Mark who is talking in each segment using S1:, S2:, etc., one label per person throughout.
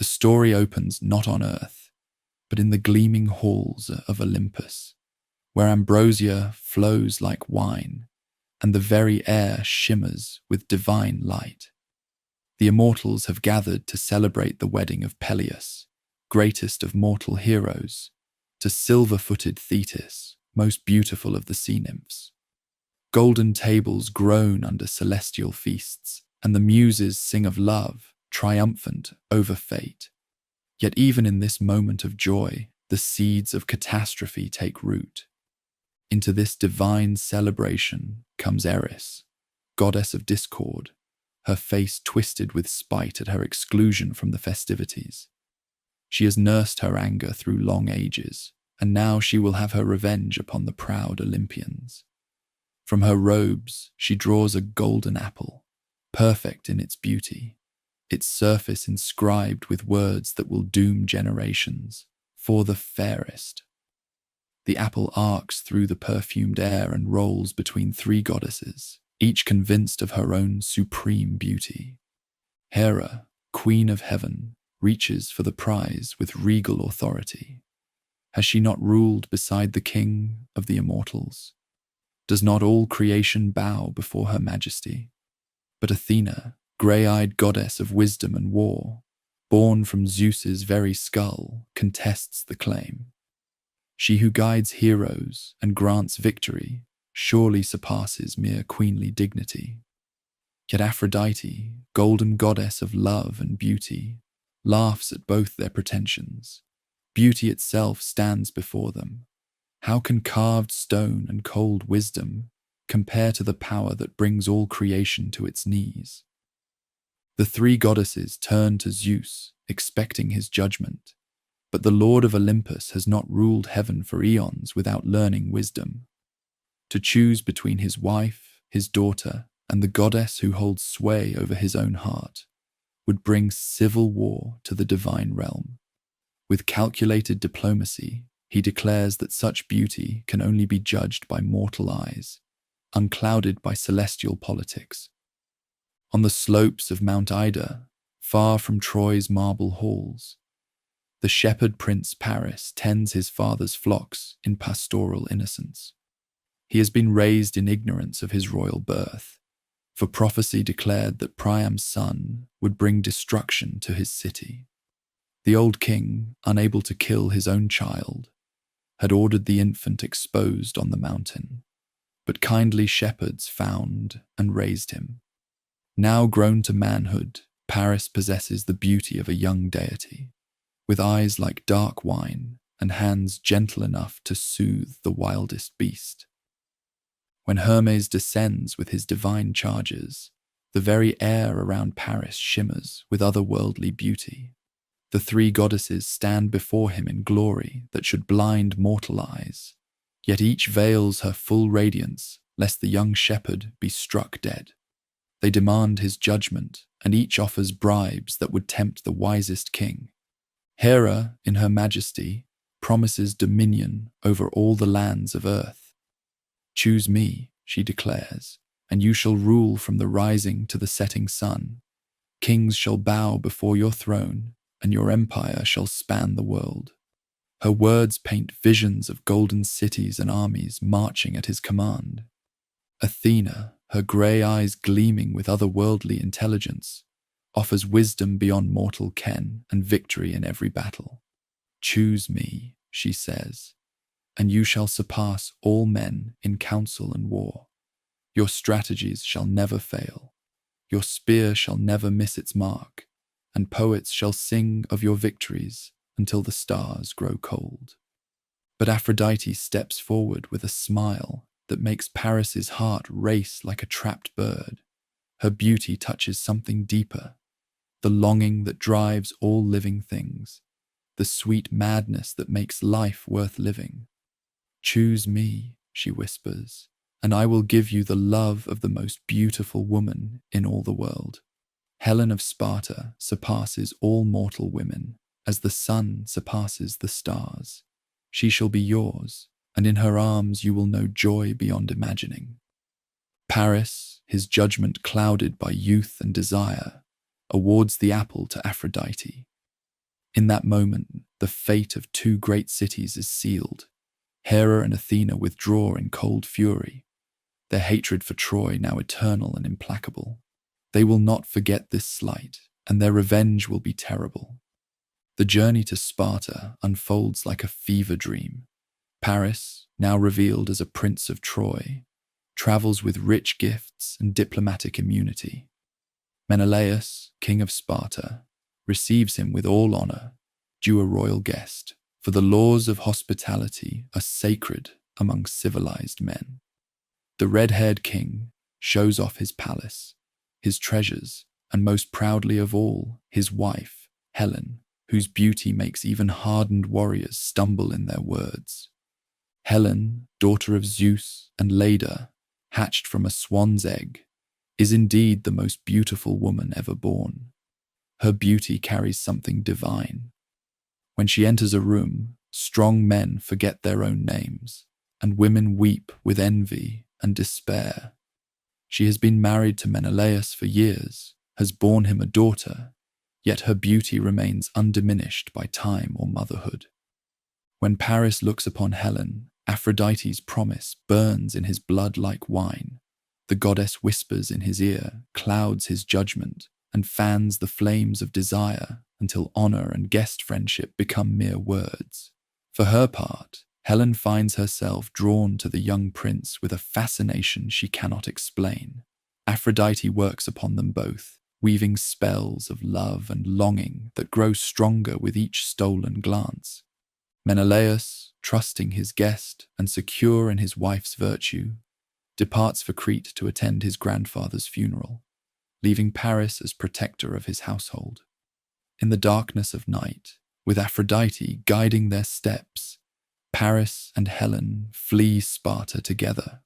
S1: The story opens not on earth, but in the gleaming halls of Olympus, where ambrosia flows like wine, and the very air shimmers with divine light. The immortals have gathered to celebrate the wedding of Peleus, greatest of mortal heroes, to silver-footed Thetis, most beautiful of the sea nymphs. Golden tables groan under celestial feasts, and the muses sing of love, triumphant over fate. Yet even in this moment of joy, the seeds of catastrophe take root. Into this divine celebration comes Eris, goddess of discord, her face twisted with spite at her exclusion from the festivities. She has nursed her anger through long ages, and now she will have her revenge upon the proud Olympians. From her robes she draws a golden apple, perfect in its beauty, its surface inscribed with words that will doom generations, for the fairest. The apple arcs through the perfumed air and rolls between three goddesses, each convinced of her own supreme beauty. Hera, queen of heaven, reaches for the prize with regal authority. Has she not ruled beside the king of the immortals? Does not all creation bow before her majesty? But Athena, grey-eyed goddess of wisdom and war, born from Zeus's very skull, contests the claim. She who guides heroes and grants victory surely surpasses mere queenly dignity. Yet Aphrodite, golden goddess of love and beauty, laughs at both their pretensions. Beauty itself stands before them. How can carved stone and cold wisdom compare to the power that brings all creation to its knees? The three goddesses turn to Zeus, expecting his judgment. But the Lord of Olympus has not ruled heaven for eons without learning wisdom. To choose between his wife, his daughter, and the goddess who holds sway over his own heart would bring civil war to the divine realm. With calculated diplomacy, he declares that such beauty can only be judged by mortal eyes, unclouded by celestial politics. On the slopes of Mount Ida, far from Troy's marble halls, the shepherd prince Paris tends his father's flocks in pastoral innocence. He has been raised in ignorance of his royal birth, for prophecy declared that Priam's son would bring destruction to his city. The old king, unable to kill his own child, had ordered the infant exposed on the mountain, but kindly shepherds found and raised him. Now grown to manhood, Paris possesses the beauty of a young deity, with eyes like dark wine and hands gentle enough to soothe the wildest beast. When Hermes descends with his divine charges, the very air around Paris shimmers with otherworldly beauty. The three goddesses stand before him in glory that should blind mortal eyes, yet each veils her full radiance lest the young shepherd be struck dead. They demand his judgment, and each offers bribes that would tempt the wisest king. Hera, in her majesty, promises dominion over all the lands of earth. Choose me, she declares, and you shall rule from the rising to the setting sun. Kings shall bow before your throne, and your empire shall span the world. Her words paint visions of golden cities and armies marching at his command. Athena, her grey eyes gleaming with otherworldly intelligence, offers wisdom beyond mortal ken and victory in every battle. Choose me, she says, and you shall surpass all men in counsel and war. Your strategies shall never fail. Your spear shall never miss its mark, and poets shall sing of your victories until the stars grow cold. But Aphrodite steps forward with a smile that makes Paris's heart race like a trapped bird. Her beauty touches something deeper, the longing that drives all living things, the sweet madness that makes life worth living. Choose me, she whispers, and I will give you the love of the most beautiful woman in all the world. Helen of Sparta surpasses all mortal women, as the sun surpasses the stars. She shall be yours, and in her arms you will know joy beyond imagining. Paris, his judgment clouded by youth and desire, awards the apple to Aphrodite. In that moment, the fate of two great cities is sealed. Hera and Athena withdraw in cold fury, their hatred for Troy now eternal and implacable. They will not forget this slight, and their revenge will be terrible. The journey to Sparta unfolds like a fever dream. Paris, now revealed as a prince of Troy, travels with rich gifts and diplomatic immunity. Menelaus, king of Sparta, receives him with all honor, due a royal guest, for the laws of hospitality are sacred among civilized men. The red-haired king shows off his palace, his treasures, and most proudly of all, his wife, Helen, whose beauty makes even hardened warriors stumble in their words. Helen, daughter of Zeus and Leda, hatched from a swan's egg, is indeed the most beautiful woman ever born. Her beauty carries something divine. When she enters a room, strong men forget their own names, and women weep with envy and despair. She has been married to Menelaus for years, has borne him a daughter, yet her beauty remains undiminished by time or motherhood. When Paris looks upon Helen, Aphrodite's promise burns in his blood like wine. The goddess whispers in his ear, clouds his judgment, and fans the flames of desire until honor and guest friendship become mere words. For her part, Helen finds herself drawn to the young prince with a fascination she cannot explain. Aphrodite works upon them both, weaving spells of love and longing that grow stronger with each stolen glance. Menelaus, trusting his guest and secure in his wife's virtue, departs for Crete to attend his grandfather's funeral, leaving Paris as protector of his household. In the darkness of night, with Aphrodite guiding their steps, Paris and Helen flee Sparta together,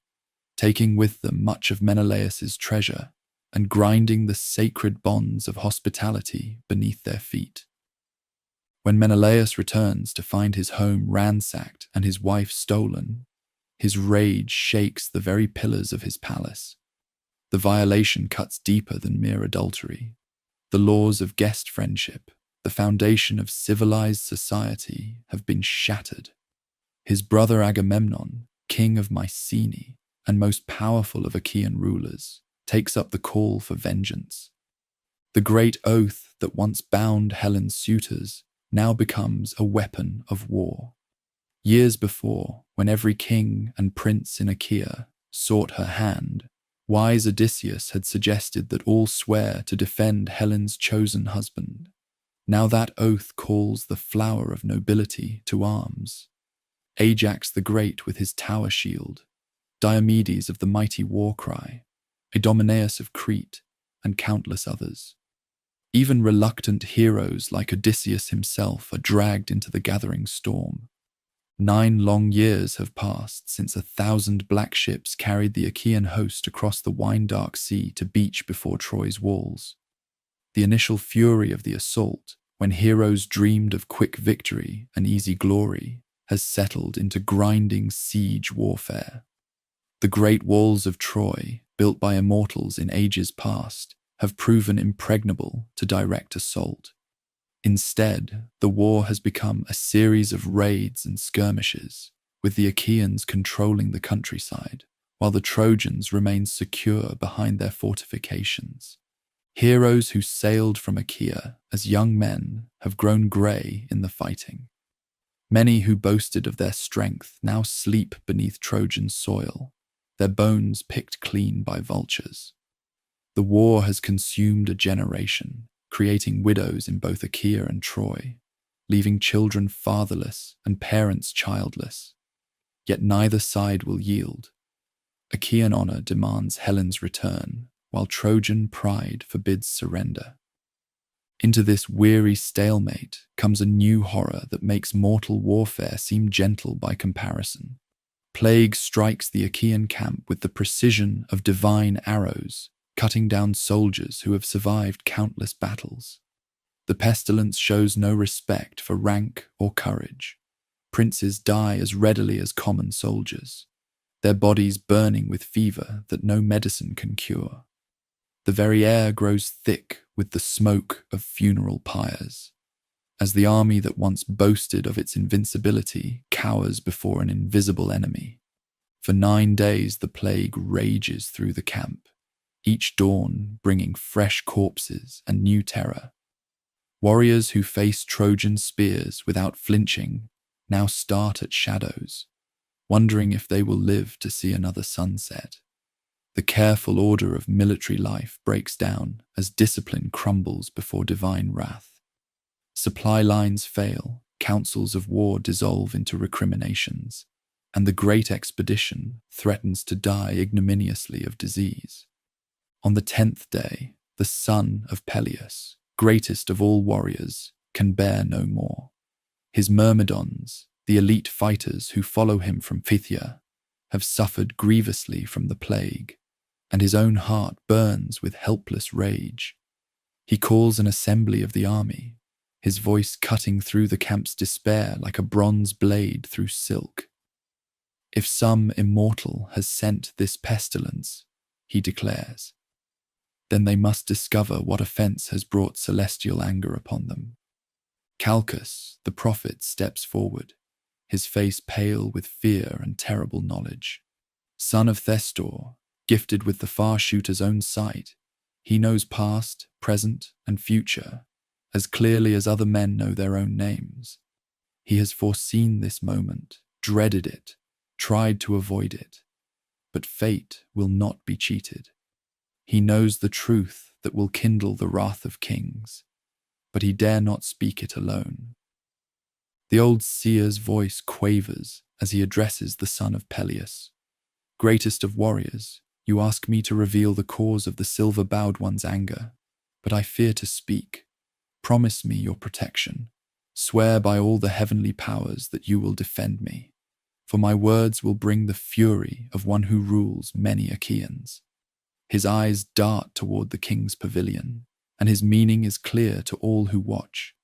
S1: taking with them much of Menelaus's treasure and grinding the sacred bonds of hospitality beneath their feet. When Menelaus returns to find his home ransacked and his wife stolen, his rage shakes the very pillars of his palace. The violation cuts deeper than mere adultery. The laws of guest friendship, the foundation of civilized society, have been shattered. His brother Agamemnon, king of Mycenae and most powerful of Achaean rulers, takes up the call for vengeance. The great oath that once bound Helen's suitors now becomes a weapon of war. Years before, when every king and prince in Achaea sought her hand, wise Odysseus had suggested that all swear to defend Helen's chosen husband. Now that oath calls the flower of nobility to arms. Ajax the Great with his tower shield, Diomedes of the mighty war cry, Idomeneus of Crete, and countless others. Even reluctant heroes like Odysseus himself are dragged into the gathering storm. 9 long years have passed since 1,000 black ships carried the Achaean host across the wine-dark sea to beach before Troy's walls. The initial fury of the assault, when heroes dreamed of quick victory and easy glory, has settled into grinding siege warfare. The great walls of Troy, built by immortals in ages past, have proven impregnable to direct assault. Instead, the war has become a series of raids and skirmishes, with the Achaeans controlling the countryside, while the Trojans remain secure behind their fortifications. Heroes who sailed from Achaea as young men have grown grey in the fighting. Many who boasted of their strength now sleep beneath Trojan soil, their bones picked clean by vultures. The war has consumed a generation, creating widows in both Achaea and Troy, leaving children fatherless and parents childless. Yet neither side will yield. Achaean honor demands Helen's return, while Trojan pride forbids surrender. Into this weary stalemate comes a new horror that makes mortal warfare seem gentle by comparison. Plague strikes the Achaean camp with the precision of divine arrows, cutting down soldiers who have survived countless battles. The pestilence shows no respect for rank or courage. Princes die as readily as common soldiers, their bodies burning with fever that no medicine can cure. The very air grows thick with the smoke of funeral pyres. as the army that once boasted of its invincibility cowers before an invisible enemy. For 9 days the plague rages through the camp, each dawn bringing fresh corpses and new terror. Warriors who face Trojan spears without flinching now start at shadows, wondering if they will live to see another sunset. The careful order of military life breaks down as discipline crumbles before divine wrath. Supply lines fail, councils of war dissolve into recriminations, and the great expedition threatens to die ignominiously of disease. On the 10th day, the son of Peleus, greatest of all warriors, can bear no more. His myrmidons, the elite fighters who follow him from Phthia, have suffered grievously from the plague, and his own heart burns with helpless rage. He calls an assembly of the army, his voice cutting through the camp's despair like a bronze blade through silk. If some immortal has sent this pestilence, he declares, then they must discover what offense has brought celestial anger upon them. Calchas, the prophet, steps forward, his face pale with fear and terrible knowledge. Son of Thestor, gifted with the far shooter's own sight, he knows past, present, and future as clearly as other men know their own names. He has foreseen this moment, dreaded it, tried to avoid it, but fate will not be cheated. He knows the truth that will kindle the wrath of kings, but he dare not speak it alone. The old seer's voice quavers as he addresses the son of Peleus. Greatest of warriors, you ask me to reveal the cause of the silver-bowed one's anger, but I fear to speak. Promise me your protection. Swear by all the heavenly powers that you will defend me, for my words will bring the fury of one who rules many Achaeans. His eyes dart toward the king's pavilion, and his meaning is clear to all who watch.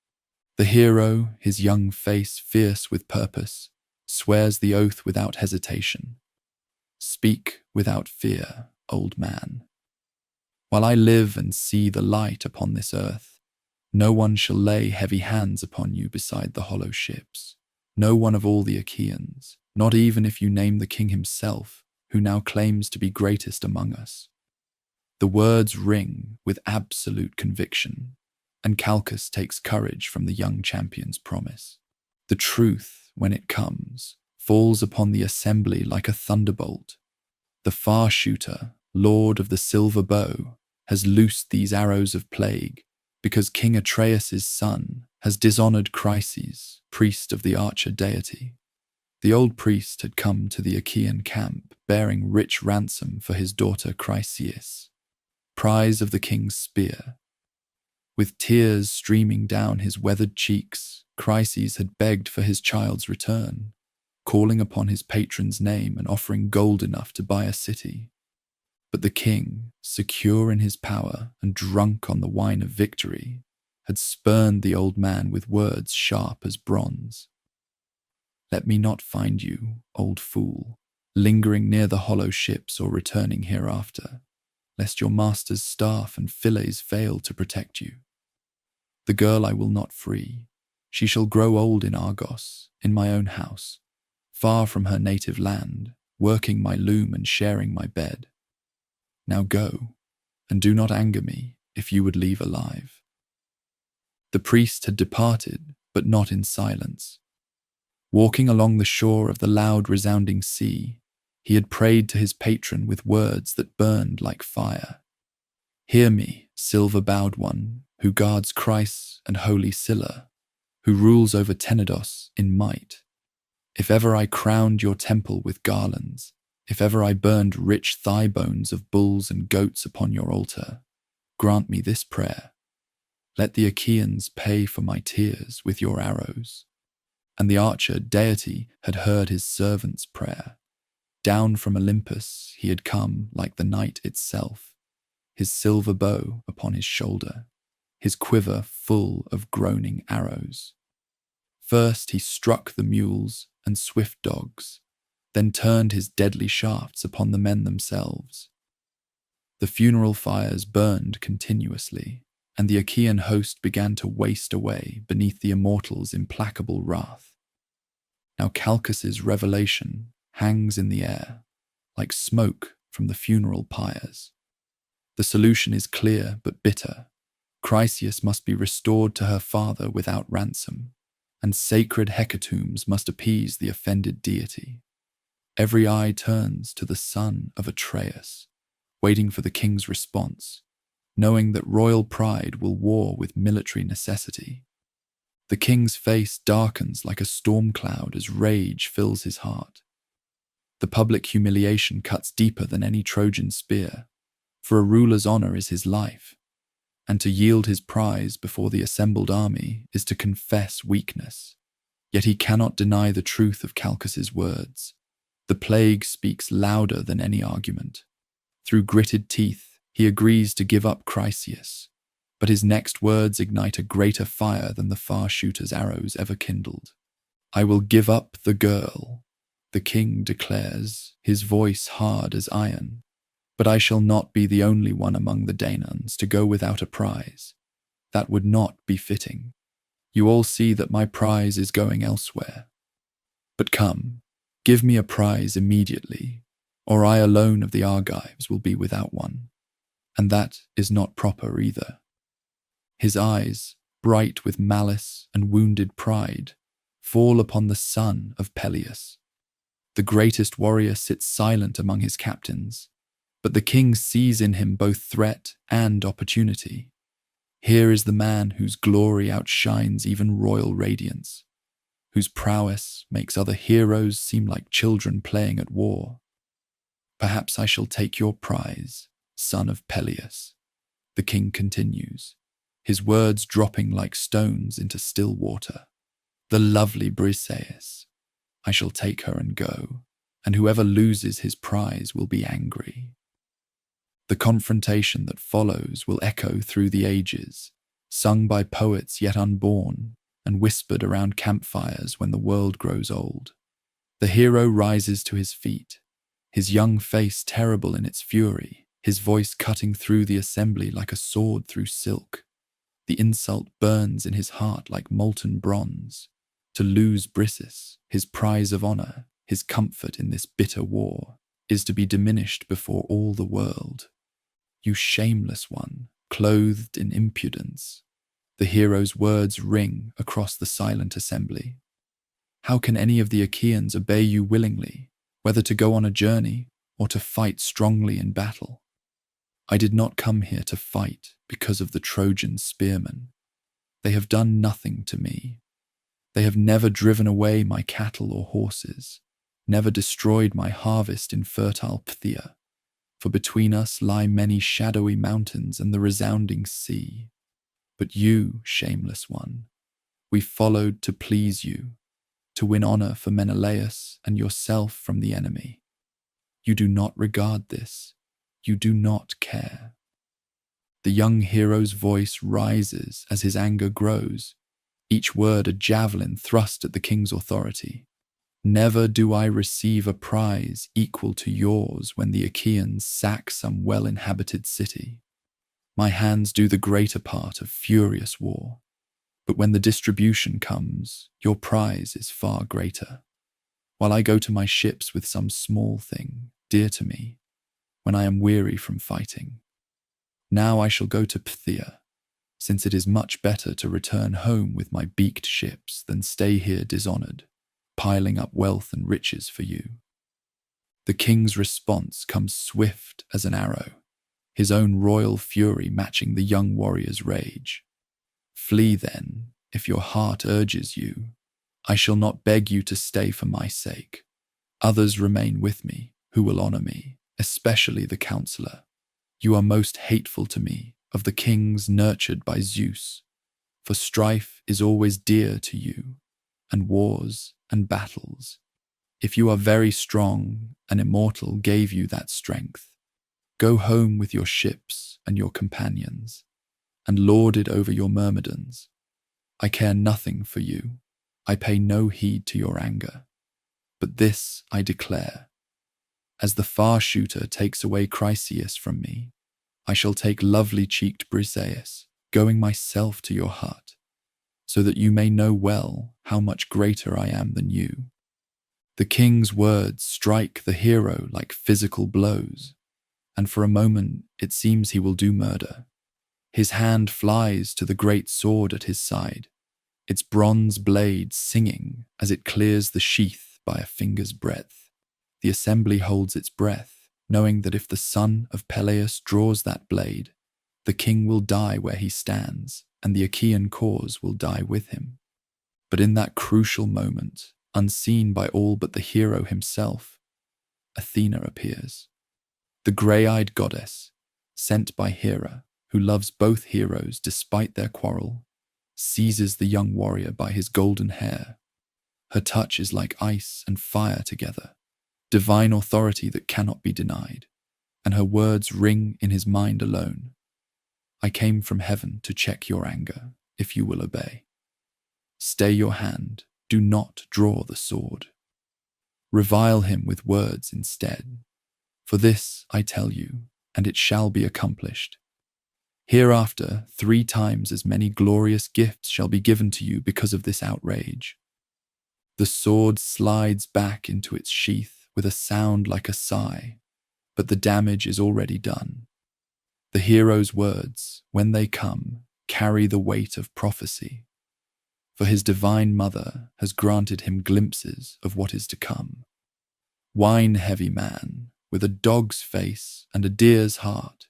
S1: The hero, his young face fierce with purpose, swears the oath without hesitation. Speak without fear, old man. While I live and see the light upon this earth, no one shall lay heavy hands upon you beside the hollow ships. No one of all the Achaeans, not even if you name the king himself, who now claims to be greatest among us. The words ring with absolute conviction, and Calchas takes courage from the young champion's promise. The truth, when it comes, falls upon the assembly like a thunderbolt. The far shooter, lord of the silver bow, has loosed these arrows of plague because King Atreus' son has dishonored Chryses, priest of the archer deity. The old priest had come to the Achaean camp bearing rich ransom for his daughter Chryseis, prize of the king's spear. With tears streaming down his weathered cheeks, Chryses had begged for his child's return, calling upon his patron's name and offering gold enough to buy a city. But the king, secure in his power and drunk on the wine of victory, had spurned the old man with words sharp as bronze. Let me not find you, old fool, lingering near the hollow ships or returning hereafter, lest your master's staff and fillets fail to protect you. The girl I will not free. She shall grow old in Argos, in my own house, far from her native land, working my loom and sharing my bed. Now go, and do not anger me if you would leave alive. The priest had departed, but not in silence. Walking along the shore of the loud resounding sea, he had prayed to his patron with words that burned like fire. Hear me, silver-bowed one, who guards Chryse and holy Scylla, who rules over Tenedos in might. If ever I crowned your temple with garlands, if ever I burned rich thigh bones of bulls and goats upon your altar, grant me this prayer. Let the Achaeans pay for my tears with your arrows. And the archer deity had heard his servant's prayer. Down from Olympus he had come like the night itself, his silver bow upon his shoulder, his quiver full of groaning arrows. First he struck the mules and swift dogs, then turned his deadly shafts upon the men themselves. The funeral fires burned continuously, and the Achaean host began to waste away beneath the immortal's implacable wrath. Now Calchas's revelation hangs in the air, like smoke from the funeral pyres. The solution is clear but bitter. Chryseis must be restored to her father without ransom, and sacred hecatombs must appease the offended deity. Every eye turns to the son of Atreus, waiting for the king's response, knowing that royal pride will war with military necessity. The king's face darkens like a storm cloud as rage fills his heart. The public humiliation cuts deeper than any Trojan spear, for a ruler's honor is his life, and to yield his prize before the assembled army is to confess weakness. Yet he cannot deny the truth of Calchas's words. The plague speaks louder than any argument. Through gritted teeth, he agrees to give up Chryseis, but his next words ignite a greater fire than the far shooter's arrows ever kindled. "I will give up the girl," the king declares, his voice hard as iron. "But I shall not be the only one among the Danaans to go without a prize. That would not be fitting. You all see that my prize is going elsewhere. But come, give me a prize immediately, or I alone of the Argives will be without one. And that is not proper either." His eyes, bright with malice and wounded pride, fall upon the son of Peleus. The greatest warrior sits silent among his captains, but the king sees in him both threat and opportunity. Here is the man whose glory outshines even royal radiance, whose prowess makes other heroes seem like children playing at war. "Perhaps I shall take your prize, son of Peleus," the king continues, his words dropping like stones into still water. "The lovely Briseis. I shall take her and go, and whoever loses his prize will be angry." The confrontation that follows will echo through the ages, sung by poets yet unborn, and whispered around campfires when the world grows old. The hero rises to his feet, his young face terrible in its fury, his voice cutting through the assembly like a sword through silk. The insult burns in his heart like molten bronze. To lose Briseis, his prize of honor, his comfort in this bitter war, is to be diminished before all the world. "You shameless one, clothed in impudence," the hero's words ring across the silent assembly. "How can any of the Achaeans obey you willingly, whether to go on a journey or to fight strongly in battle? I did not come here to fight because of the Trojan spearmen. They have done nothing to me. They have never driven away my cattle or horses, never destroyed my harvest in fertile Phthia, for between us lie many shadowy mountains and the resounding sea. But you, shameless one, we followed to please you, to win honor for Menelaus and yourself from the enemy. You do not regard this. You do not care." The young hero's voice rises as his anger grows, each word a javelin thrust at the king's authority. "Never do I receive a prize equal to yours when the Achaeans sack some well-inhabited city. My hands do the greater part of furious war, but when the distribution comes, your prize is far greater. While I go to my ships with some small thing, dear to me, when I am weary from fighting. Now I shall go to Phthia, since it is much better to return home with my beaked ships than stay here dishonored, piling up wealth and riches for you." The king's response comes swift as an arrow, his own royal fury matching the young warrior's rage. "Flee then, if your heart urges you. I shall not beg you to stay for my sake. Others remain with me, who will honor me, especially the counselor. You are most hateful to me, of the kings nurtured by Zeus, for strife is always dear to you, and wars and battles. If you are very strong, an immortal gave you that strength. Go home with your ships and your companions, and lord it over your myrmidons. I care nothing for you. I pay no heed to your anger. But this I declare. As the far shooter takes away Chryseis from me, I shall take lovely-cheeked Briseis, going myself to your hut, so that you may know well how much greater I am than you." The king's words strike the hero like physical blows, and for a moment it seems he will do murder. His hand flies to the great sword at his side, its bronze blade singing as it clears the sheath by a finger's breadth. The assembly holds its breath, knowing that if the son of Peleus draws that blade, the king will die where he stands, and the Achaean cause will die with him. But in that crucial moment, unseen by all but the hero himself, Athena appears. The grey-eyed goddess, sent by Hera, who loves both heroes despite their quarrel, seizes the young warrior by his golden hair. Her touch is like ice and fire together, divine authority that cannot be denied, and her words ring in his mind alone. "I came from heaven to check your anger, if you will obey. Stay your hand, do not draw the sword. Revile him with words instead. For this I tell you, and it shall be accomplished. Hereafter 3 times as many glorious gifts shall be given to you because of this outrage." The sword slides back into its sheath with a sound like a sigh, but the damage is already done. The hero's words, when they come, carry the weight of prophecy, for his divine mother has granted him glimpses of what is to come. Wine-heavy man, with a dog's face and a deer's heart,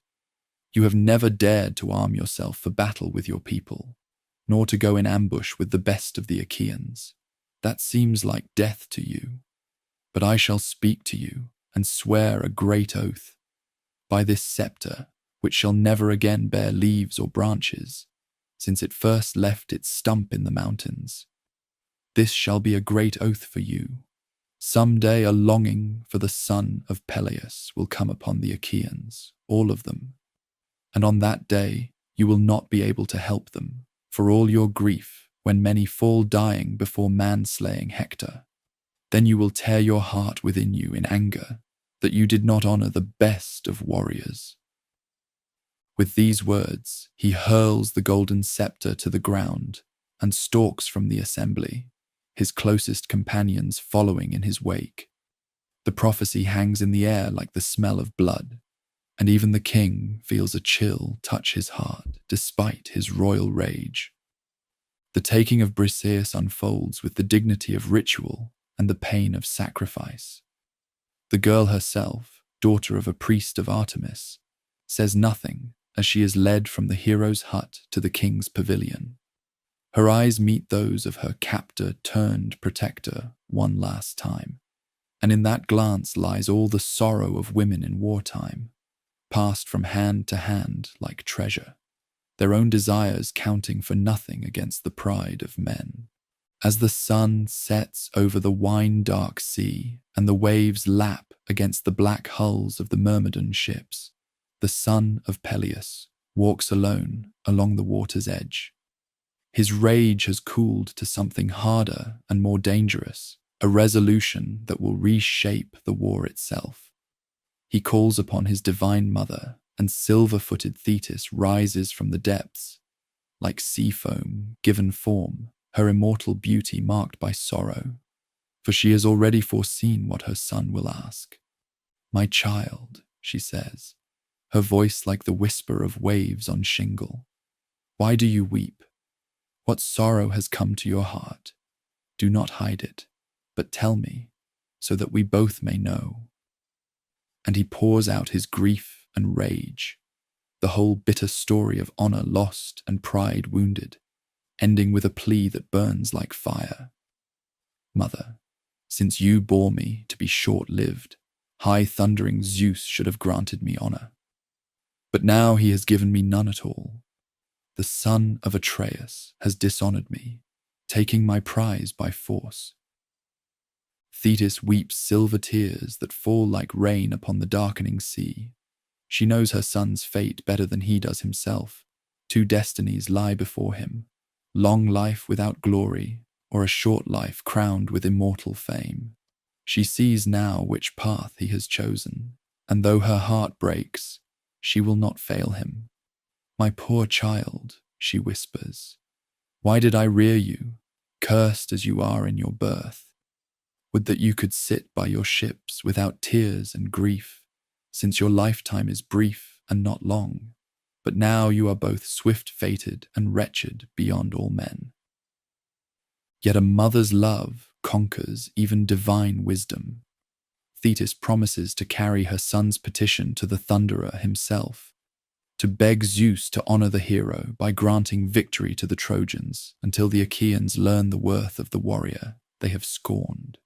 S1: you have never dared to arm yourself for battle with your people, nor to go in ambush with the best of the Achaeans. That seems like death to you. But I shall speak to you and swear a great oath. By this scepter, which shall never again bear leaves or branches, since it first left its stump in the mountains. This shall be a great oath for you. Some day a longing for the son of Peleus will come upon the Achaeans, all of them. And on that day you will not be able to help them, for all your grief, when many fall dying before man-slaying Hector. Then you will tear your heart within you in anger that you did not honor the best of warriors. With these words, he hurls the golden scepter to the ground and stalks from the assembly, his closest companions following in his wake. The prophecy hangs in the air like the smell of blood, and even the king feels a chill touch his heart despite his royal rage. The taking of Briseis unfolds with the dignity of ritual and the pain of sacrifice. The girl herself, daughter of a priest of Artemis, says nothing as she is led from the hero's hut to the king's pavilion. Her eyes meet those of her captor turned protector one last time, and in that glance lies all the sorrow of women in wartime, passed from hand to hand like treasure, their own desires counting for nothing against the pride of men. As the sun sets over the wine-dark sea and the waves lap against the black hulls of the Myrmidon ships, the son of Peleus walks alone along the water's edge. His rage has cooled to something harder and more dangerous, a resolution that will reshape the war itself. He calls upon his divine mother, and silver-footed Thetis rises from the depths, like sea foam given form, her immortal beauty marked by sorrow, for she has already foreseen what her son will ask. "My child," she says, her voice like the whisper of waves on shingle, "why do you weep? What sorrow has come to your heart? Do not hide it, but tell me, so that we both may know." And he pours out his grief and rage, the whole bitter story of honor lost and pride wounded, ending with a plea that burns like fire. "Mother, since you bore me to be short-lived, high-thundering Zeus should have granted me honor. But now he has given me none at all. The son of Atreus has dishonored me, taking my prize by force." Thetis weeps silver tears that fall like rain upon the darkening sea. She knows her son's fate better than he does himself. 2 destinies lie before him, long life without glory, or a short life crowned with immortal fame. She sees now which path he has chosen, and though her heart breaks, she will not fail him. "My poor child," she whispers. Why did I rear you, cursed as you are in your birth? Would that you could sit by your ships without tears and grief, since your lifetime is brief and not long, but now you are both swift-fated and wretched beyond all men. Yet a mother's love conquers even divine wisdom. Thetis promises to carry her son's petition to the Thunderer himself, to beg Zeus to honor the hero by granting victory to the Trojans until the Achaeans learn the worth of the warrior they have scorned.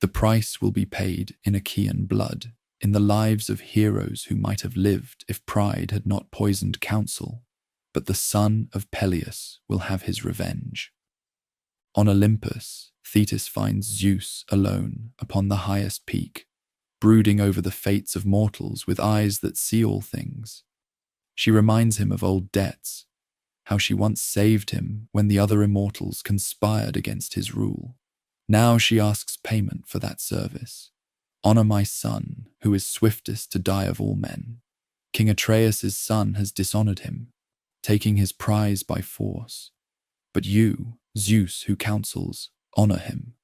S1: The price will be paid in Achaean blood, in the lives of heroes who might have lived if pride had not poisoned counsel, but the son of Peleus will have his revenge. On Olympus, Thetis finds Zeus alone upon the highest peak, brooding over the fates of mortals with eyes that see all things. She reminds him of old debts, how she once saved him when the other immortals conspired against his rule. Now she asks payment for that service. Honor my son, who is swiftest to die of all men. King Atreus' son has dishonored him, taking his prize by force. But you, Zeus who counsels, honor him.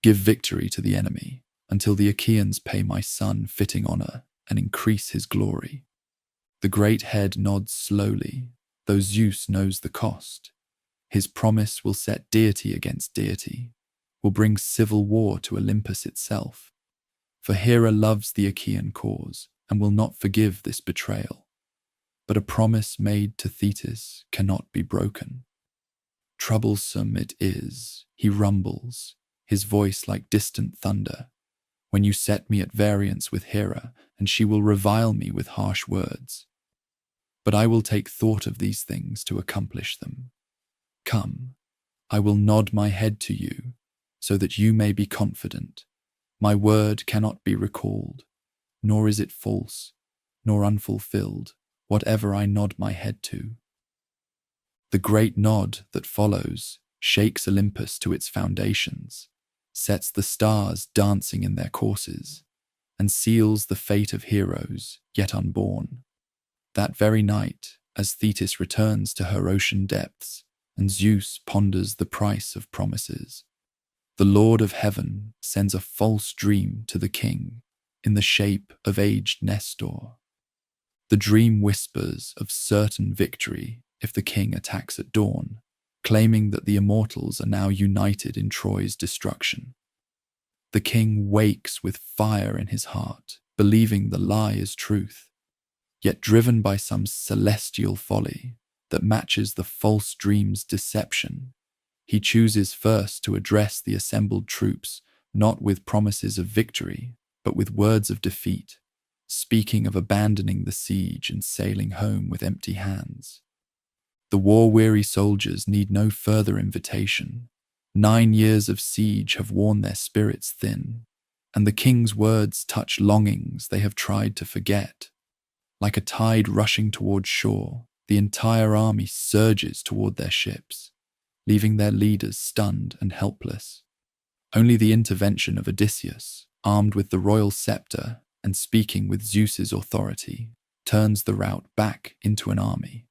S1: Give victory to the enemy, until the Achaeans pay my son fitting honor and increase his glory. The great head nods slowly, though Zeus knows the cost. His promise will set deity against deity, will bring civil war to Olympus itself. For Hera loves the Achaean cause and will not forgive this betrayal. But a promise made to Thetis cannot be broken. Troublesome it is, he rumbles, his voice like distant thunder, when you set me at variance with Hera, and she will revile me with harsh words. But I will take thought of these things to accomplish them. Come, I will nod my head to you, so that you may be confident. My word cannot be recalled, nor is it false, nor unfulfilled, whatever I nod my head to. The great nod that follows shakes Olympus to its foundations, sets the stars dancing in their courses, and seals the fate of heroes yet unborn. That very night, as Thetis returns to her ocean depths, and Zeus ponders the price of promises, the Lord of Heaven sends a false dream to the king in the shape of aged Nestor. The dream whispers of certain victory if the king attacks at dawn, claiming that the immortals are now united in Troy's destruction. The king wakes with fire in his heart, believing the lie is truth, yet driven by some celestial folly that matches the false dream's deception. He chooses first to address the assembled troops, not with promises of victory, but with words of defeat, speaking of abandoning the siege and sailing home with empty hands. The war-weary soldiers need no further invitation. 9 years of siege have worn their spirits thin, and the king's words touch longings they have tried to forget. Like a tide rushing toward shore, the entire army surges toward their ships, leaving their leaders stunned and helpless. Only the intervention of Odysseus, armed with the royal scepter and speaking with Zeus's authority, turns the rout back into an army.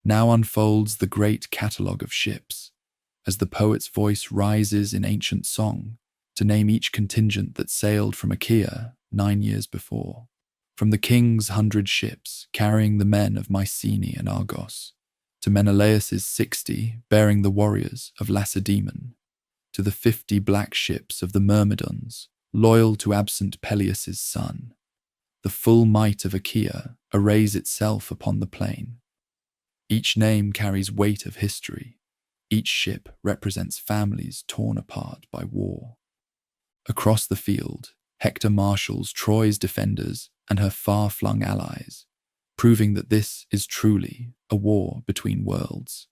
S1: Now unfolds the great catalogue of ships, as the poet's voice rises in ancient song to name each contingent that sailed from Achaea 9 years before. From the king's 100 ships carrying the men of Mycenae and Argos, to Menelaus's 60 bearing the warriors of Lacedaemon, to the 50 black ships of the Myrmidons, loyal to absent Peleus' son. The full might of Achaea arrays itself upon the plain. Each name carries weight of history. Each ship represents families torn apart by war. Across the field, Hector marshals Troy's defenders and her far-flung allies, proving that this is truly a war between worlds.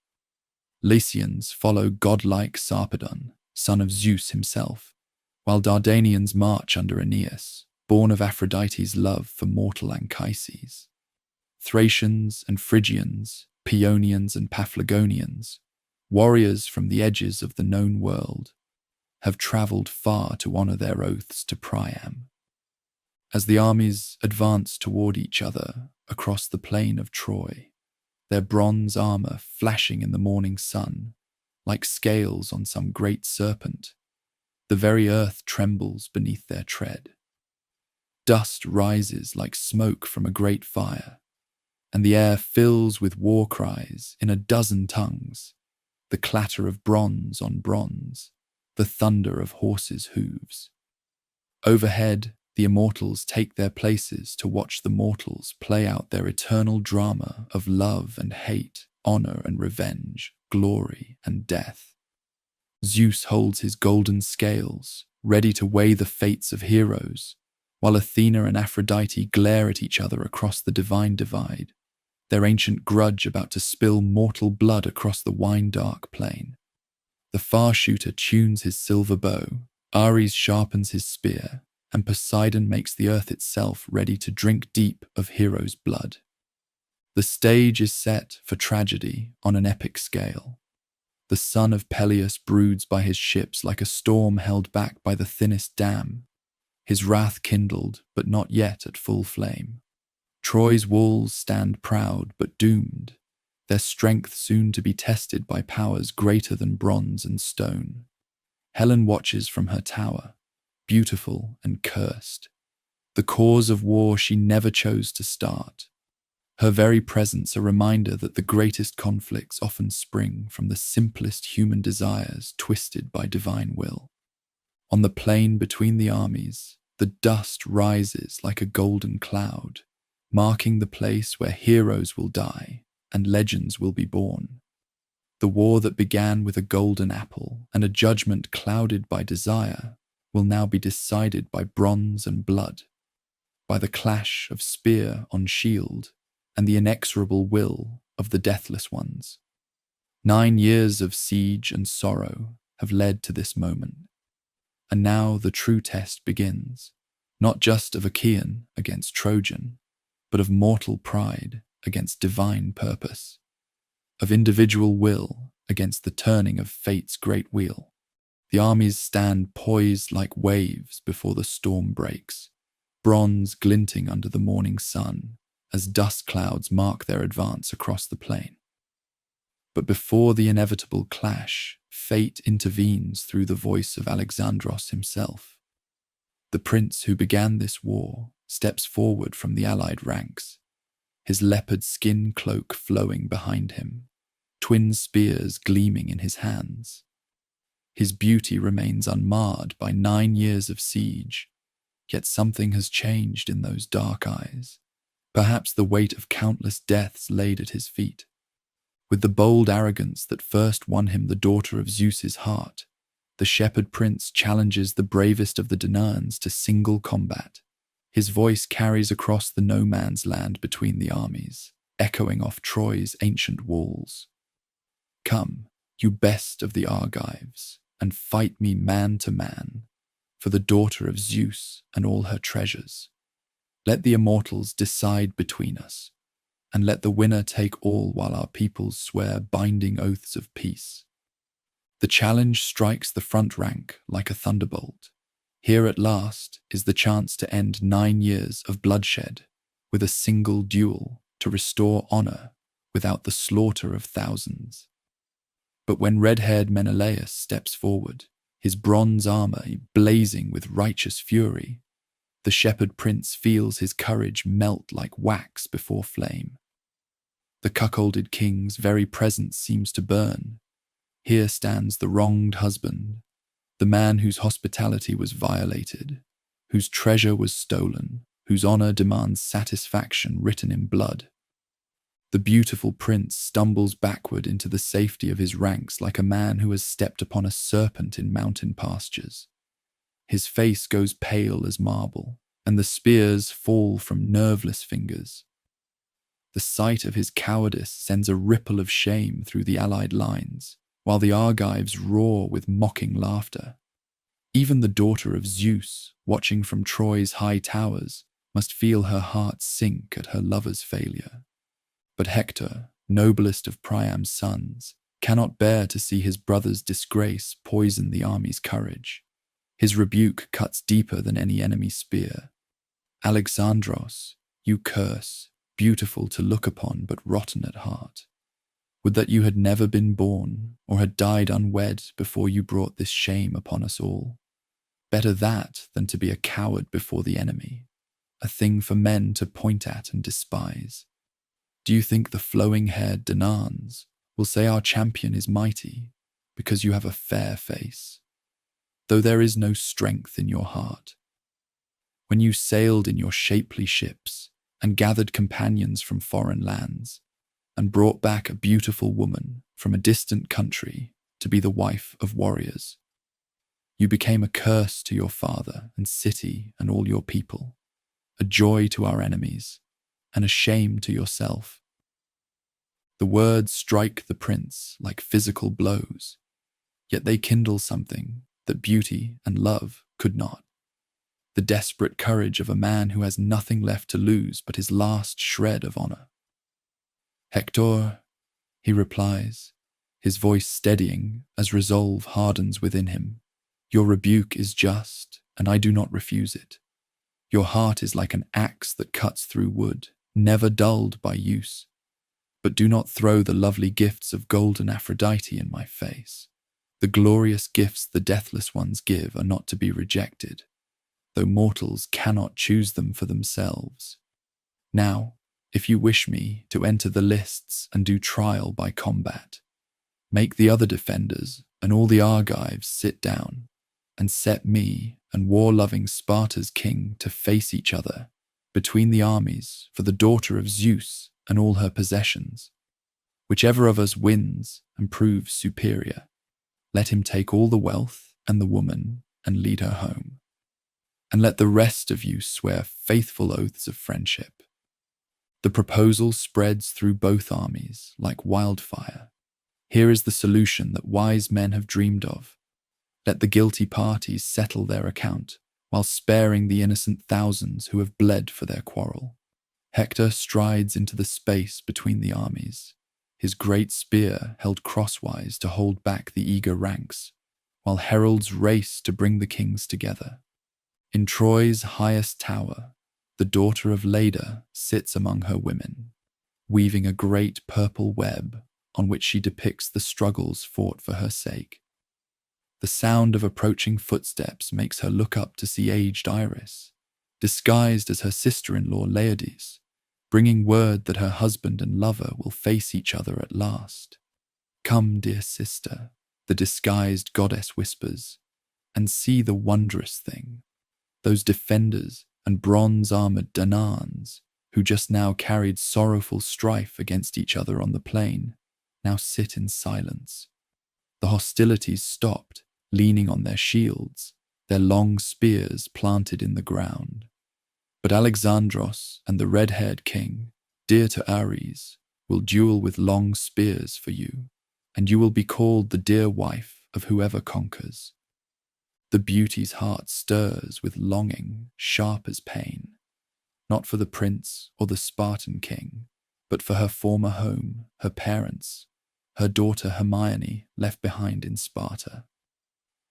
S1: Lycians follow godlike Sarpedon, son of Zeus himself, while Dardanians march under Aeneas, born of Aphrodite's love for mortal Anchises. Thracians and Phrygians, Paeonians and Paphlagonians, warriors from the edges of the known world, have travelled far to honour their oaths to Priam. As the armies advance toward each other across the plain of Troy, their bronze armor flashing in the morning sun, like scales on some great serpent. The very earth trembles beneath their tread. Dust rises like smoke from a great fire, and the air fills with war cries in a dozen tongues, the clatter of bronze on bronze, the thunder of horses' hooves. Overhead, the immortals take their places to watch the mortals play out their eternal drama of love and hate, honor and revenge, glory and death. Zeus holds his golden scales, ready to weigh the fates of heroes, while Athena and Aphrodite glare at each other across the divine divide, their ancient grudge about to spill mortal blood across the wine-dark plain. The far shooter tunes his silver bow, Ares sharpens his spear, and Poseidon makes the earth itself ready to drink deep of heroes' blood. The stage is set for tragedy on an epic scale. The son of Peleus broods by his ships like a storm held back by the thinnest dam, his wrath kindled but not yet at full flame. Troy's walls stand proud but doomed, their strength soon to be tested by powers greater than bronze and stone. Helen watches from her tower, beautiful and cursed, the cause of war she never chose to start. Her very presence a reminder that the greatest conflicts often spring from the simplest human desires twisted by divine will. On the plain between the armies, the dust rises like a golden cloud, marking the place where heroes will die and legends will be born. The war that began with a golden apple and a judgment clouded by desire will now be decided by bronze and blood, by the clash of spear on shield and the inexorable will of the deathless ones. 9 years of siege and sorrow have led to this moment, and now the true test begins, not just of Achaean against Trojan, but of mortal pride against divine purpose, of individual will against the turning of fate's great wheel. The armies stand poised like waves before the storm breaks, bronze glinting under the morning sun as dust clouds mark their advance across the plain. But before the inevitable clash, fate intervenes through the voice of Alexandros himself. The prince who began this war steps forward from the allied ranks, his leopard skin cloak flowing behind him, twin spears gleaming in his hands. His beauty remains unmarred by 9 years of siege, yet something has changed in those dark eyes, perhaps the weight of countless deaths laid at his feet. With the bold arrogance that first won him the daughter of Zeus's heart, the shepherd prince challenges the bravest of the Danaans to single combat. His voice carries across the no-man's land between the armies, echoing off Troy's ancient walls. Come, you best of the Argives, and fight me man to man, for the daughter of Zeus and all her treasures. Let the immortals decide between us, and let the winner take all while our peoples swear binding oaths of peace. The challenge strikes the front rank like a thunderbolt. Here at last is the chance to end 9 years of bloodshed with a single duel to restore honor without the slaughter of thousands. But when red-haired Menelaus steps forward, his bronze armor blazing with righteous fury, the shepherd prince feels his courage melt like wax before flame. The cuckolded king's very presence seems to burn. Here stands the wronged husband, the man whose hospitality was violated, whose treasure was stolen, whose honor demands satisfaction written in blood. The beautiful prince stumbles backward into the safety of his ranks like a man who has stepped upon a serpent in mountain pastures. His face goes pale as marble, and the spears fall from nerveless fingers. The sight of his cowardice sends a ripple of shame through the allied lines, while the Argives roar with mocking laughter. Even the daughter of Zeus, watching from Troy's high towers, must feel her heart sink at her lover's failure. But Hector, noblest of Priam's sons, cannot bear to see his brother's disgrace poison the army's courage. His rebuke cuts deeper than any enemy spear. Alexandros, you curse, beautiful to look upon but rotten at heart. Would that you had never been born or had died unwed before you brought this shame upon us all. Better that than to be a coward before the enemy, a thing for men to point at and despise. Do you think the flowing-haired Danaans will say our champion is mighty because you have a fair face, though there is no strength in your heart? When you sailed in your shapely ships and gathered companions from foreign lands and brought back a beautiful woman from a distant country to be the wife of warriors, you became a curse to your father and city and all your people, a joy to our enemies, and a shame to yourself. The words strike the prince like physical blows, yet they kindle something that beauty and love could not. The desperate courage of a man who has nothing left to lose but his last shred of honor. Hector, he replies, his voice steadying as resolve hardens within him. Your rebuke is just, and I do not refuse it. Your heart is like an axe that cuts through wood, never dulled by use. But do not throw the lovely gifts of golden Aphrodite in my face. The glorious gifts the deathless ones give are not to be rejected, though mortals cannot choose them for themselves. Now, if you wish me to enter the lists and do trial by combat, make the other defenders and all the Argives sit down, and set me and war-loving Sparta's king to face each other between the armies for the daughter of Zeus and all her possessions. Whichever of us wins and proves superior, let him take all the wealth and the woman and lead her home. And let the rest of you swear faithful oaths of friendship. The proposal spreads through both armies like wildfire. Here is the solution that wise men have dreamed of. Let the guilty parties settle their account, while sparing the innocent thousands who have bled for their quarrel. Hector strides into the space between the armies, his great spear held crosswise to hold back the eager ranks, while heralds race to bring the kings together. In Troy's highest tower, the daughter of Leda sits among her women, weaving a great purple web on which she depicts the struggles fought for her sake. The sound of approaching footsteps makes her look up to see aged Iris, disguised as her sister-in-law Laodice, bringing word that her husband and lover will face each other at last. Come, dear sister, the disguised goddess whispers, and see the wondrous thing. Those defenders and bronze-armored Danaans, who just now carried sorrowful strife against each other on the plain, now sit in silence. The hostilities stopped, leaning on their shields, their long spears planted in the ground. But Alexandros and the red-haired king, dear to Ares, will duel with long spears for you, and you will be called the dear wife of whoever conquers. The beauty's heart stirs with longing sharp as pain, not for the prince or the Spartan king, but for her former home, her parents, her daughter Hermione left behind in Sparta.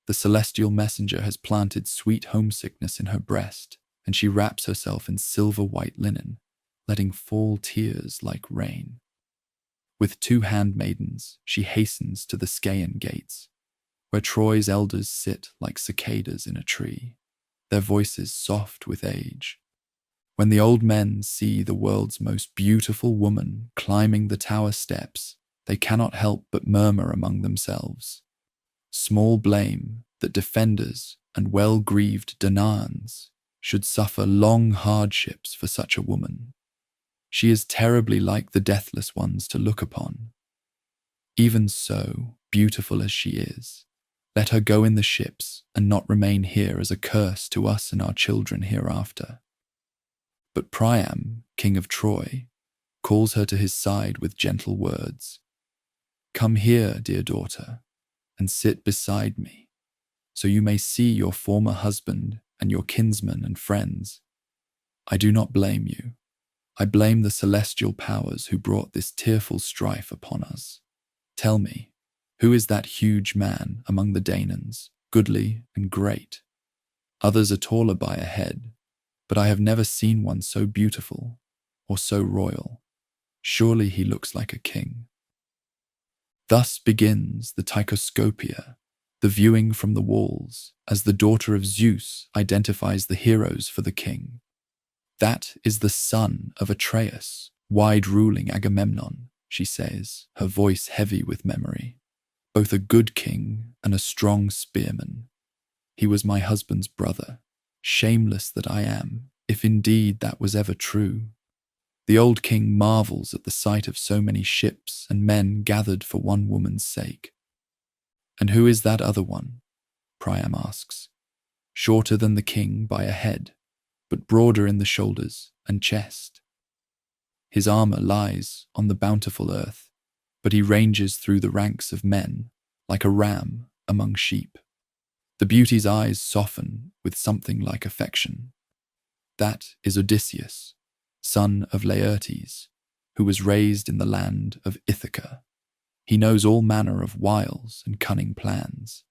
S1: The celestial messenger has planted sweet homesickness in her breast, and she wraps herself in silver-white linen, letting fall tears like rain. With 2 handmaidens, she hastens to the Scaean gates, where Troy's elders sit like cicadas in a tree, their voices soft with age. When the old men see the world's most beautiful woman climbing the tower steps, they cannot help but murmur among themselves. Small blame that defenders and well-grieved Danaans should suffer long hardships for such a woman. She is terribly like the deathless ones to look upon. Even so, beautiful as she is, let her go in the ships and not remain here as a curse to us and our children hereafter. But Priam, king of Troy, calls her to his side with gentle words. Come here, dear daughter, and sit beside me, so you may see your former husband and your kinsmen and friends. I do not blame you. I blame the celestial powers who brought this tearful strife upon us. Tell me, who is that huge man among the Danaans, goodly and great? Others are taller by a head, but I have never seen one so beautiful, or so royal. Surely he looks like a king. Thus begins the Tychoscopia, the viewing from the walls, as the daughter of Zeus identifies the heroes for the king. That is the son of Atreus, wide-ruling Agamemnon, she says, her voice heavy with memory. Both a good king and a strong spearman. He was my husband's brother. Shameless that I am, if indeed that was ever true. The old king marvels at the sight of so many ships and men gathered for one woman's sake. And who is that other one? Priam asks. Shorter than the king by a head, but broader in the shoulders and chest. His armor lies on the bountiful earth, but he ranges through the ranks of men like a ram among sheep. The beauty's eyes soften with something like affection. That is Odysseus, son of Laertes, who was raised in the land of Ithaca. He knows all manner of wiles and cunning plans.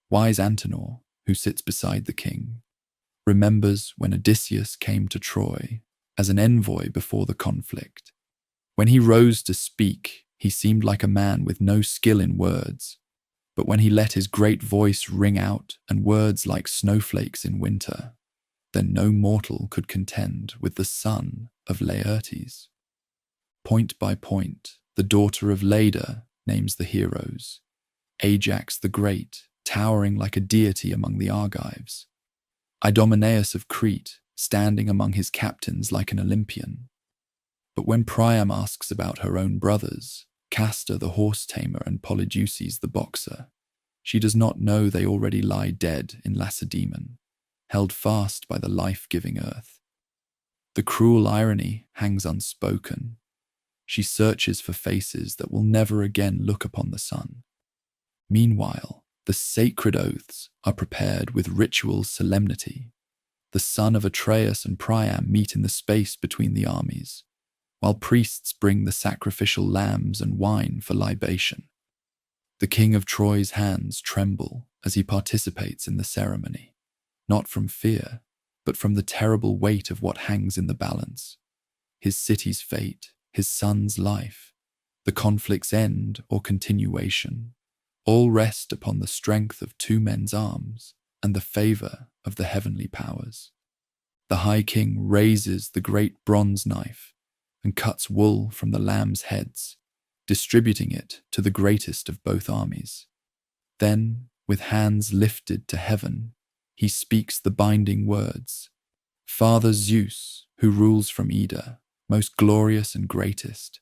S1: Wise Antenor, who sits beside the king, remembers when Odysseus came to Troy as an envoy before the conflict. When he rose to speak, he seemed like a man with no skill in words, but when he let his great voice ring out and words like snowflakes in winter, then no mortal could contend with the son of Laertes. Point by point, the daughter of Leda names the heroes. Ajax the Great, towering like a deity among the Argives. Idomeneus of Crete, standing among his captains like an Olympian. But when Priam asks about her own brothers, Castor the horse-tamer and Polydeuces the boxer, she does not know they already lie dead in Lacedaemon, held fast by the life-giving earth. The cruel irony hangs unspoken. She searches for faces that will never again look upon the sun. Meanwhile, the sacred oaths are prepared with ritual solemnity. The son of Atreus and Priam meet in the space between the armies, while priests bring the sacrificial lambs and wine for libation. The king of Troy's hands tremble as he participates in the ceremony, not from fear, but from the terrible weight of what hangs in the balance. His city's fate, his son's life, the conflict's end or continuation, all rest upon the strength of two men's arms and the favour of the heavenly powers. The High King raises the great bronze knife and cuts wool from the lambs' heads, distributing it to the greatest of both armies. Then, with hands lifted to heaven, he speaks the binding words, Father Zeus, who rules from Ida, most glorious and greatest,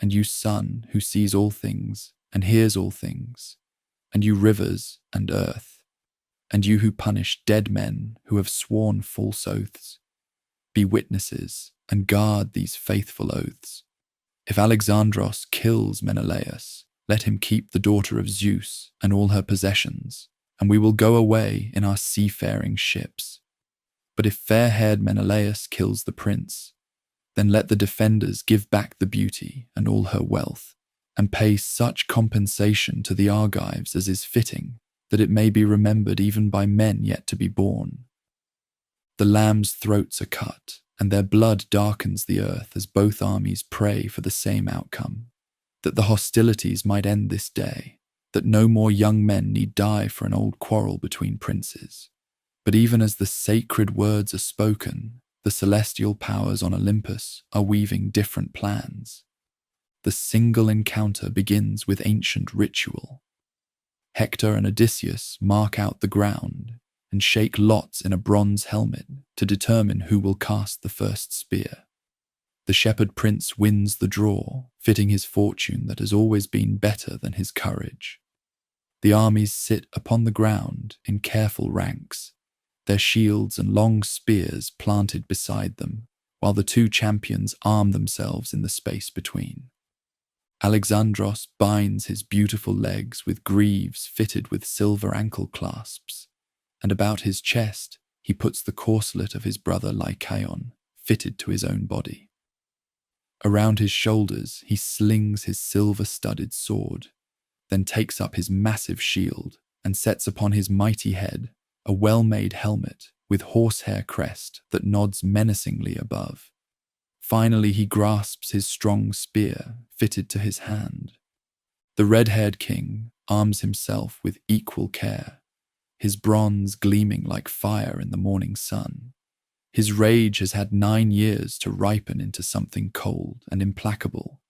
S1: and you Son, who sees all things and hears all things, and you rivers and earth, and you who punish dead men who have sworn false oaths, be witnesses and guard these faithful oaths. If Alexandros kills Menelaus, let him keep the daughter of Zeus and all her possessions, and we will go away in our seafaring ships. But if fair-haired Menelaus kills the prince, then let the defenders give back the beauty and all her wealth, and pay such compensation to the Argives as is fitting, that it may be remembered even by men yet to be born. The lambs' throats are cut, and their blood darkens the earth as both armies pray for the same outcome, that the hostilities might end this day, that no more young men need die for an old quarrel between princes. But even as the sacred words are spoken, the celestial powers on Olympus are weaving different plans. The single encounter begins with ancient ritual. Hector and Odysseus mark out the ground and shake lots in a bronze helmet to determine who will cast the first spear. The shepherd prince wins the draw, fitting his fortune that has always been better than his courage. The armies sit upon the ground in careful ranks, their shields and long spears planted beside them, while the two champions arm themselves in the space between. Alexandros binds his beautiful legs with greaves fitted with silver ankle clasps, and about his chest he puts the corselet of his brother Lycaon, fitted to his own body. Around his shoulders he slings his silver-studded sword, then takes up his massive shield and sets upon his mighty head a well-made helmet with horsehair crest that nods menacingly above. Finally he grasps his strong spear, fitted to his hand. The red-haired king arms himself with equal care, his bronze gleaming like fire in the morning sun. His rage has had 9 years to ripen into something cold and implacable.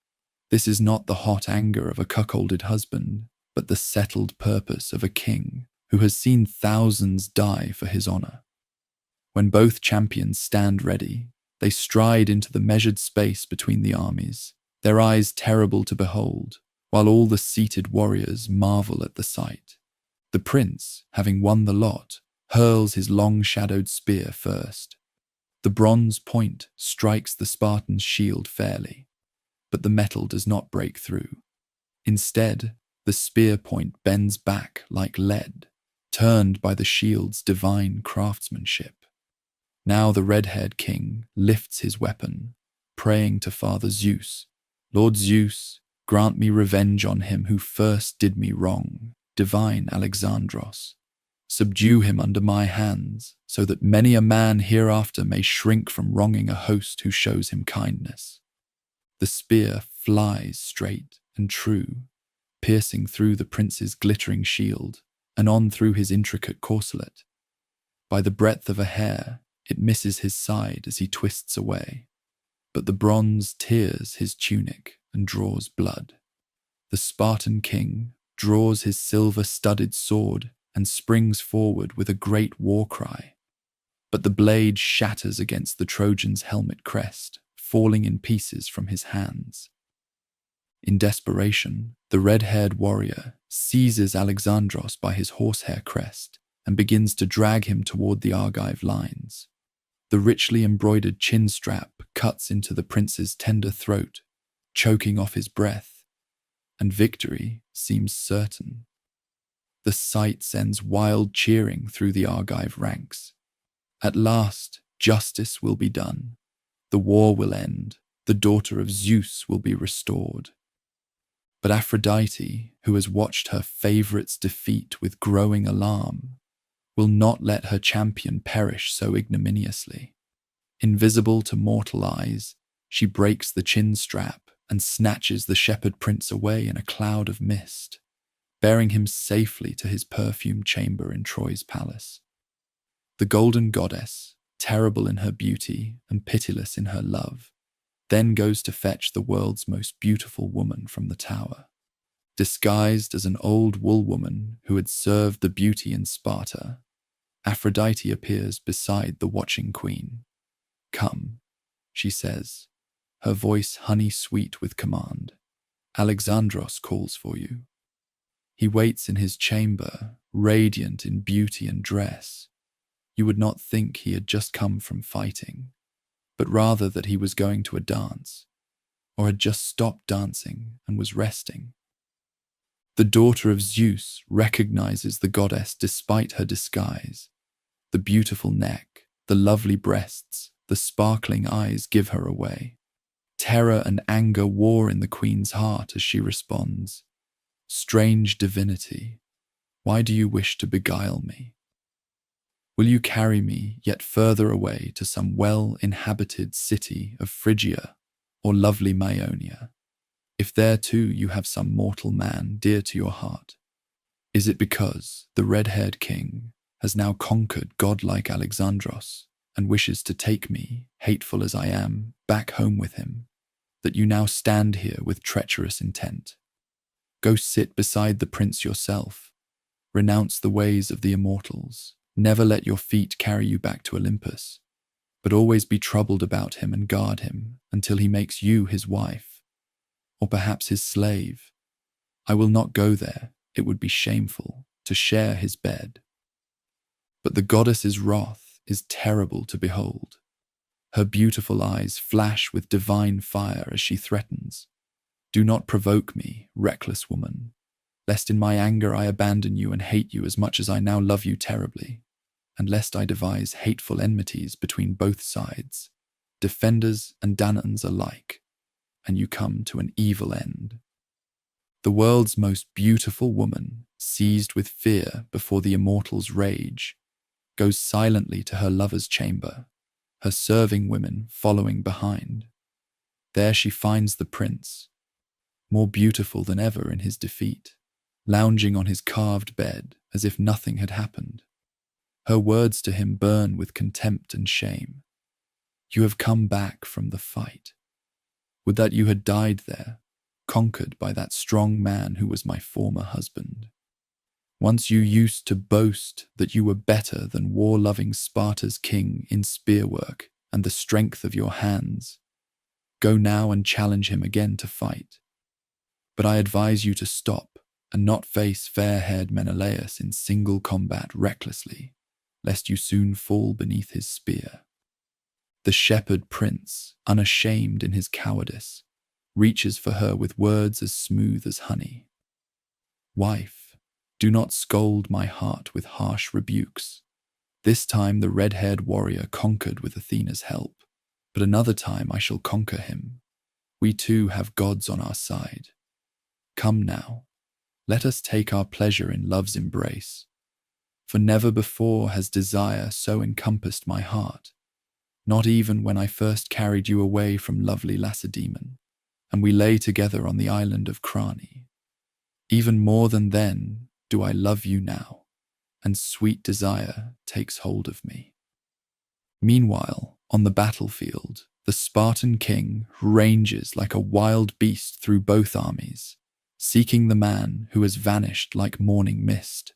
S1: This is not the hot anger of a cuckolded husband, but the settled purpose of a king who has seen thousands die for his honor. When both champions stand ready, they stride into the measured space between the armies, their eyes terrible to behold, while all the seated warriors marvel at the sight. The prince, having won the lot, hurls his long-shadowed spear first. The bronze point strikes the Spartan's shield fairly, but the metal does not break through. Instead, the spear point bends back like lead, turned by the shield's divine craftsmanship. Now the red-haired king lifts his weapon, praying to Father Zeus, "Lord Zeus, grant me revenge on him who first did me wrong, divine Alexandros. Subdue him under my hands, so that many a man hereafter may shrink from wronging a host who shows him kindness." The spear flies straight and true, piercing through the prince's glittering shield and on through his intricate corselet. By the breadth of a hair, it misses his side as he twists away, but the bronze tears his tunic and draws blood. The Spartan king draws his silver-studded sword and springs forward with a great war cry, but the blade shatters against the Trojan's helmet crest, falling in pieces from his hands. In desperation, the red-haired warrior seizes Alexandros by his horsehair crest and begins to drag him toward the Argive lines. The richly embroidered chin strap cuts into the prince's tender throat, choking off his breath, and victory seems certain. The sight sends wild cheering through the Argive ranks. At last, justice will be done. The war will end. The daughter of Zeus will be restored. But Aphrodite, who has watched her favorite's defeat with growing alarm, will not let her champion perish so ignominiously. Invisible to mortal eyes, she breaks the chin strap and snatches the shepherd prince away in a cloud of mist, bearing him safely to his perfumed chamber in Troy's palace. The golden goddess, terrible in her beauty and pitiless in her love, then goes to fetch the world's most beautiful woman from the tower. Disguised as an old wool woman who had served the beauty in Sparta, Aphrodite appears beside the watching queen. "Come," she says, her voice honey-sweet with command. "Alexandros calls for you." He waits in his chamber, radiant in beauty and dress. You would not think he had just come from fighting, but rather that he was going to a dance, or had just stopped dancing and was resting. The daughter of Zeus recognizes the goddess despite her disguise. The beautiful neck, the lovely breasts, the sparkling eyes give her away. Terror and anger war in the queen's heart as she responds, "Strange divinity, why do you wish to beguile me? Will you carry me yet further away to some well-inhabited city of Phrygia or lovely Maeonia, if there too you have some mortal man dear to your heart? Is it because the red-haired king has now conquered godlike Alexandros and wishes to take me, hateful as I am, back home with him, that you now stand here with treacherous intent? Go sit beside the prince yourself. Renounce the ways of the immortals. Never let your feet carry you back to Olympus, but always be troubled about him and guard him until he makes you his wife, or perhaps his slave. I will not go there, it would be shameful, to share his bed." But the goddess's wrath is terrible to behold. Her beautiful eyes flash with divine fire as she threatens, "Do not provoke me, reckless woman, lest in my anger I abandon you and hate you as much as I now love you terribly, and lest I devise hateful enmities between both sides, defenders and Danaans alike, and you come to an evil end." The world's most beautiful woman, seized with fear before the immortal's rage, goes silently to her lover's chamber, her serving women following behind. There she finds the prince, more beautiful than ever in his defeat, lounging on his carved bed as if nothing had happened. Her words to him burn with contempt and shame. You have come back from the fight. Would that you had died there, conquered by that strong man who was my former husband. Once you used to boast that you were better than war-loving Sparta's king in spearwork and the strength of your hands. Go now and challenge him again to fight. But I advise you to stop and not face fair-haired Menelaus in single combat recklessly, lest you soon fall beneath his spear. The shepherd prince, unashamed in his cowardice, reaches for her with words as smooth as honey. Wife, do not scold my heart with harsh rebukes. This time the red-haired warrior conquered with Athena's help, but another time I shall conquer him. We too have gods on our side. Come now, let us take our pleasure in love's embrace, for never before has desire so encompassed my heart, not even when I first carried you away from lovely Lacedaemon, and we lay together on the island of Crani. Even more than then do I love you now, and sweet desire takes hold of me. Meanwhile, on the battlefield, the Spartan king ranges like a wild beast through both armies, seeking the man who has vanished like morning mist.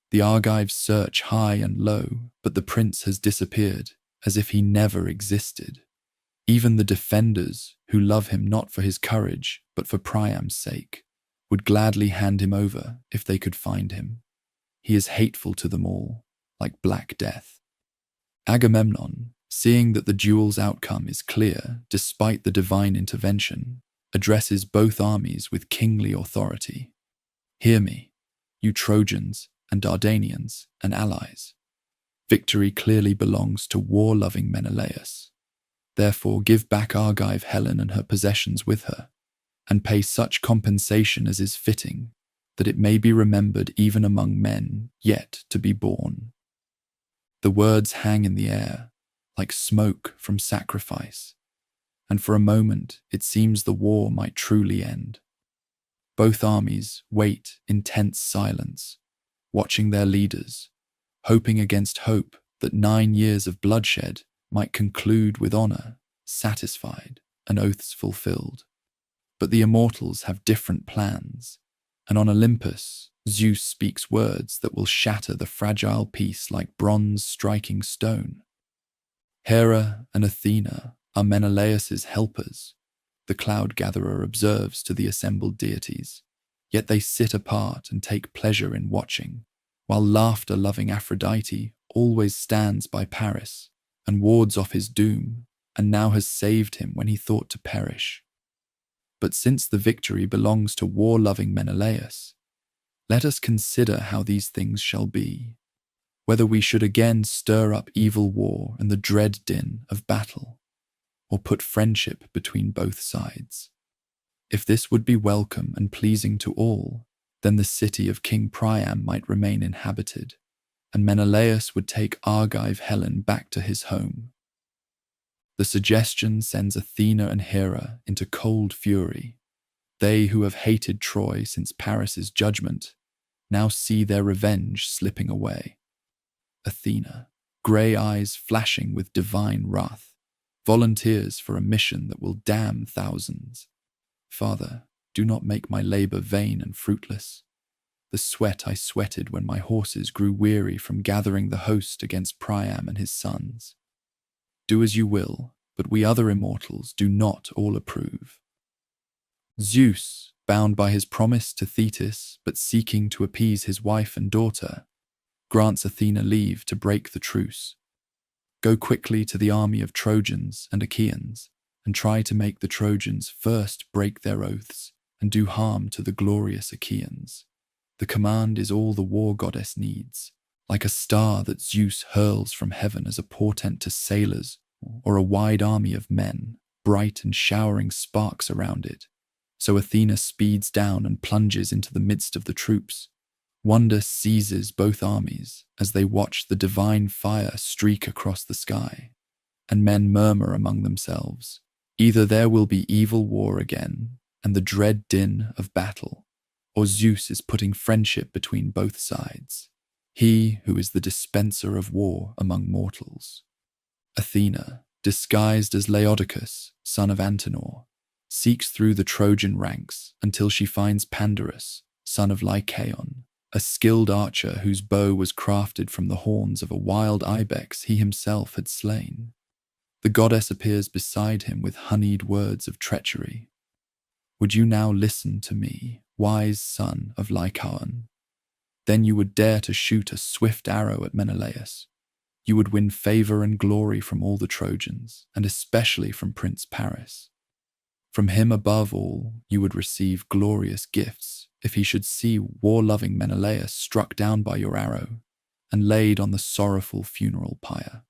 S1: The Argives search high and low, but the prince has disappeared, as if he never existed. Even the defenders, who love him not for his courage, but for Priam's sake, would gladly hand him over if they could find him. He is hateful to them all, like Black Death. Agamemnon, seeing that the duel's outcome is clear despite the divine intervention, addresses both armies with kingly authority. Hear me, you Trojans and Dardanians and allies. Victory clearly belongs to war-loving Menelaus. Therefore give back Argive Helen and her possessions with her, and pay such compensation as is fitting, that it may be remembered even among men yet to be born. The words hang in the air, like smoke from sacrifice, and for a moment it seems the war might truly end. Both armies wait in tense silence, watching their leaders, hoping against hope that 9 years of bloodshed might conclude with honor, satisfied, and oaths fulfilled. But the immortals have different plans, and on Olympus, Zeus speaks words that will shatter the fragile peace like bronze striking stone. Hera and Athena are Menelaus's helpers, the cloud-gatherer observes to the assembled deities, yet they sit apart and take pleasure in watching, while laughter-loving Aphrodite always stands by Paris and wards off his doom, and now has saved him when he thought to perish. But since the victory belongs to war-loving Menelaus, let us consider how these things shall be, whether we should again stir up evil war and the dread din of battle, or put friendship between both sides. If this would be welcome and pleasing to all, then the city of King Priam might remain inhabited, and Menelaus would take Argive Helen back to his home. The suggestion sends Athena and Hera into cold fury. They who have hated Troy since Paris's judgment now see their revenge slipping away. Athena, grey eyes flashing with divine wrath, volunteers for a mission that will damn thousands. Father, do not make my labor vain and fruitless. The sweat I sweated when my horses grew weary from gathering the host against Priam and his sons. Do as you will, but we other immortals do not all approve. Zeus, bound by his promise to Thetis, but seeking to appease his wife and daughter, grants Athena leave to break the truce. Go quickly to the army of Trojans and Achaeans, and try to make the Trojans first break their oaths and do harm to the glorious Achaeans. The command is all the war goddess needs, like a star that Zeus hurls from heaven as a portent to sailors, or a wide army of men, bright and showering sparks around it. So Athena speeds down and plunges into the midst of the troops. Wonder seizes both armies as they watch the divine fire streak across the sky, and men murmur among themselves, Either there will be evil war again and the dread din of battle, or Zeus is putting friendship between both sides, he who is the dispenser of war among mortals. Athena, disguised as Laodocus, son of Antenor, seeks through the Trojan ranks until she finds Pandarus, son of Lycaon, a skilled archer whose bow was crafted from the horns of a wild ibex he himself had slain. The goddess appears beside him with honeyed words of treachery. Would you now listen to me, wise son of Lycaon? Then you would dare to shoot a swift arrow at Menelaus. You would win favor and glory from all the Trojans, and especially from Prince Paris. From him above all, you would receive glorious gifts if he should see war-loving Menelaus struck down by your arrow and laid on the sorrowful funeral pyre.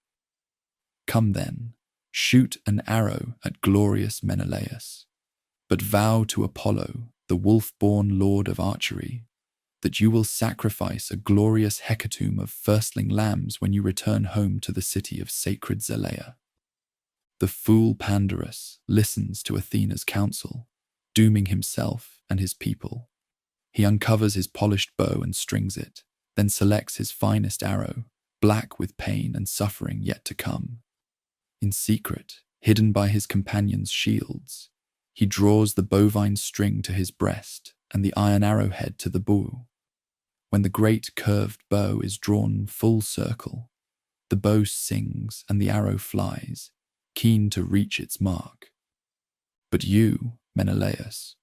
S1: Come then, shoot an arrow at glorious Menelaus, but vow to Apollo, the wolf-born lord of archery, that you will sacrifice a glorious hecatomb of firstling lambs when you return home to the city of sacred Zelea. The fool Pandarus listens to Athena's counsel, dooming himself and his people. He uncovers his polished bow and strings it, then selects his finest arrow, black with pain and suffering yet to come. In secret, hidden by his companions' shields, he draws the bovine string to his breast and the iron arrowhead to the bow. When the great curved bow is drawn full circle, the bow sings and the arrow flies, keen to reach its mark. But you, Menelaus,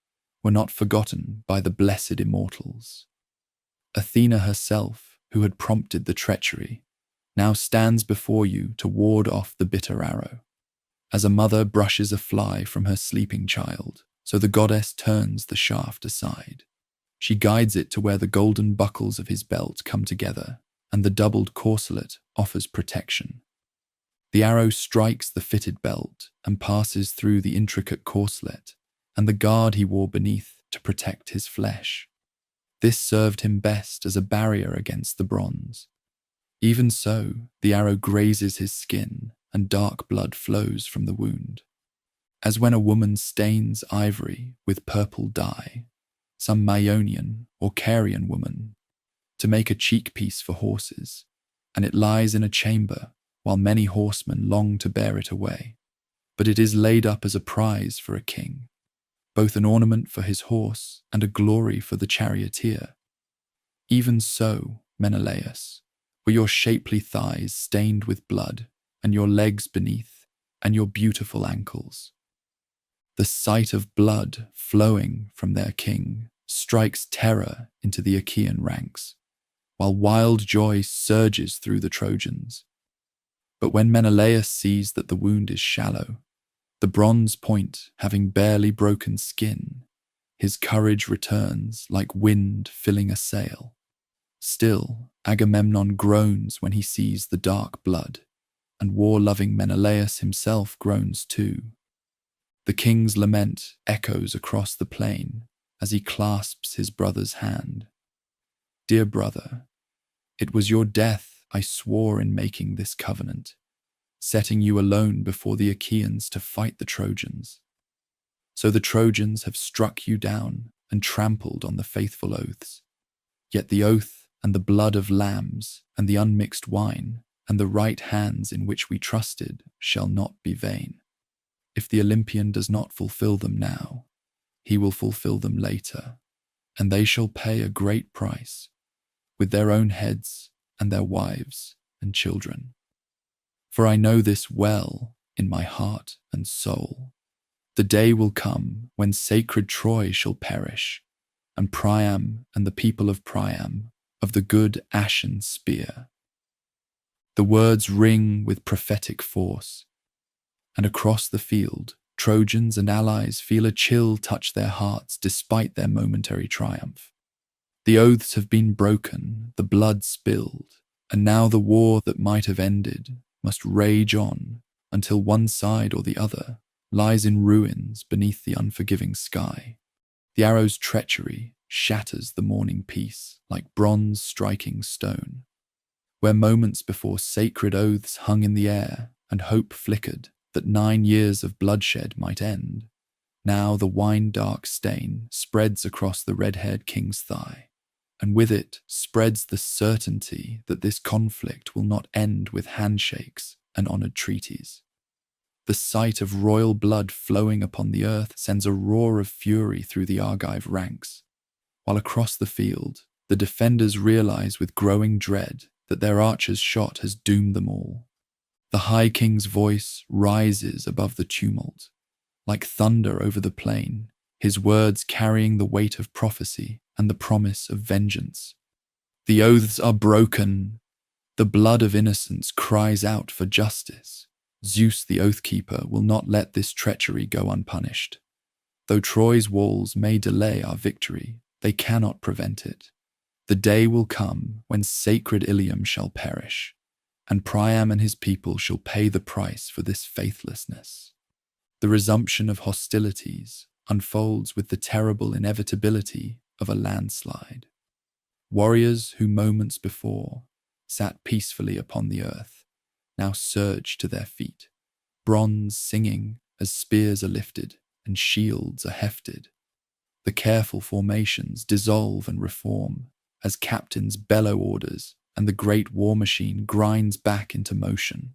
S1: were not forgotten by the blessed immortals. Athena herself, who had prompted the treachery, now stands before you to ward off the bitter arrow. As a mother brushes a fly from her sleeping child, so the goddess turns the shaft aside. She guides it to where the golden buckles of his belt come together, and the doubled corselet offers protection. The arrow strikes the fitted belt and passes through the intricate corselet and the guard he wore beneath to protect his flesh. This served him best as a barrier against the bronze. Even so, the arrow grazes his skin and dark blood flows from the wound. As when a woman stains ivory with purple dye, some Myonian or Carian woman, to make a cheek piece for horses, and it lies in a chamber while many horsemen long to bear it away. But it is laid up as a prize for a king, both an ornament for his horse and a glory for the charioteer. Even so, Menelaus, were your shapely thighs stained with blood, and your legs beneath, and your beautiful ankles. The sight of blood flowing from their king strikes terror into the Achaean ranks, while wild joy surges through the Trojans. But when Menelaus sees that the wound is shallow, the bronze point having barely broken skin, his courage returns like wind filling a sail. Still, Agamemnon groans when he sees the dark blood, and war-loving Menelaus himself groans too. The king's lament echoes across the plain as he clasps his brother's hand. Dear brother, it was your death I swore in making this covenant, setting you alone before the Achaeans to fight the Trojans. So the Trojans have struck you down and trampled on the faithful oaths. Yet the oath and the blood of lambs and the unmixed wine and the right hands in which we trusted shall not be vain. If the Olympian does not fulfill them now, he will fulfill them later, and they shall pay a great price, with their own heads and their wives and children. For I know this well in my heart and soul. The day will come when sacred Troy shall perish, and Priam and the people of Priam, of the good ashen spear. The words ring with prophetic force, and across the field, Trojans and allies feel a chill touch their hearts despite their momentary triumph. The oaths have been broken, the blood spilled, and now the war that might have ended must rage on until one side or the other lies in ruins beneath the unforgiving sky. The arrow's treachery shatters the morning peace like bronze striking stone. Where moments before sacred oaths hung in the air and hope flickered, that 9 years of bloodshed might end. Now the wine-dark stain spreads across the red-haired king's thigh, and with it spreads the certainty that this conflict will not end with handshakes and honoured treaties. The sight of royal blood flowing upon the earth sends a roar of fury through the Argive ranks, while across the field, the defenders realize with growing dread that their archer's shot has doomed them all. The High King's voice rises above the tumult, like thunder over the plain, his words carrying the weight of prophecy and the promise of vengeance. The oaths are broken. The blood of innocents cries out for justice. Zeus the Oathkeeper will not let this treachery go unpunished. Though Troy's walls may delay our victory, they cannot prevent it. The day will come when sacred Ilium shall perish, and Priam and his people shall pay the price for this faithlessness. The resumption of hostilities unfolds with the terrible inevitability of a landslide. Warriors who moments before sat peacefully upon the earth now surge to their feet, bronze singing as spears are lifted and shields are hefted. The careful formations dissolve and reform as captains bellow orders and the great war machine grinds back into motion.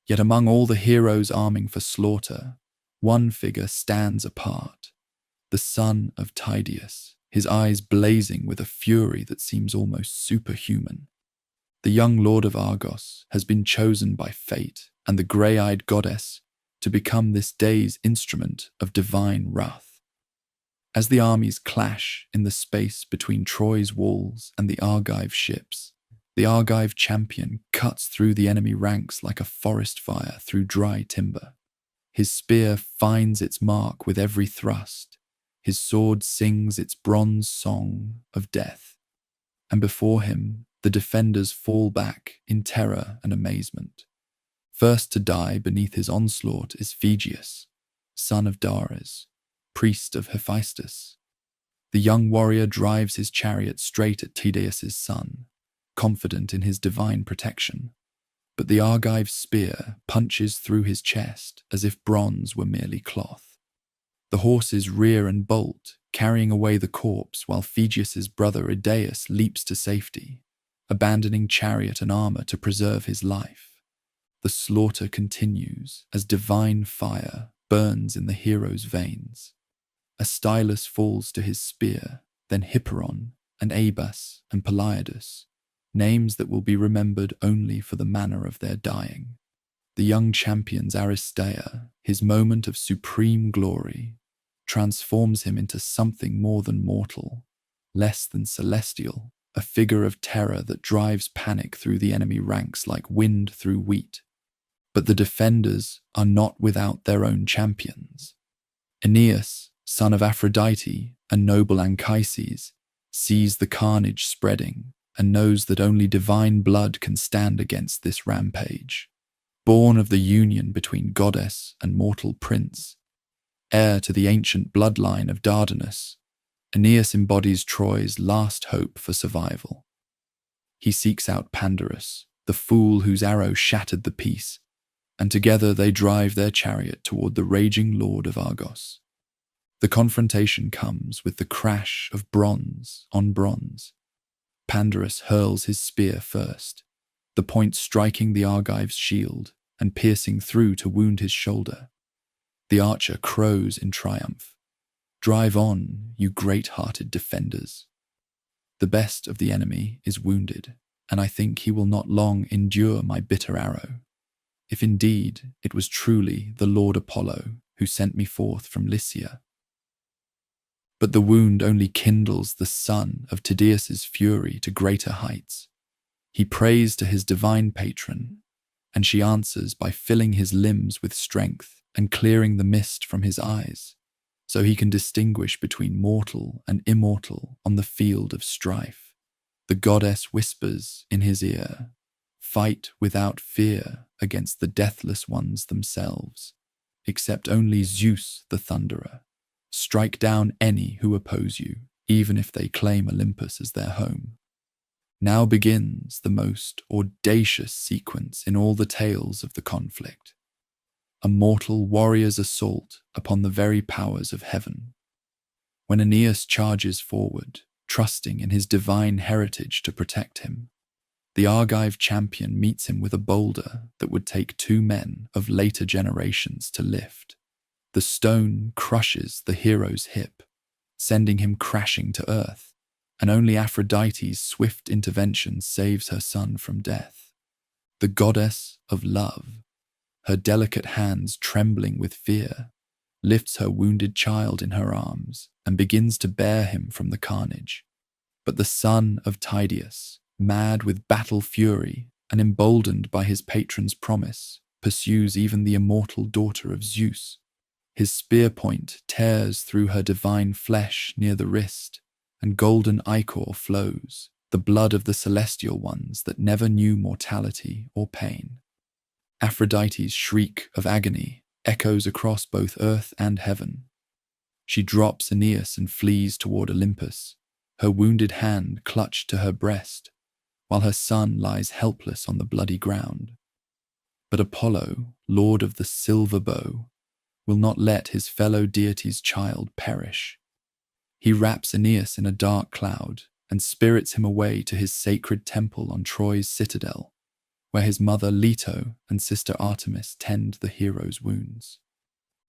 S1: Yet among all the heroes arming for slaughter, one figure stands apart, the son of Tydeus, his eyes blazing with a fury that seems almost superhuman. The young lord of Argos has been chosen by fate and the grey-eyed goddess to become this day's instrument of divine wrath. As the armies clash in the space between Troy's walls and the Argive ships, the Argive champion cuts through the enemy ranks like a forest fire through dry timber. His spear finds its mark with every thrust. His sword sings its bronze song of death. And before him, the defenders fall back in terror and amazement. First to die beneath his onslaught is Phegeus, son of Dares, priest of Hephaestus. The young warrior drives his chariot straight at Tydeus's son, confident in his divine protection. But the Argive spear punches through his chest as if bronze were merely cloth. The horses rear and bolt, carrying away the corpse while Phegeus's brother Idaeus leaps to safety, abandoning chariot and armor to preserve his life. The slaughter continues as divine fire burns in the hero's veins. Astylus falls to his spear, then Hipperon and Abas and Poliadus, names that will be remembered only for the manner of their dying. The young champion's Aristeia, his moment of supreme glory, transforms him into something more than mortal, less than celestial, a figure of terror that drives panic through the enemy ranks like wind through wheat. But the defenders are not without their own champions. Aeneas, son of Aphrodite and noble Anchises, sees the carnage spreading and knows that only divine blood can stand against this rampage. Born of the union between goddess and mortal prince, heir to the ancient bloodline of Dardanus, Aeneas embodies Troy's last hope for survival. He seeks out Pandarus, the fool whose arrow shattered the peace, and together they drive their chariot toward the raging lord of Argos. The confrontation comes with the crash of bronze on bronze. Pandarus hurls his spear first, the point striking the Argive's shield and piercing through to wound his shoulder. The archer crows in triumph. Drive on, you great-hearted defenders. The best of the enemy is wounded, and I think he will not long endure my bitter arrow. If indeed it was truly the Lord Apollo who sent me forth from Lycia. But the wound only kindles the son of Tydeus's fury to greater heights. He prays to his divine patron, and she answers by filling his limbs with strength and clearing the mist from his eyes, so he can distinguish between mortal and immortal on the field of strife. The goddess whispers in his ear, "Fight without fear against the deathless ones themselves, except only Zeus the Thunderer. Strike down any who oppose you, even if they claim Olympus as their home." Now begins the most audacious sequence in all the tales of the conflict. a mortal warrior's assault upon the very powers of heaven. When Aeneas charges forward, trusting in his divine heritage to protect him, the Argive champion meets him with a boulder that would take 2 men of later generations to lift. The stone crushes the hero's hip, sending him crashing to earth, and only Aphrodite's swift intervention saves her son from death. The goddess of love, her delicate hands trembling with fear, lifts her wounded child in her arms and begins to bear him from the carnage. But the son of Tydeus, mad with battle fury and emboldened by his patron's promise, pursues even the immortal daughter of Zeus. His spear point tears through her divine flesh near the wrist, and golden ichor flows, the blood of the celestial ones that never knew mortality or pain. Aphrodite's shriek of agony echoes across both earth and heaven. She drops Aeneas and flees toward Olympus, her wounded hand clutched to her breast, while her son lies helpless on the bloody ground. But Apollo, lord of the silver bow, will not let his fellow deity's child perish. He wraps Aeneas in a dark cloud and spirits him away to his sacred temple on Troy's citadel, where his mother Leto and sister Artemis tend the hero's wounds.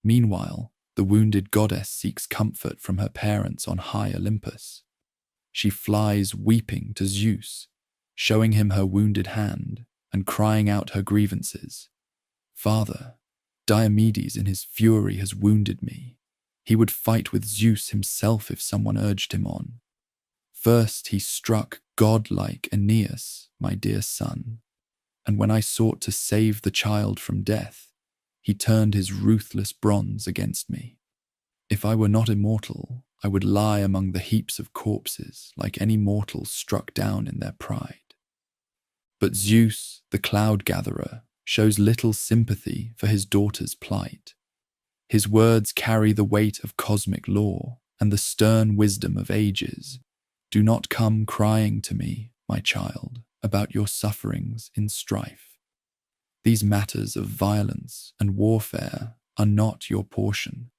S1: Meanwhile, the wounded goddess seeks comfort from her parents on high Olympus. She flies weeping to Zeus, showing him her wounded hand and crying out her grievances. "Father, Diomedes in his fury has wounded me. He would fight with Zeus himself if someone urged him on. First he struck godlike Aeneas, my dear son, and when I sought to save the child from death, he turned his ruthless bronze against me. If I were not immortal, I would lie among the heaps of corpses like any mortal struck down in their pride." But Zeus, the cloud-gatherer, shows little sympathy for his daughter's plight. His words carry the weight of cosmic law and the stern wisdom of ages. "Do not come crying to me, my child, about your sufferings in strife. These matters of violence and warfare are not your portion.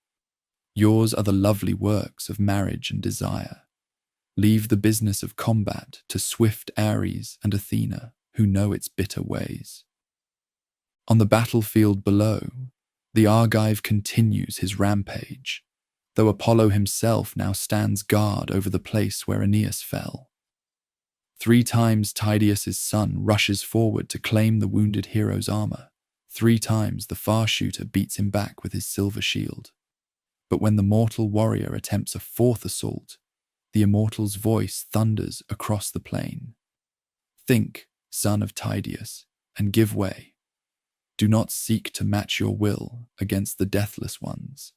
S1: Yours are the lovely works of marriage and desire. Leave the business of combat to swift Ares and Athena, who know its bitter ways." On the battlefield below, the Argive continues his rampage, though Apollo himself now stands guard over the place where Aeneas fell. 3 times Tydeus' son rushes forward to claim the wounded hero's armor. 3 times the far shooter beats him back with his silver shield. But when the mortal warrior attempts a 4th assault, the immortal's voice thunders across the plain. "Think, son of Tydeus, and give way. Do not seek to match your will against the deathless ones,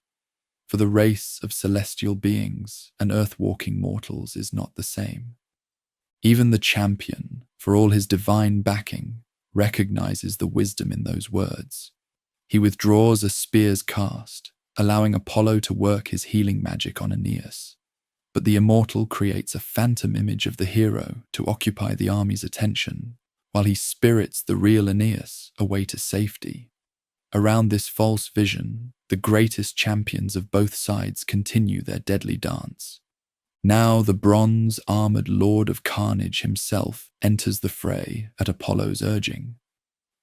S1: for the race of celestial beings and earth-walking mortals is not the same." Even the champion, for all his divine backing, recognizes the wisdom in those words. He withdraws a spear's cast, allowing Apollo to work his healing magic on Aeneas. But the immortal creates a phantom image of the hero to occupy the army's attention, while he spirits the real Aeneas away to safety. Around this false vision, the greatest champions of both sides continue their deadly dance. Now the bronze-armored lord of carnage himself enters the fray at Apollo's urging.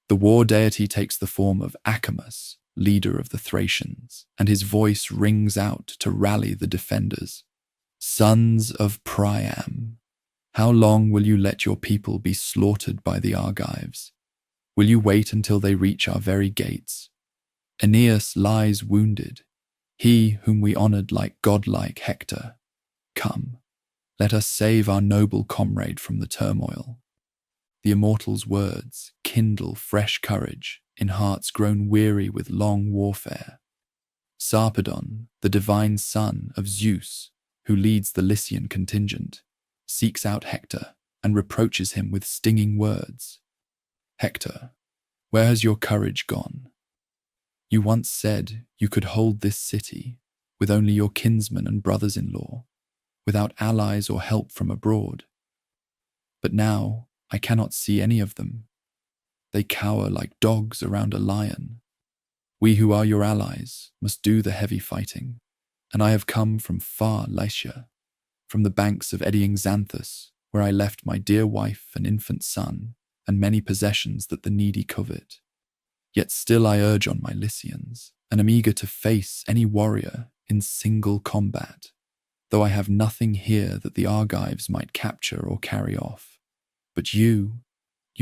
S1: The war deity takes the form of Acamas, leader of the Thracians, and his voice rings out to rally the defenders. "Sons of Priam, how long will you let your people be slaughtered by the Argives? Will you wait until they reach our very gates? Aeneas lies wounded, he whom we honored like godlike Hector. Come, let us save our noble comrade from the turmoil." The immortal's words kindle fresh courage in hearts grown weary with long warfare. Sarpedon, the divine son of Zeus, who leads the Lycian contingent, seeks out Hector and reproaches him with stinging words. "Hector, where has your courage gone? You once said you could hold this city with only your kinsmen and brothers-in-law, without allies or help from abroad. But now I cannot see any of them. They cower like dogs around a lion. We who are your allies must do the heavy fighting, and I have come from far Lycia, from the banks of eddying Xanthus, where I left my dear wife and infant son, and many possessions that the needy covet. Yet still I urge on my Lycians, and am eager to face any warrior in single combat, though I have nothing here that the Argives might capture or carry off. But you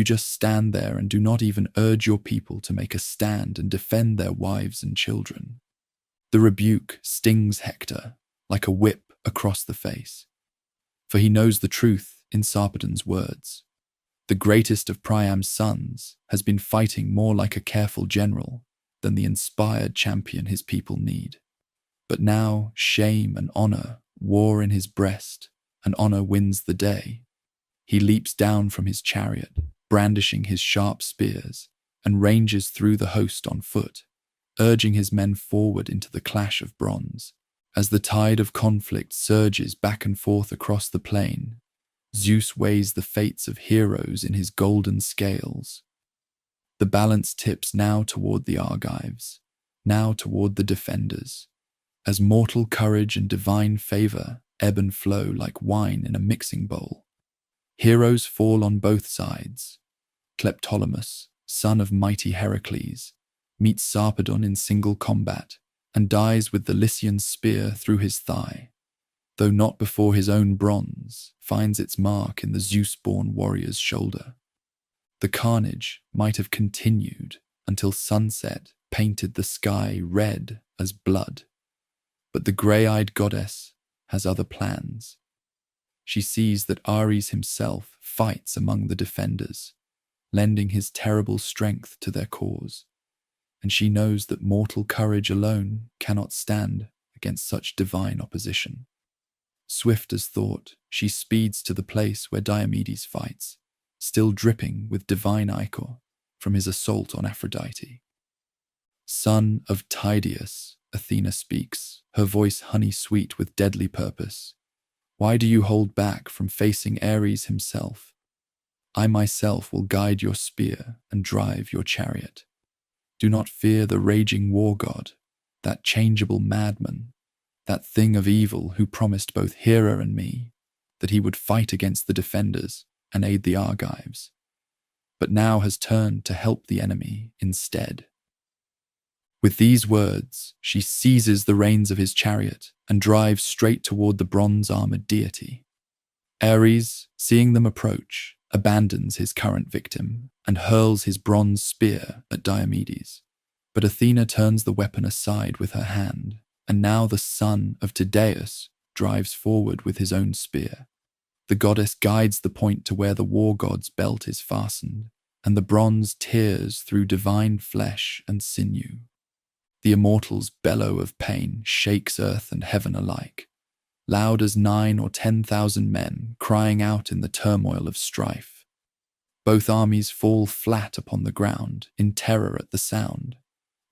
S1: just stand there and do not even urge your people to make a stand and defend their wives and children. The rebuke stings Hector like a whip across the face, for he knows the truth in Sarpedon's words. The greatest of Priam's sons has been fighting more like a careful general than the inspired champion his people need. But now shame and honor war in his breast, and honor wins the day. He leaps down from his chariot, brandishing his sharp spears, and ranges through the host on foot, urging his men forward into the clash of bronze. As the tide of conflict surges back and forth across the plain, Zeus weighs the fates of heroes in his golden scales. The balance tips now toward the Argives, now toward the defenders, as mortal courage and divine favor ebb and flow like wine in a mixing bowl. Heroes fall on both sides. Cleptolemus, son of mighty Heracles, meets Sarpedon in single combat and dies with the Lycian spear through his thigh, though not before his own bronze finds its mark in the Zeus-born warrior's shoulder. The carnage might have continued until sunset painted the sky red as blood, but the grey-eyed goddess has other plans. She sees that Ares himself fights among the defenders, lending his terrible strength to their cause, and she knows that mortal courage alone cannot stand against such divine opposition. Swift as thought, she speeds to the place where Diomedes fights, still dripping with divine ichor from his assault on Aphrodite. Son of Tydeus, Athena speaks, her voice honey-sweet with deadly purpose. Why do you hold back from facing Ares himself? I myself will guide your spear and drive your chariot. Do not fear the raging war god, that changeable madman, that thing of evil who promised both Hera and me that he would fight against the defenders and aid the Argives, but now has turned to help the enemy instead. With these words, she seizes the reins of his chariot and drives straight toward the bronze-armored deity. Ares, seeing them approach, abandons his current victim and hurls his bronze spear at Diomedes. But Athena turns the weapon aside with her hand, and now the son of Tydeus drives forward with his own spear. The goddess guides the point to where the war god's belt is fastened, and the bronze tears through divine flesh and sinew. The immortal's bellow of pain shakes earth and heaven alike, loud as 9,000 or 10,000 men crying out in the turmoil of strife. Both armies fall flat upon the ground in terror at the sound,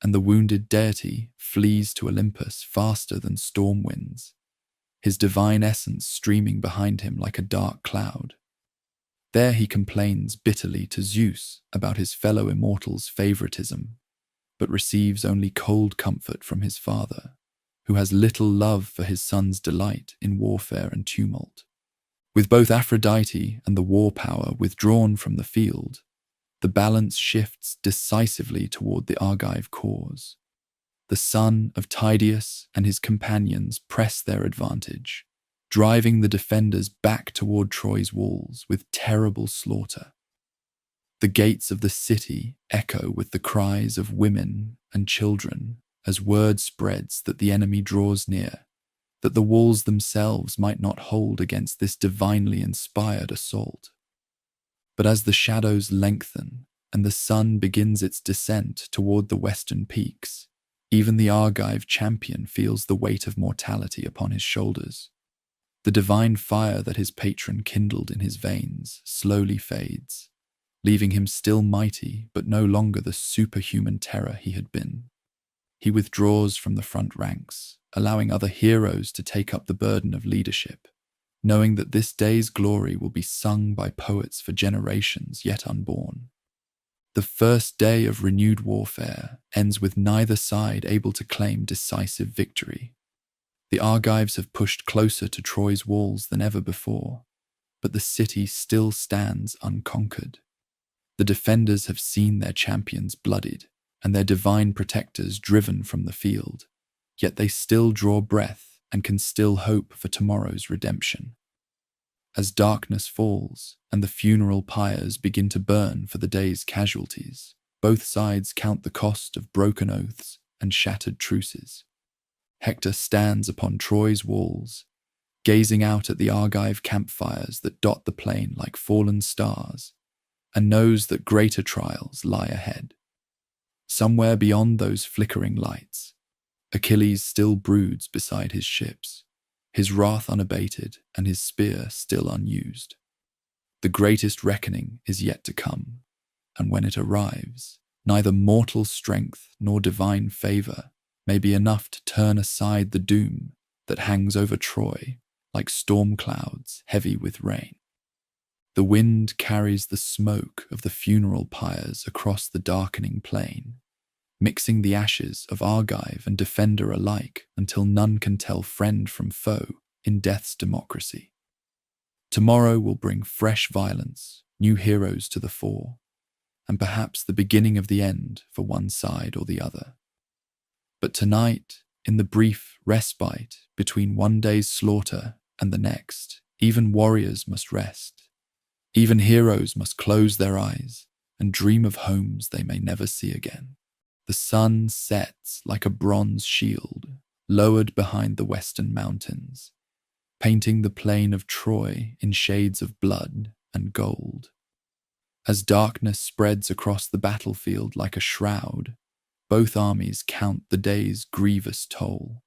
S1: and the wounded deity flees to Olympus faster than storm winds, his divine essence streaming behind him like a dark cloud. There he complains bitterly to Zeus about his fellow immortal's favoritism, but receives only cold comfort from his father, who has little love for his son's delight in warfare and tumult. With both Aphrodite and the war power withdrawn from the field, the balance shifts decisively toward the Argive cause. The son of Tydeus and his companions press their advantage, driving the defenders back toward Troy's walls with terrible slaughter. The gates of the city echo with the cries of women and children as word spreads that the enemy draws near, that the walls themselves might not hold against this divinely inspired assault. But as the shadows lengthen and the sun begins its descent toward the western peaks, even the Argive champion feels the weight of mortality upon his shoulders. The divine fire that his patron kindled in his veins slowly fades, leaving him still mighty but no longer the superhuman terror he had been. He withdraws from the front ranks, allowing other heroes to take up the burden of leadership, knowing that this day's glory will be sung by poets for generations yet unborn. The first day of renewed warfare ends with neither side able to claim decisive victory. The Argives have pushed closer to Troy's walls than ever before, but the city still stands unconquered. The defenders have seen their champions bloodied and their divine protectors driven from the field, yet they still draw breath and can still hope for tomorrow's redemption. As darkness falls and the funeral pyres begin to burn for the day's casualties, both sides count the cost of broken oaths and shattered truces. Hector stands upon Troy's walls, gazing out at the Argive campfires that dot the plain like fallen stars, and knows that greater trials lie ahead. Somewhere beyond those flickering lights, Achilles still broods beside his ships, his wrath unabated and his spear still unused. The greatest reckoning is yet to come, and when it arrives, neither mortal strength nor divine favour may be enough to turn aside the doom that hangs over Troy like storm clouds heavy with rain. The wind carries the smoke of the funeral pyres across the darkening plain, mixing the ashes of Argive and defender alike until none can tell friend from foe in death's democracy. Tomorrow will bring fresh violence, new heroes to the fore, and perhaps the beginning of the end for one side or the other. But tonight, in the brief respite between one day's slaughter and the next, even warriors must rest. Even heroes must close their eyes and dream of homes they may never see again. The sun sets like a bronze shield, lowered behind the western mountains, painting the plain of Troy in shades of blood and gold. As darkness spreads across the battlefield like a shroud, both armies count the day's grievous toll.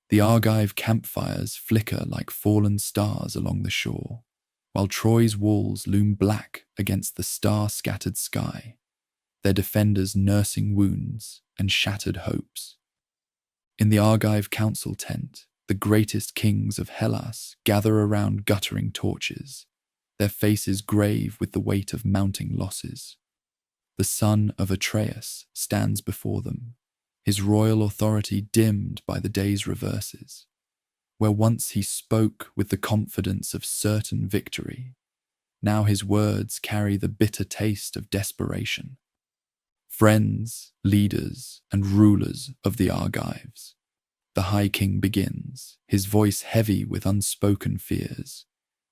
S1: The Argive campfires flicker like fallen stars along the shore, while Troy's walls loom black against the star-scattered sky, their defenders nursing wounds and shattered hopes. In the Argive council tent, the greatest kings of Hellas gather around guttering torches, their faces grave with the weight of mounting losses. The son of Atreus stands before them, his royal authority dimmed by the day's reverses. Where once he spoke with the confidence of certain victory, now his words carry the bitter taste of desperation. Friends, leaders, and rulers of the Argives, the High King begins, his voice heavy with unspoken fears.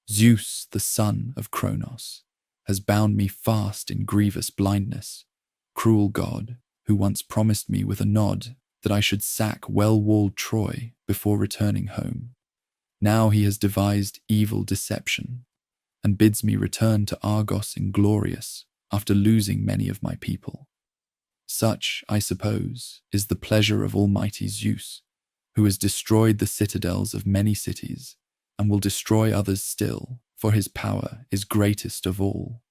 S1: Zeus, the son of Kronos, has bound me fast in grievous blindness. Cruel God, who once promised me with a nod that I should sack well-walled Troy before returning home. Now he has devised evil deception and bids me return to Argos inglorious after losing many of my people. Such, I suppose, is the pleasure of Almighty Zeus, who has destroyed the citadels of many cities and will destroy others still, for his power is greatest of all.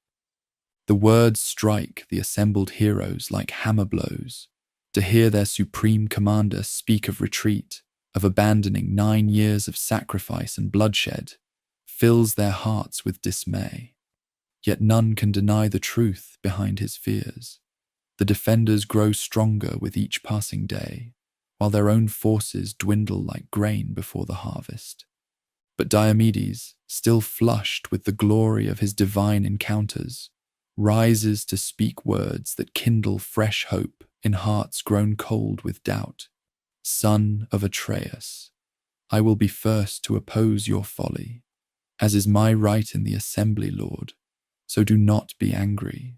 S1: The words strike the assembled heroes like hammer blows, to hear their supreme commander speak of retreat, of abandoning 9 years of sacrifice and bloodshed, fills their hearts with dismay. Yet none can deny the truth behind his fears. The defenders grow stronger with each passing day, while their own forces dwindle like grain before the harvest. But Diomedes, still flushed with the glory of his divine encounters, rises to speak words that kindle fresh hope in hearts grown cold with doubt. Son of Atreus, I will be first to oppose your folly, as is my right in the assembly, Lord, so do not be angry.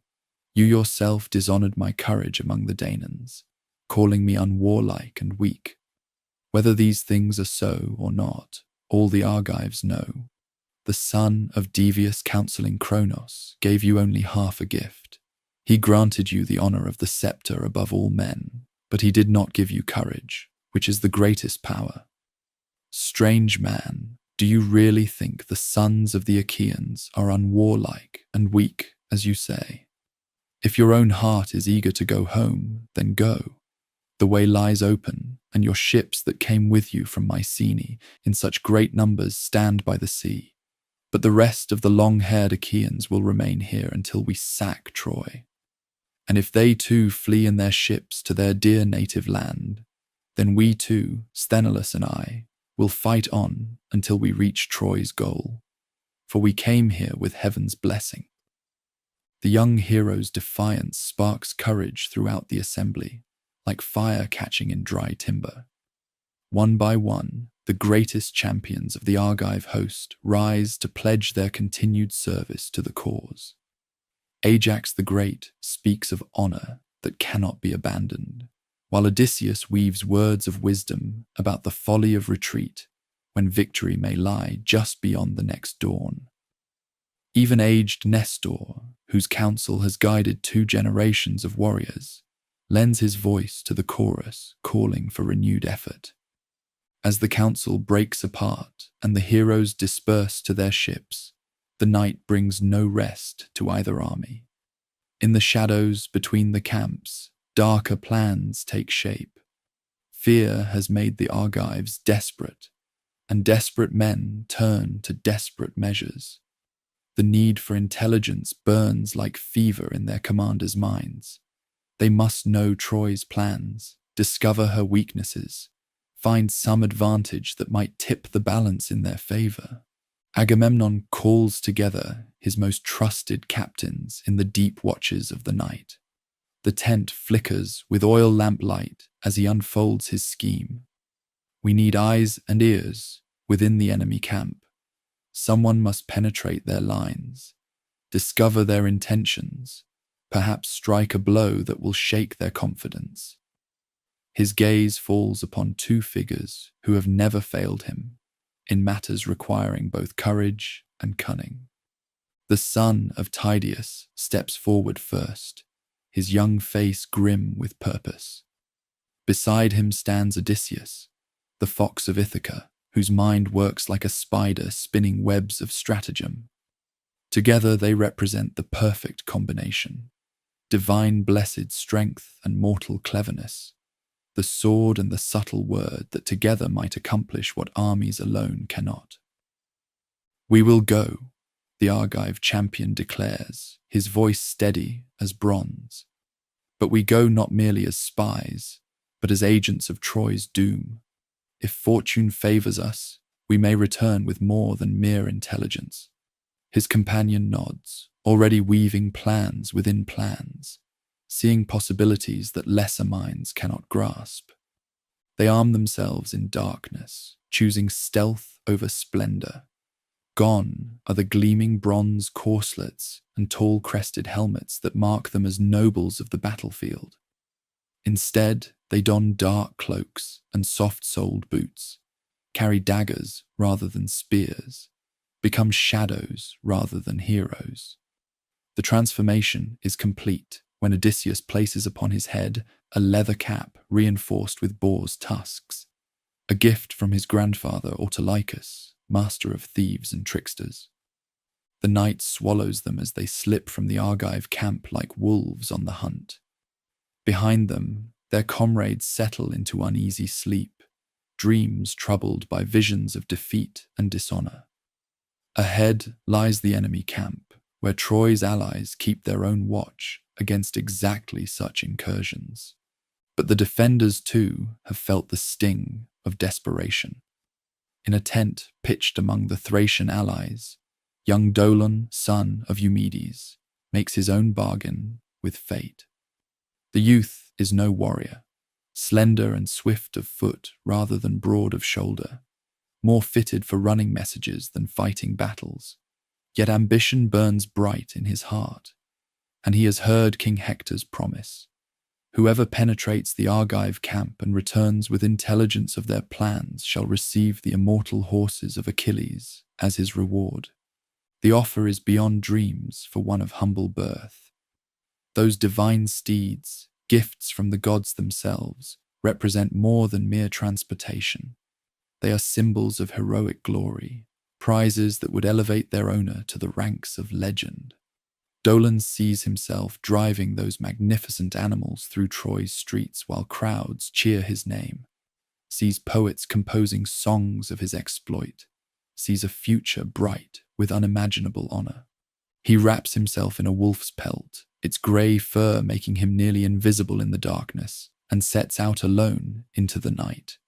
S1: You yourself dishonored my courage among the Danaans, calling me unwarlike and weak. Whether these things are so or not, all the Argives know. The son of devious counselling Kronos gave you only half a gift. He granted you the honour of the sceptre above all men, but he did not give you courage, which is the greatest power. Strange man, do you really think the sons of the Achaeans are unwarlike and weak, as you say? If your own heart is eager to go home, then go. The way lies open, and your ships that came with you from Mycenae in such great numbers stand by the sea. But the rest of the long-haired Achaeans will remain here until we sack Troy. And if they too flee in their ships to their dear native land, then we too, Sthenelus and I, will fight on until we reach Troy's goal. For we came here with heaven's blessing. The young hero's defiance sparks courage throughout the assembly, like fire catching in dry timber. One by one, the greatest champions of the Argive host rise to pledge their continued service to the cause. Ajax the Great speaks of honor that cannot be abandoned, while Odysseus weaves words of wisdom about the folly of retreat when victory may lie just beyond the next dawn. Even aged Nestor, whose counsel has guided 2 generations of warriors, lends his voice to the chorus calling for renewed effort. As the council breaks apart and the heroes disperse to their ships, the night brings no rest to either army. In the shadows between the camps, darker plans take shape. Fear has made the Argives desperate, and desperate men turn to desperate measures. The need for intelligence burns like fever in their commanders' minds. They must know Troy's plans, discover her weaknesses, find some advantage that might tip the balance in their favor. Agamemnon calls together his most trusted captains in the deep watches of the night. The tent flickers with oil lamplight as he unfolds his scheme. We need eyes and ears within the enemy camp. Someone must penetrate their lines, discover their intentions, perhaps strike a blow that will shake their confidence. His gaze falls upon 2 figures who have never failed him in matters requiring both courage and cunning. The son of Tydeus steps forward first, his young face grim with purpose. Beside him stands Odysseus, the fox of Ithaca, whose mind works like a spider spinning webs of stratagem. Together they represent the perfect combination, divine blessed strength and mortal cleverness, the sword and the subtle word that together might accomplish what armies alone cannot. We will go, the Argive champion declares, his voice steady as bronze. But we go not merely as spies, but as agents of Troy's doom. If fortune favors us, we may return with more than mere intelligence. His companion nods, already weaving plans within plans, seeing possibilities that lesser minds cannot grasp. They arm themselves in darkness, choosing stealth over splendor. Gone are the gleaming bronze corselets and tall crested helmets that mark them as nobles of the battlefield. Instead, they don dark cloaks and soft-soled boots, carry daggers rather than spears, become shadows rather than heroes. The transformation is complete when Odysseus places upon his head a leather cap reinforced with boar's tusks, a gift from his grandfather Autolycus, master of thieves and tricksters. The night swallows them as they slip from the Argive camp like wolves on the hunt. Behind them, their comrades settle into uneasy sleep, dreams troubled by visions of defeat and dishonor. Ahead lies the enemy camp, where Troy's allies keep their own watch against exactly such incursions. But the defenders too have felt the sting of desperation. In a tent pitched among the Thracian allies, young Dolon, son of Eumedes, makes his own bargain with fate. The youth is no warrior, slender and swift of foot rather than broad of shoulder, more fitted for running messages than fighting battles. Yet ambition burns bright in his heart, and he has heard King Hector's promise. Whoever penetrates the Argive camp and returns with intelligence of their plans shall receive the immortal horses of Achilles as his reward. The offer is beyond dreams for one of humble birth. Those divine steeds, gifts from the gods themselves, represent more than mere transportation. They are symbols of heroic glory, prizes that would elevate their owner to the ranks of legend. Dolon sees himself driving those magnificent animals through Troy's streets while crowds cheer his name, sees poets composing songs of his exploit, sees a future bright with unimaginable honor. He wraps himself in a wolf's pelt its grey fur making him nearly invisible in the darkness, and sets out alone into the night.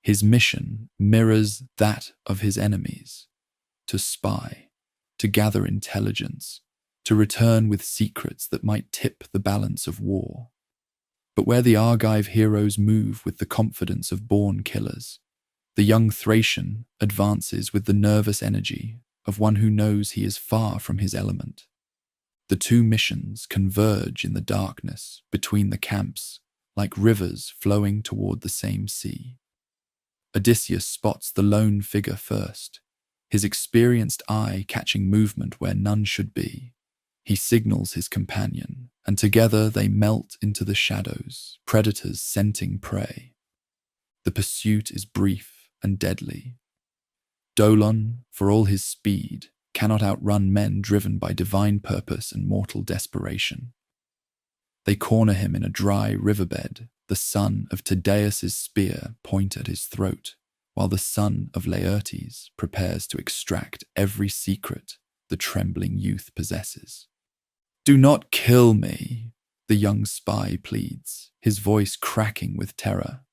S1: His mission mirrors that of his enemies: to spy, to gather intelligence, to return with secrets that might tip the balance of war. But where the Argive heroes move with the confidence of born killers, the young Thracian advances with the nervous energy of one who knows he is far from his element. The two missions converge in the darkness between the camps, like rivers flowing toward the same sea. Odysseus spots the lone figure first, his experienced eye catching movement where none should be. He signals his companion, and together they melt into the shadows, predators scenting prey. The pursuit is brief and deadly. Dolon, for all his speed, cannot outrun men driven by divine purpose and mortal desperation. They corner him in a dry riverbed, the son of Tydeus' spear point at his throat, while the son of Laertes prepares to extract every secret the trembling youth possesses. "Do not kill me," the young spy pleads, his voice cracking with terror.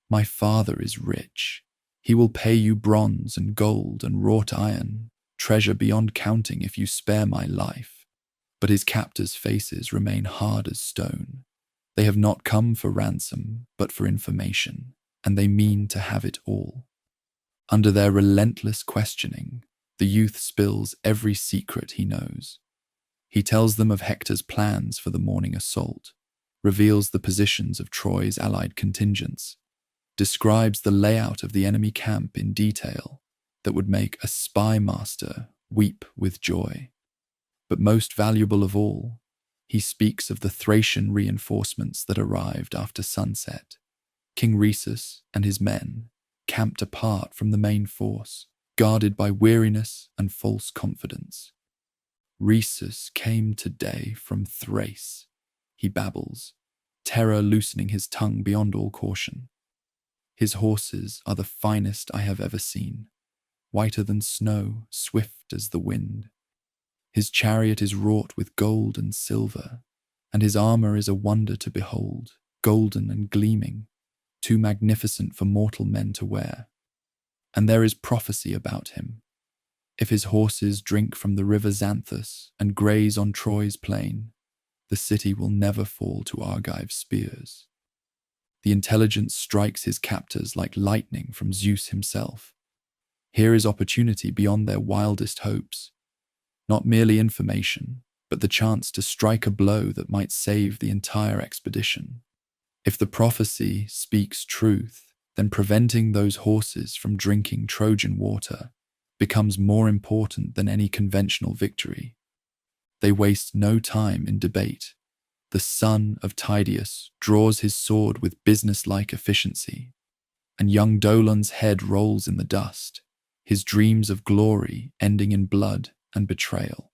S1: "My father is rich. He will pay you bronze and gold and wrought iron, treasure beyond counting if you spare my life." But his captors' faces remain hard as stone. They have not come for ransom, but for information, and they mean to have it all. Under their relentless questioning, the youth spills every secret he knows. He tells them of Hector's plans for the morning assault, reveals the positions of Troy's allied contingents, describes the layout of the enemy camp in detail that would make a spy master weep with joy. But most valuable of all, he speaks of the Thracian reinforcements that arrived after sunset. King Rhesus and his men camped apart from the main force, guarded by weariness and false confidence. "Rhesus came today from Thrace," he babbles, terror loosening his tongue beyond all caution. "His horses are the finest I have ever seen, whiter than snow, swift as the wind. His chariot is wrought with gold and silver, and his armor is a wonder to behold, golden and gleaming, too magnificent for mortal men to wear. And there is prophecy about him. If his horses drink from the river Xanthus and graze on Troy's plain, the city will never fall to Argive spears." The intelligence strikes his captors like lightning from Zeus himself. Here is opportunity beyond their wildest hopes. Not merely information, but the chance to strike a blow that might save the entire expedition. If the prophecy speaks truth, then preventing those horses from drinking Trojan water becomes more important than any conventional victory. They waste no time in debate. The son of Tydeus draws his sword with businesslike efficiency, and young Dolon's head rolls in the dust, his dreams of glory ending in blood and betrayal.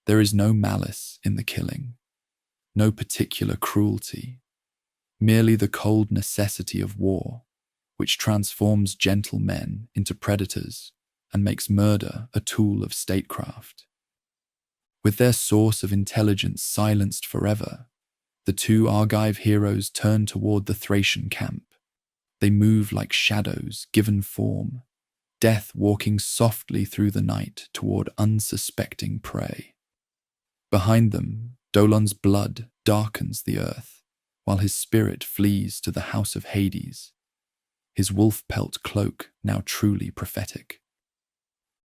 S1: There is no malice in the killing, no particular cruelty, merely the cold necessity of war, which transforms gentle men into predators and makes murder a tool of statecraft. With their source of intelligence silenced forever, the two Argive heroes turn toward the Thracian camp. They move like shadows given form, death walking softly through the night toward unsuspecting prey. Behind them, Dolon's blood darkens the earth, while his spirit flees to the house of Hades, his wolf-pelt cloak now truly prophetic.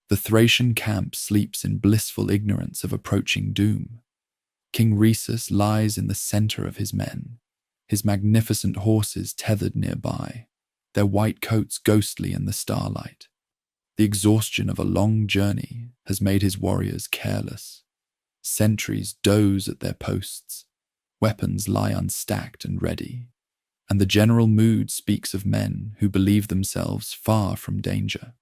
S1: The Thracian camp sleeps in blissful ignorance of approaching doom. King Rhesus lies in the center of his men, his magnificent horses tethered nearby, their white coats ghostly in the starlight. The exhaustion of a long journey has made his warriors careless. Sentries doze at their posts, weapons lie unstacked and ready, and the general mood speaks of men who believe themselves far from danger.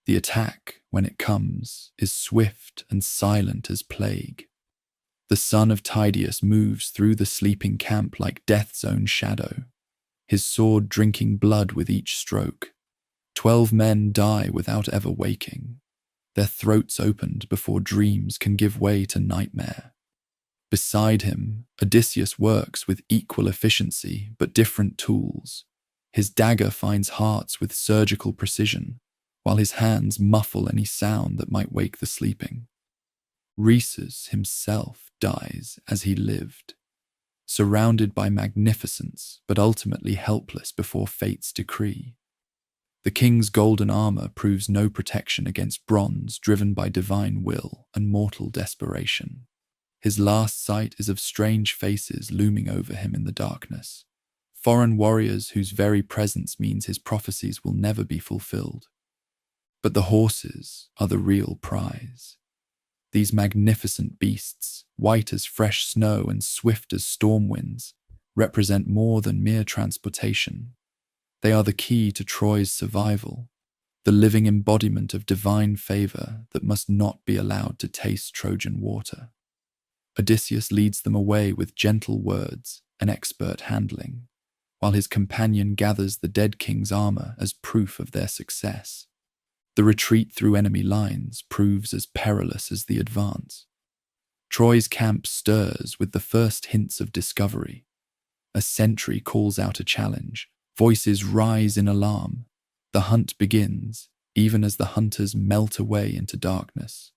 S1: The attack, when it comes, is swift and silent as plague. The son of Tydeus moves through the sleeping camp like death's own shadow, his sword drinking blood with each stroke. 12 men die without ever waking, their throats opened before dreams can give way to nightmare. Beside him, Odysseus works with equal efficiency but different tools. His dagger finds hearts with surgical precision, while his hands muffle any sound that might wake the sleeping. Rhesus himself dies as he lived, surrounded by magnificence but ultimately helpless before fate's decree. The king's golden armor proves no protection against bronze driven by divine will and mortal desperation. His last sight is of strange faces looming over him in the darkness, foreign warriors whose very presence means his prophecies will never be fulfilled. But the horses are the real prize. These magnificent beasts, white as fresh snow and swift as storm winds, represent more than mere transportation. They are the key to Troy's survival, the living embodiment of divine favor that must not be allowed to taste Trojan water. Odysseus leads them away with gentle words and expert handling, while his companion gathers the dead king's armor as proof of their success. The retreat through enemy lines proves as perilous as the advance. Troy's camp stirs with the first hints of discovery. A sentry calls out a challenge. Voices rise in alarm. The hunt begins, even as the hunters melt away into darkness.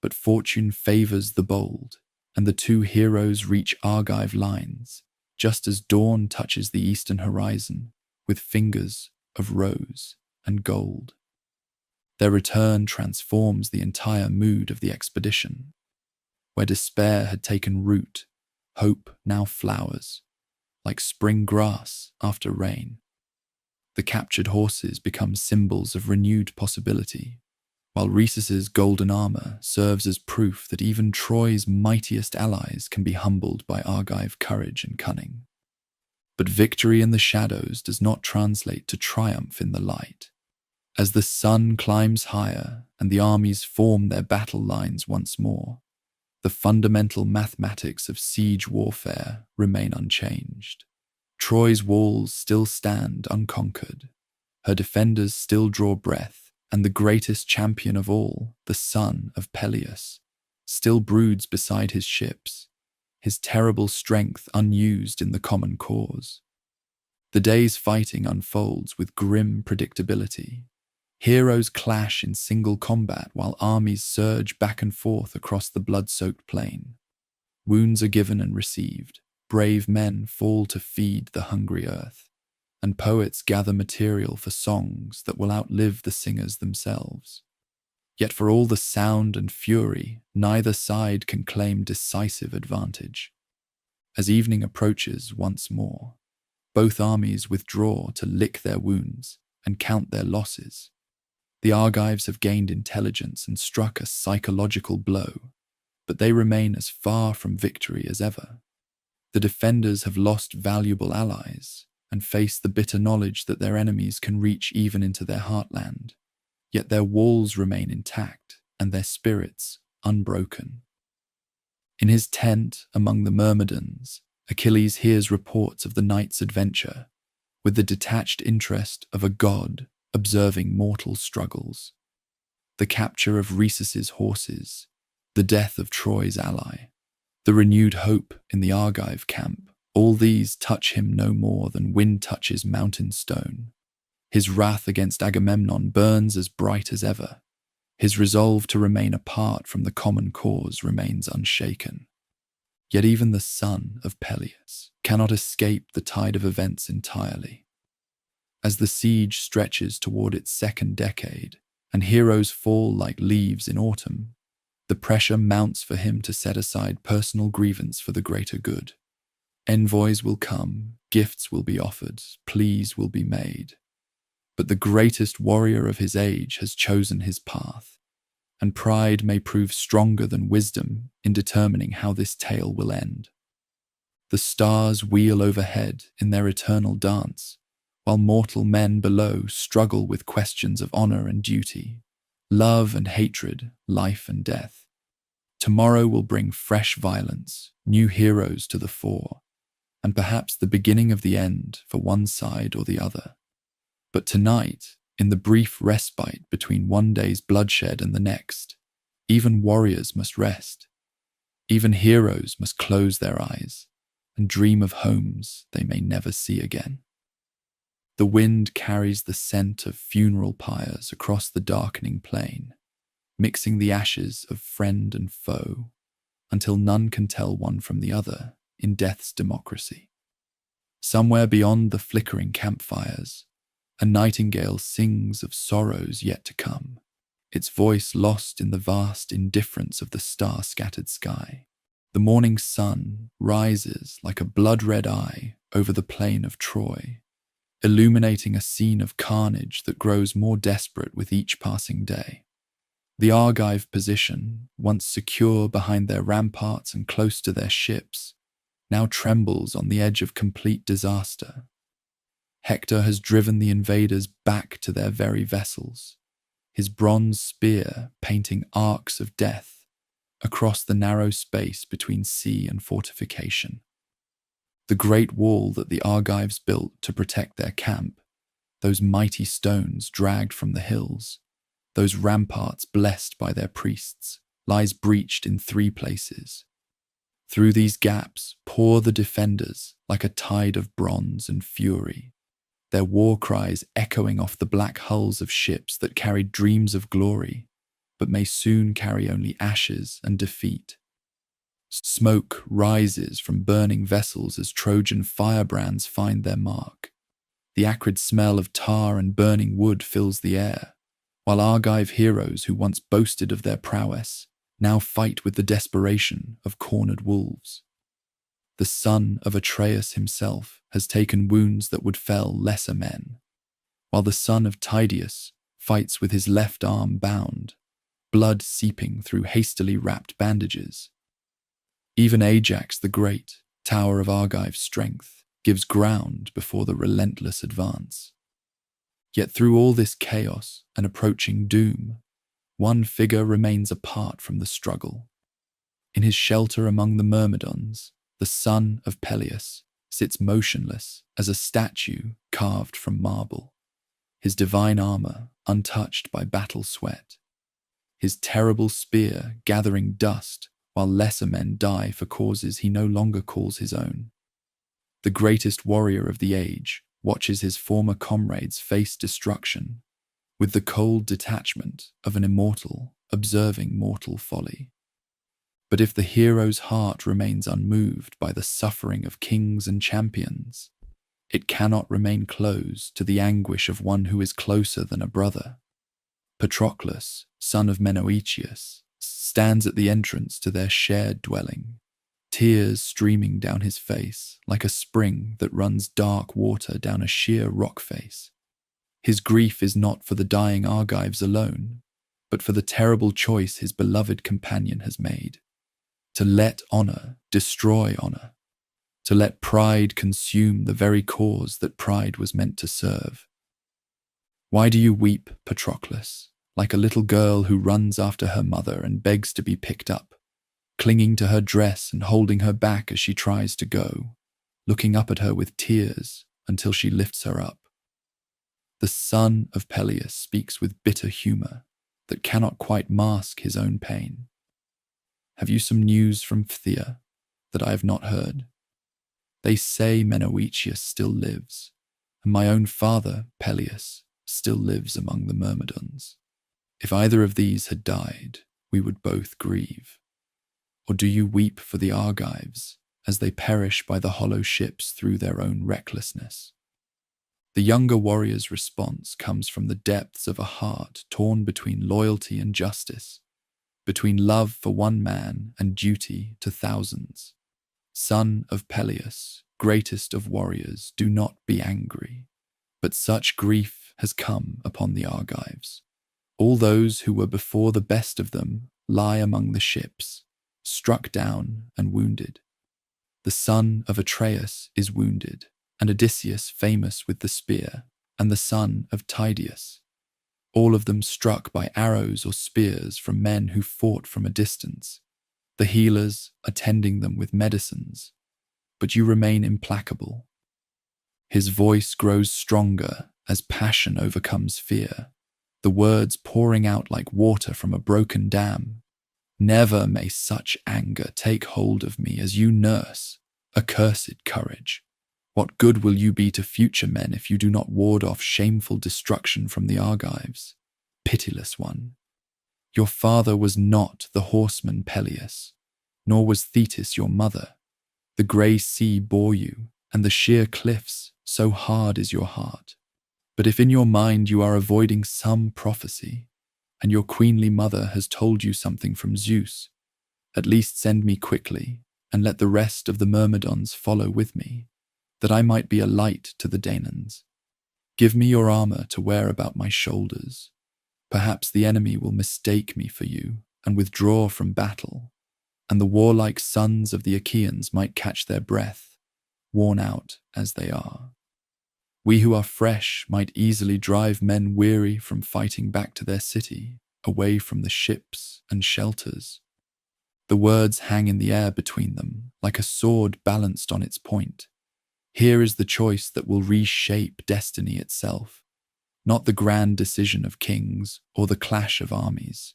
S1: But fortune favors the bold, and the two heroes reach Argive lines, just as dawn touches the eastern horizon with fingers of rose and gold. Their return transforms the entire mood of the expedition. Where despair had taken root, hope now flowers, like spring grass after rain. The captured horses become symbols of renewed possibility, while Rhesus's golden armor serves as proof that even Troy's mightiest allies can be humbled by Argive courage and cunning. But victory in the shadows does not translate to triumph in the light. As the sun climbs higher and the armies form their battle lines once more, the fundamental mathematics of siege warfare remain unchanged. Troy's walls still stand unconquered, her defenders still draw breath, and the greatest champion of all, the son of Peleus, still broods beside his ships, his terrible strength unused in the common cause. The day's fighting unfolds with grim predictability. Heroes clash in single combat while armies surge back and forth across the blood-soaked plain. Wounds are given and received, brave men fall to feed the hungry earth, and poets gather material for songs that will outlive the singers themselves. Yet for all the sound and fury, neither side can claim decisive advantage. As evening approaches once more, both armies withdraw to lick their wounds and count their losses. The Argives have gained intelligence and struck a psychological blow, but they remain as far from victory as ever. The defenders have lost valuable allies and face the bitter knowledge that their enemies can reach even into their heartland, yet their walls remain intact and their spirits unbroken. In his tent among the Myrmidons, Achilles hears reports of the night's adventure, with the detached interest of a god observing mortal struggles. The capture of Rhesus's horses, the death of Troy's ally, the renewed hope in the Argive camp, all these touch him no more than wind touches mountain stone. His wrath against Agamemnon burns as bright as ever. His resolve to remain apart from the common cause remains unshaken. Yet even the son of Peleus cannot escape the tide of events entirely. As the siege stretches toward its second decade, and heroes fall like leaves in autumn, the pressure mounts for him to set aside personal grievance for the greater good. Envoys will come, gifts will be offered, pleas will be made. But the greatest warrior of his age has chosen his path, and pride may prove stronger than wisdom in determining how this tale will end. The stars wheel overhead in their eternal dance, while mortal men below struggle with questions of honor and duty, love and hatred, life and death. Tomorrow will bring fresh violence, new heroes to the fore, and perhaps the beginning of the end for one side or the other. But tonight, in the brief respite between one day's bloodshed and the next, even warriors must rest. Even heroes must close their eyes and dream of homes they may never see again. The wind carries the scent of funeral pyres across the darkening plain, mixing the ashes of friend and foe until none can tell one from the other in death's democracy. Somewhere beyond the flickering campfires, a nightingale sings of sorrows yet to come, its voice lost in the vast indifference of the star-scattered sky. The morning sun rises like a blood-red eye over the plain of Troy, illuminating a scene of carnage that grows more desperate with each passing day. The Argive position, once secure behind their ramparts and close to their ships, now trembles on the edge of complete disaster. Hector has driven the invaders back to their very vessels, his bronze spear painting arcs of death across the narrow space between sea and fortification. The great wall that the Argives built to protect their camp, those mighty stones dragged from the hills, those ramparts blessed by their priests, lies breached in 3 places. Through these gaps pour the defenders like a tide of bronze and fury, their war cries echoing off the black hulls of ships that carried dreams of glory, but may soon carry only ashes and defeat. Smoke rises from burning vessels as Trojan firebrands find their mark. The acrid smell of tar and burning wood fills the air, while Argive heroes who once boasted of their prowess now fight with the desperation of cornered wolves. The son of Atreus himself has taken wounds that would fell lesser men, while the son of Tydeus fights with his left arm bound, blood seeping through hastily wrapped bandages. Even Ajax the Great, tower of Argive strength, gives ground before the relentless advance. Yet through all this chaos and approaching doom, one figure remains apart from the struggle. In his shelter among the Myrmidons, the son of Peleus sits motionless as a statue carved from marble, his divine armor untouched by battle sweat, his terrible spear gathering dust while lesser men die for causes he no longer calls his own. The greatest warrior of the age watches his former comrades face destruction with the cold detachment of an immortal observing mortal folly. But if the hero's heart remains unmoved by the suffering of kings and champions, it cannot remain closed to the anguish of one who is closer than a brother. Patroclus, son of Menoetius, stands at the entrance to their shared dwelling, tears streaming down his face like a spring that runs dark water down a sheer rock face. His grief is not for the dying Argives alone, but for the terrible choice his beloved companion has made. To let honor destroy honor, to let pride consume the very cause that pride was meant to serve. Why do you weep, Patroclus, like a little girl who runs after her mother and begs to be picked up, clinging to her dress and holding her back as she tries to go, looking up at her with tears until she lifts her up? The son of Peleus speaks with bitter humor that cannot quite mask his own pain. Have you some news from Phthia that I have not heard? They say Menoetius still lives, and my own father, Peleus, still lives among the Myrmidons. If either of these had died, we would both grieve. Or do you weep for the Argives as they perish by the hollow ships through their own recklessness? The younger warrior's response comes from the depths of a heart torn between loyalty and justice, between love for one man and duty to thousands. Son of Peleus, greatest of warriors, do not be angry, but such grief has come upon the Argives. All those who were before the best of them lie among the ships, struck down and wounded. The son of Atreus is wounded, and Odysseus famous with the spear, and the son of Tydeus, all of them struck by arrows or spears from men who fought from a distance, the healers attending them with medicines. But you remain implacable. His voice grows stronger as passion overcomes fear, the words pouring out like water from a broken dam. Never may such anger take hold of me as you nurse accursed courage. What good will you be to future men if you do not ward off shameful destruction from the Argives? Pitiless one, your father was not the horseman Peleus, nor was Thetis your mother. The grey sea bore you, and the sheer cliffs, so hard is your heart. But if in your mind you are avoiding some prophecy, and your queenly mother has told you something from Zeus, at least send me quickly, and let the rest of the Myrmidons follow with me, that I might be a light to the Danaans. Give me your armour to wear about my shoulders. Perhaps the enemy will mistake me for you, and withdraw from battle, and the warlike sons of the Achaeans might catch their breath, worn out as they are. We who are fresh might easily drive men weary from fighting back to their city, away from the ships and shelters. The words hang in the air between them, like a sword balanced on its point. Here is the choice that will reshape destiny itself, not the grand decision of kings or the clash of armies,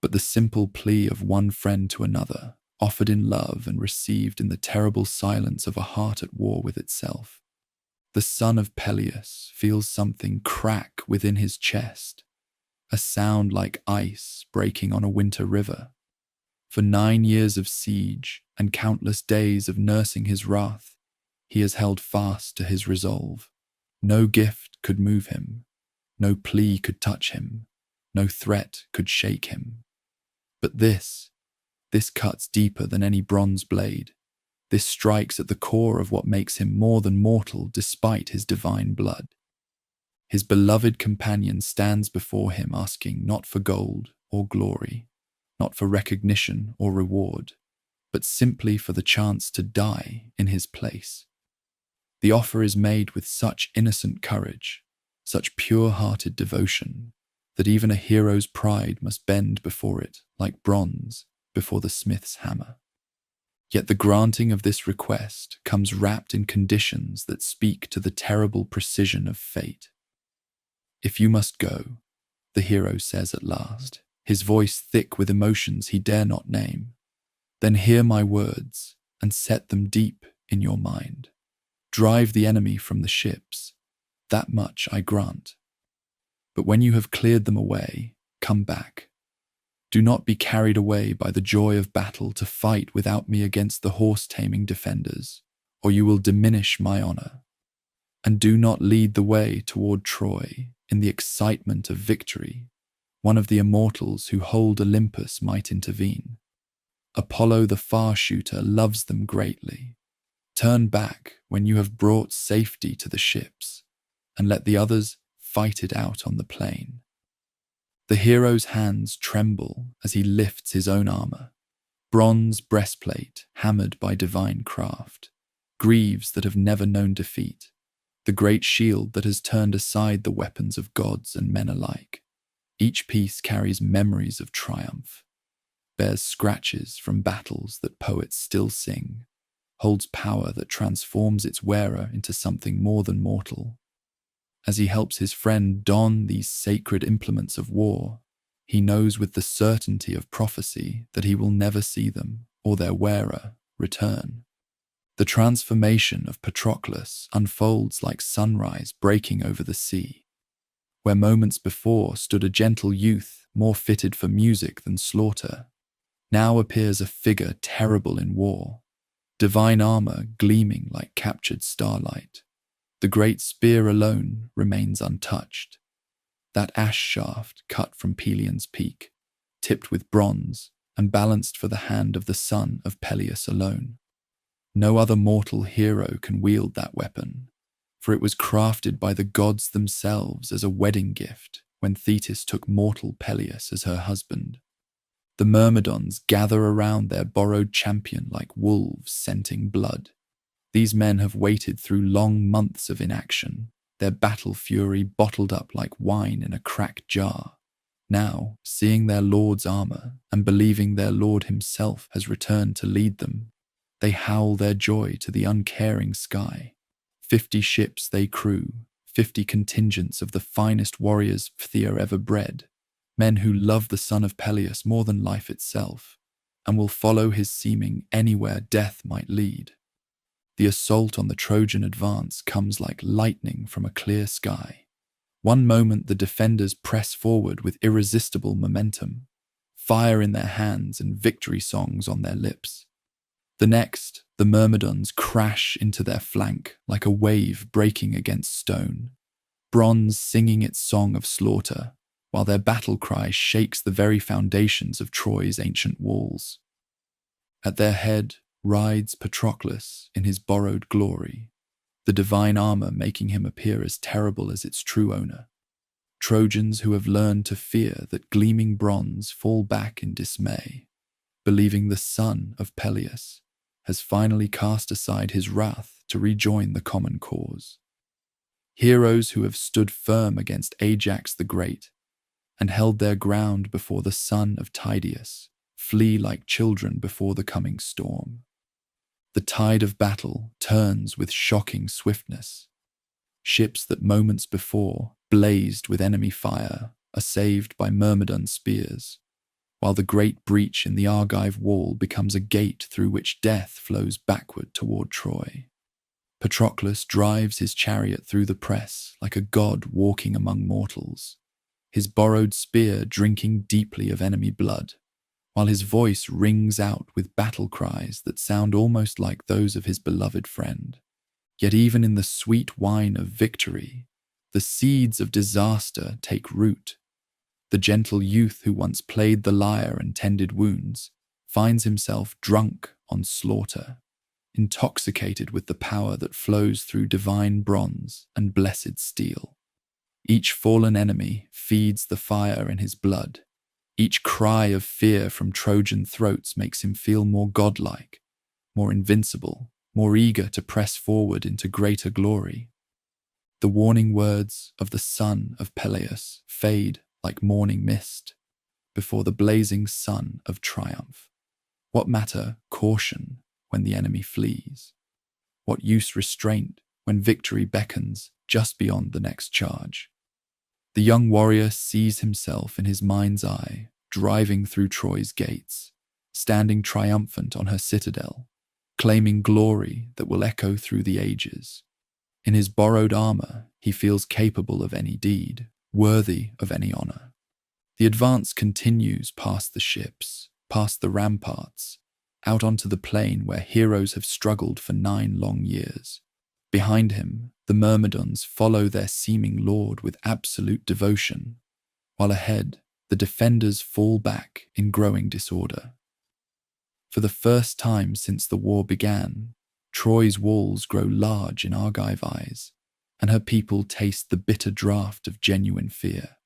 S1: but the simple plea of one friend to another, offered in love and received in the terrible silence of a heart at war with itself. The son of Peleus feels something crack within his chest, a sound like ice breaking on a winter river. For 9 years of siege and countless days of nursing his wrath, he has held fast to his resolve. No gift could move him, no plea could touch him, no threat could shake him. But this cuts deeper than any bronze blade. This strikes at the core of what makes him more than mortal despite his divine blood. His beloved companion stands before him asking not for gold or glory, not for recognition or reward, but simply for the chance to die in his place. The offer is made with such innocent courage, such pure-hearted devotion, that even a hero's pride must bend before it like bronze before the smith's hammer. Yet the granting of this request comes wrapped in conditions that speak to the terrible precision of fate. If you must go, the hero says at last, his voice thick with emotions he dare not name, then hear my words and set them deep in your mind. Drive the enemy from the ships, that much I grant. But when you have cleared them away, come back. Do not be carried away by the joy of battle to fight without me against the horse-taming defenders, or you will diminish my honor. And do not lead the way toward Troy in the excitement of victory. One of the immortals who hold Olympus might intervene. Apollo the far-shooter loves them greatly. Turn back when you have brought safety to the ships, and let the others fight it out on the plain. The hero's hands tremble as he lifts his own armor, bronze breastplate hammered by divine craft, greaves that have never known defeat, the great shield that has turned aside the weapons of gods and men alike. Each piece carries memories of triumph, bears scratches from battles that poets still sing, holds power that transforms its wearer into something more than mortal. As he helps his friend don these sacred implements of war, he knows with the certainty of prophecy that he will never see them, or their wearer, return. The transformation of Patroclus unfolds like sunrise breaking over the sea. Where moments before stood a gentle youth more fitted for music than slaughter, now appears a figure terrible in war, divine armor gleaming like captured starlight. The great spear alone remains untouched. That ash shaft cut from Pelion's peak, tipped with bronze and balanced for the hand of the son of Peleus alone. No other mortal hero can wield that weapon, for it was crafted by the gods themselves as a wedding gift when Thetis took mortal Peleus as her husband. The Myrmidons gather around their borrowed champion like wolves scenting blood. These men have waited through long months of inaction, their battle fury bottled up like wine in a cracked jar. Now, seeing their lord's armor and believing their lord himself has returned to lead them, they howl their joy to the uncaring sky. 50 ships they crew, 50 contingents of the finest warriors Phthia ever bred, men who love the son of Peleus more than life itself, and will follow his seeming anywhere death might lead. The assault on the Trojan advance comes like lightning from a clear sky. One moment the defenders press forward with irresistible momentum, fire in their hands and victory songs on their lips. The next, the Myrmidons crash into their flank like a wave breaking against stone, bronze singing its song of slaughter, while their battle cry shakes the very foundations of Troy's ancient walls. At their head rides Patroclus in his borrowed glory, the divine armor making him appear as terrible as its true owner. Trojans who have learned to fear that gleaming bronze fall back in dismay, believing the son of Peleus has finally cast aside his wrath to rejoin the common cause. Heroes who have stood firm against Ajax the Great and held their ground before the son of Tydeus flee like children before the coming storm. The tide of battle turns with shocking swiftness. Ships that moments before blazed with enemy fire are saved by Myrmidon spears, while the great breach in the Argive wall becomes a gate through which death flows backward toward Troy. Patroclus drives his chariot through the press like a god walking among mortals, his borrowed spear drinking deeply of enemy blood, while his voice rings out with battle cries that sound almost like those of his beloved friend. Yet even in the sweet wine of victory, the seeds of disaster take root. The gentle youth who once played the lyre and tended wounds finds himself drunk on slaughter, intoxicated with the power that flows through divine bronze and blessed steel. Each fallen enemy feeds the fire in his blood. Each cry of fear from Trojan throats makes him feel more godlike, more invincible, more eager to press forward into greater glory. The warning words of the son of Peleus fade like morning mist before the blazing sun of triumph. What matter caution when the enemy flees? What use restraint when victory beckons just beyond the next charge? The young warrior sees himself in his mind's eye, driving through Troy's gates, standing triumphant on her citadel, claiming glory that will echo through the ages. In his borrowed armor, he feels capable of any deed, worthy of any honor. The advance continues past the ships, past the ramparts, out onto the plain where heroes have struggled for 9 long years. Behind him, the Myrmidons follow their seeming lord with absolute devotion, while ahead, the defenders fall back in growing disorder. For the first time since the war began, Troy's walls grow large in Argive eyes, and her people taste the bitter draught of genuine fear.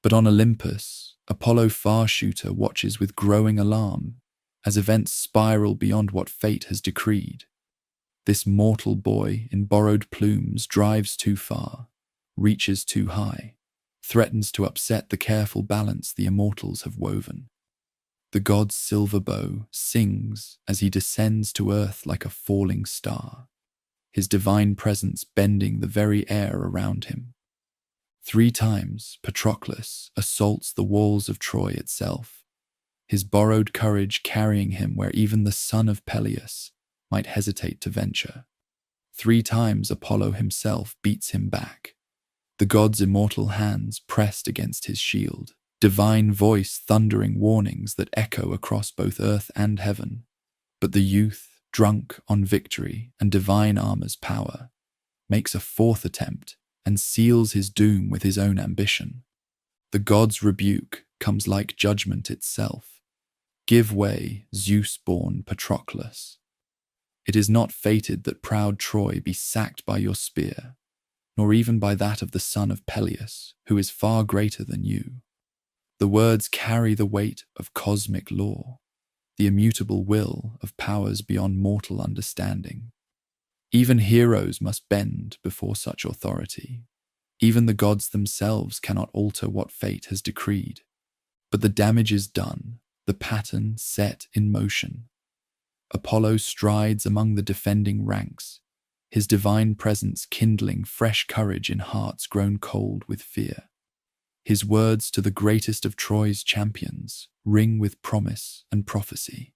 S1: But on Olympus, Apollo Farshooter watches with growing alarm as events spiral beyond what fate has decreed. This mortal boy in borrowed plumes drives too far, reaches too high, threatens to upset the careful balance the immortals have woven. The god's silver bow sings as he descends to earth like a falling star, his divine presence bending the very air around him. 3 times Patroclus assaults the walls of Troy itself, his borrowed courage carrying him where even the son of Peleus might hesitate to venture. 3 times Apollo himself beats him back, the god's immortal hands pressed against his shield, divine voice thundering warnings that echo across both earth and heaven. But the youth, drunk on victory and divine armor's power, makes a 4th attempt and seals his doom with his own ambition. The god's rebuke comes like judgment itself. Give way, Zeus-born Patroclus. It is not fated that proud Troy be sacked by your spear, nor even by that of the son of Peleus, who is far greater than you. The words carry the weight of cosmic law, the immutable will of powers beyond mortal understanding. Even heroes must bend before such authority. Even the gods themselves cannot alter what fate has decreed. But the damage is done, the pattern set in motion. Apollo strides among the defending ranks, his divine presence kindling fresh courage in hearts grown cold with fear. His words to the greatest of Troy's champions ring with promise and prophecy.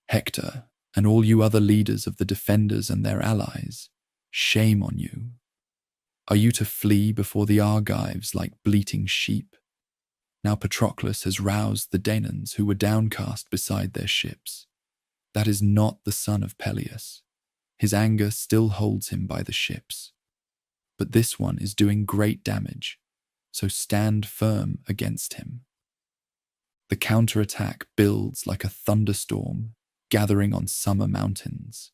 S1: Hector, and all you other leaders of the defenders and their allies, shame on you. Are you to flee before the Argives like bleating sheep? Now Patroclus has roused the Danaans who were downcast beside their ships. That is not the son of Peleus. His anger still holds him by the ships. But this one is doing great damage, so stand firm against him. The counterattack builds like a thunderstorm gathering on summer mountains.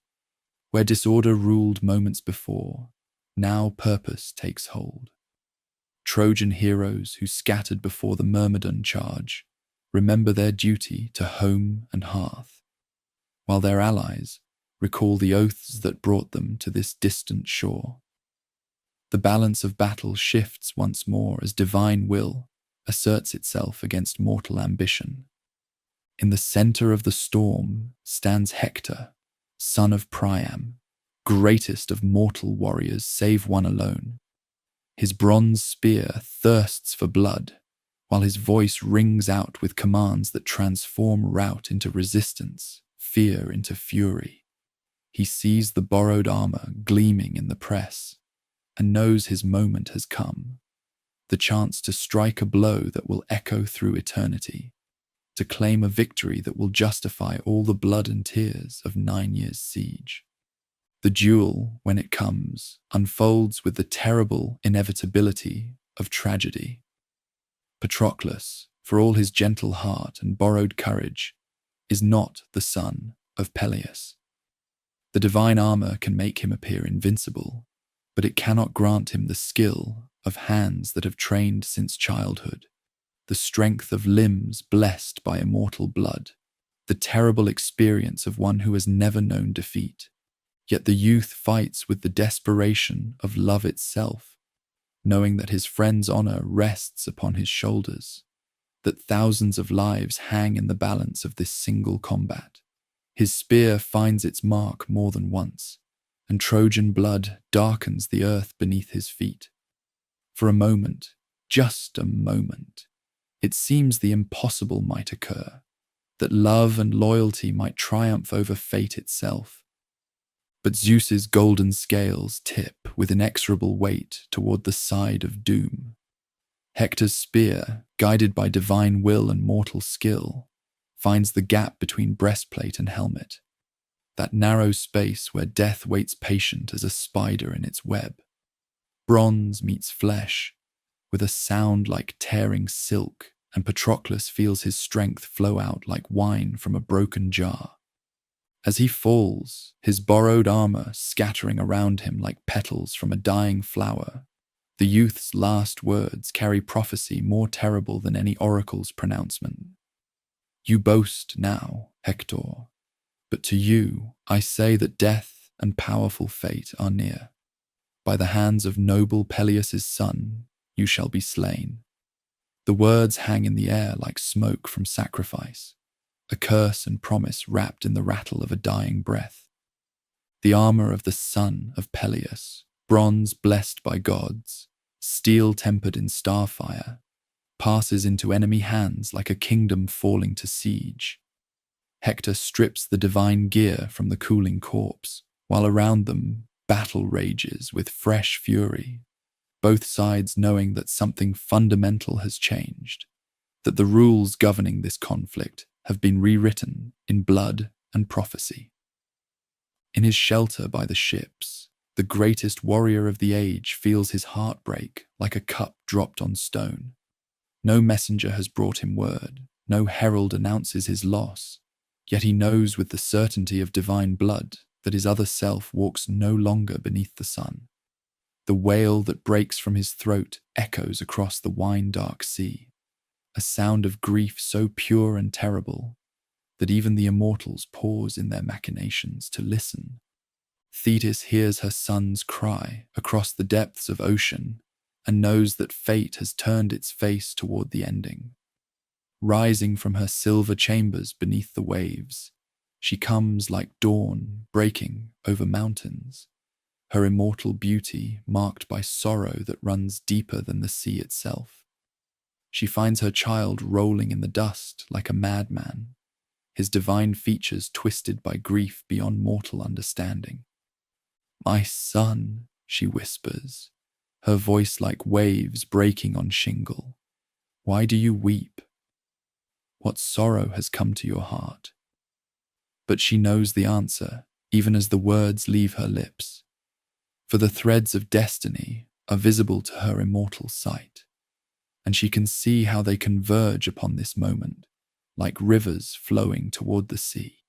S1: Where disorder ruled moments before, now purpose takes hold. Trojan heroes who scattered before the Myrmidon charge remember their duty to home and hearth, while their allies recall the oaths that brought them to this distant shore. The balance of battle shifts once more as divine will asserts itself against mortal ambition. In the center of the storm stands Hector, son of Priam, greatest of mortal warriors save one alone. His bronze spear thirsts for blood, while his voice rings out with commands that transform rout into resistance, fear into fury. He sees the borrowed armor gleaming in the press, and knows his moment has come, the chance to strike a blow that will echo through eternity, to claim a victory that will justify all the blood and tears of 9 years' siege. The duel, when it comes, unfolds with the terrible inevitability of tragedy. Patroclus, for all his gentle heart and borrowed courage, is not the son of Peleus. The divine armor can make him appear invincible, but it cannot grant him the skill of hands that have trained since childhood, the strength of limbs blessed by immortal blood, the terrible experience of one who has never known defeat. Yet the youth fights with the desperation of love itself, knowing that his friend's honor rests upon his shoulders, that thousands of lives hang in the balance of this single combat. His spear finds its mark more than once, and Trojan blood darkens the earth beneath his feet. For a moment, just a moment, it seems the impossible might occur, that love and loyalty might triumph over fate itself. But Zeus's golden scales tip with inexorable weight toward the side of doom. Hector's spear, guided by divine will and mortal skill, finds the gap between breastplate and helmet, that narrow space where death waits patient as a spider in its web. Bronze meets flesh, with a sound like tearing silk, and Patroclus feels his strength flow out like wine from a broken jar. As he falls, his borrowed armor scattering around him like petals from a dying flower, the youth's last words carry prophecy more terrible than any oracle's pronouncement. You boast now, Hector, but to you I say that death and powerful fate are near. By the hands of noble Peleus' son, you shall be slain. The words hang in the air like smoke from sacrifice, a curse and promise wrapped in the rattle of a dying breath. The armor of the son of Peleus, bronze blessed by gods, steel tempered in starfire, passes into enemy hands like a kingdom falling to siege. Hector strips the divine gear from the cooling corpse, while around them battle rages with fresh fury, both sides knowing that something fundamental has changed, that the rules governing this conflict have been rewritten in blood and prophecy. In his shelter by the ships, the greatest warrior of the age feels his heart break like a cup dropped on stone. No messenger has brought him word, no herald announces his loss, yet he knows with the certainty of divine blood that his other self walks no longer beneath the sun. The wail that breaks from his throat echoes across the wine-dark sea, a sound of grief so pure and terrible that even the immortals pause in their machinations to listen. Thetis hears her son's cry across the depths of ocean and knows that fate has turned its face toward the ending. Rising from her silver chambers beneath the waves, she comes like dawn breaking over mountains, her immortal beauty marked by sorrow that runs deeper than the sea itself. She finds her child rolling in the dust like a madman, his divine features twisted by grief beyond mortal understanding. "My son," she whispers, her voice like waves breaking on shingle. "Why do you weep? What sorrow has come to your heart?" But she knows the answer, even as the words leave her lips. For the threads of destiny are visible to her immortal sight, and she can see how they converge upon this moment, like rivers flowing toward the sea.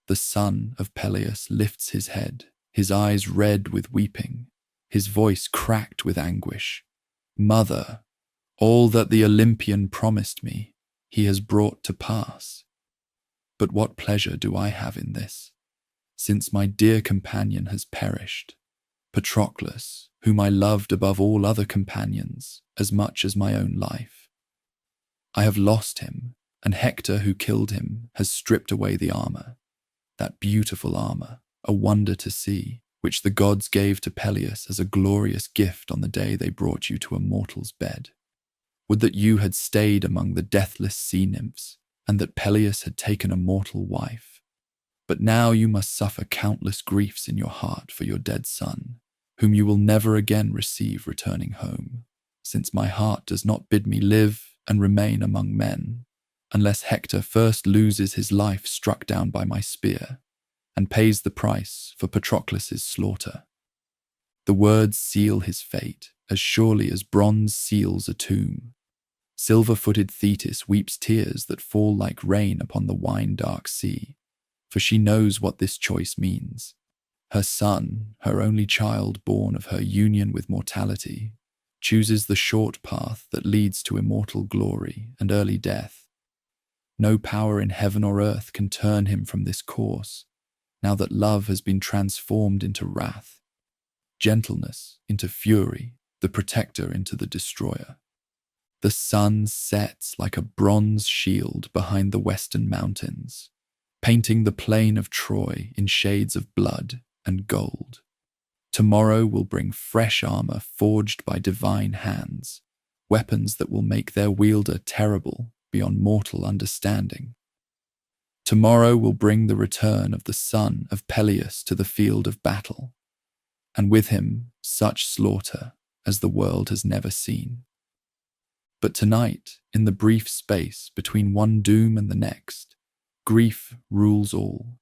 S1: The son of Peleus lifts his head, his eyes red with weeping, his voice cracked with anguish. "Mother, all that the Olympian promised me, he has brought to pass. But what pleasure do I have in this, since my dear companion has perished, Patroclus, whom I loved above all other companions as much as my own life? I have lost him, and Hector, who killed him, has stripped away the armor, that beautiful armor, a wonder to see, which the gods gave to Peleus as a glorious gift on the day they brought you to a mortal's bed. Would that you had stayed among the deathless sea nymphs, and that Peleus had taken a mortal wife. But now you must suffer countless griefs in your heart for your dead son, whom you will never again receive returning home, since my heart does not bid me live and remain among men, unless Hector first loses his life struck down by my spear, and pays the price for Patroclus's slaughter. The words seal his fate, as surely as bronze seals a tomb. Silver-footed Thetis weeps tears that fall like rain upon the wine-dark sea, for she knows what this choice means. Her son, her only child born of her union with mortality, chooses the short path that leads to immortal glory and early death. No power in heaven or earth can turn him from this course, now that love has been transformed into wrath, gentleness into fury, the protector into the destroyer. The sun sets like a bronze shield behind the western mountains, painting the plain of Troy in shades of blood and gold. Tomorrow will bring fresh armor forged by divine hands, weapons that will make their wielder terrible beyond mortal understanding. Tomorrow will bring the return of the son of Peleus to the field of battle, and with him such slaughter as the world has never seen. But tonight, in the brief space between one doom and the next, grief rules all.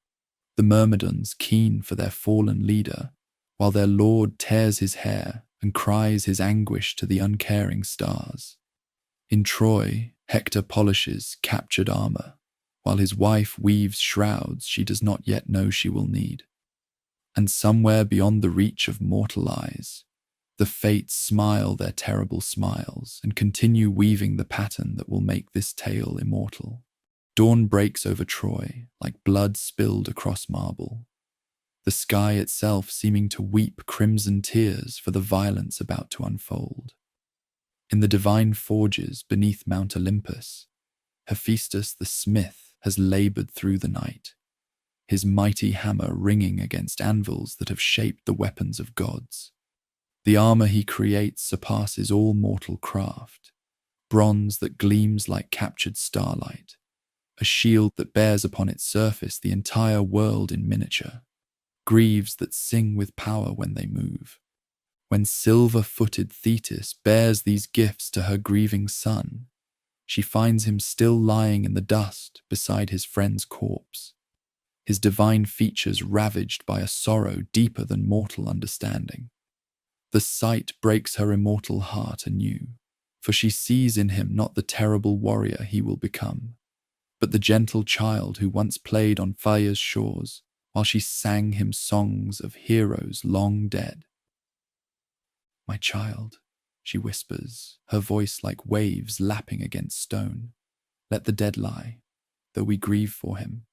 S1: The Myrmidons keen for their fallen leader, while their lord tears his hair and cries his anguish to the uncaring stars. In Troy, Hector polishes captured armor, while his wife weaves shrouds she does not yet know she will need. And somewhere beyond the reach of mortal eyes, the fates smile their terrible smiles and continue weaving the pattern that will make this tale immortal. Dawn breaks over Troy like blood spilled across marble, the sky itself seeming to weep crimson tears for the violence about to unfold. In the divine forges beneath Mount Olympus, Hephaestus the smith has labored through the night, his mighty hammer ringing against anvils that have shaped the weapons of gods. The armor he creates surpasses all mortal craft, bronze that gleams like captured starlight, a shield that bears upon its surface the entire world in miniature, greaves that sing with power when they move. When silver-footed Thetis bears these gifts to her grieving son, she finds him still lying in the dust beside his friend's corpse, his divine features ravaged by a sorrow deeper than mortal understanding. The sight breaks her immortal heart anew, for she sees in him not the terrible warrior he will become, but the gentle child who once played on Phaea's shores while she sang him songs of heroes long dead. "My child," she whispers, her voice like waves lapping against stone. "Let the dead lie, though we grieve for him.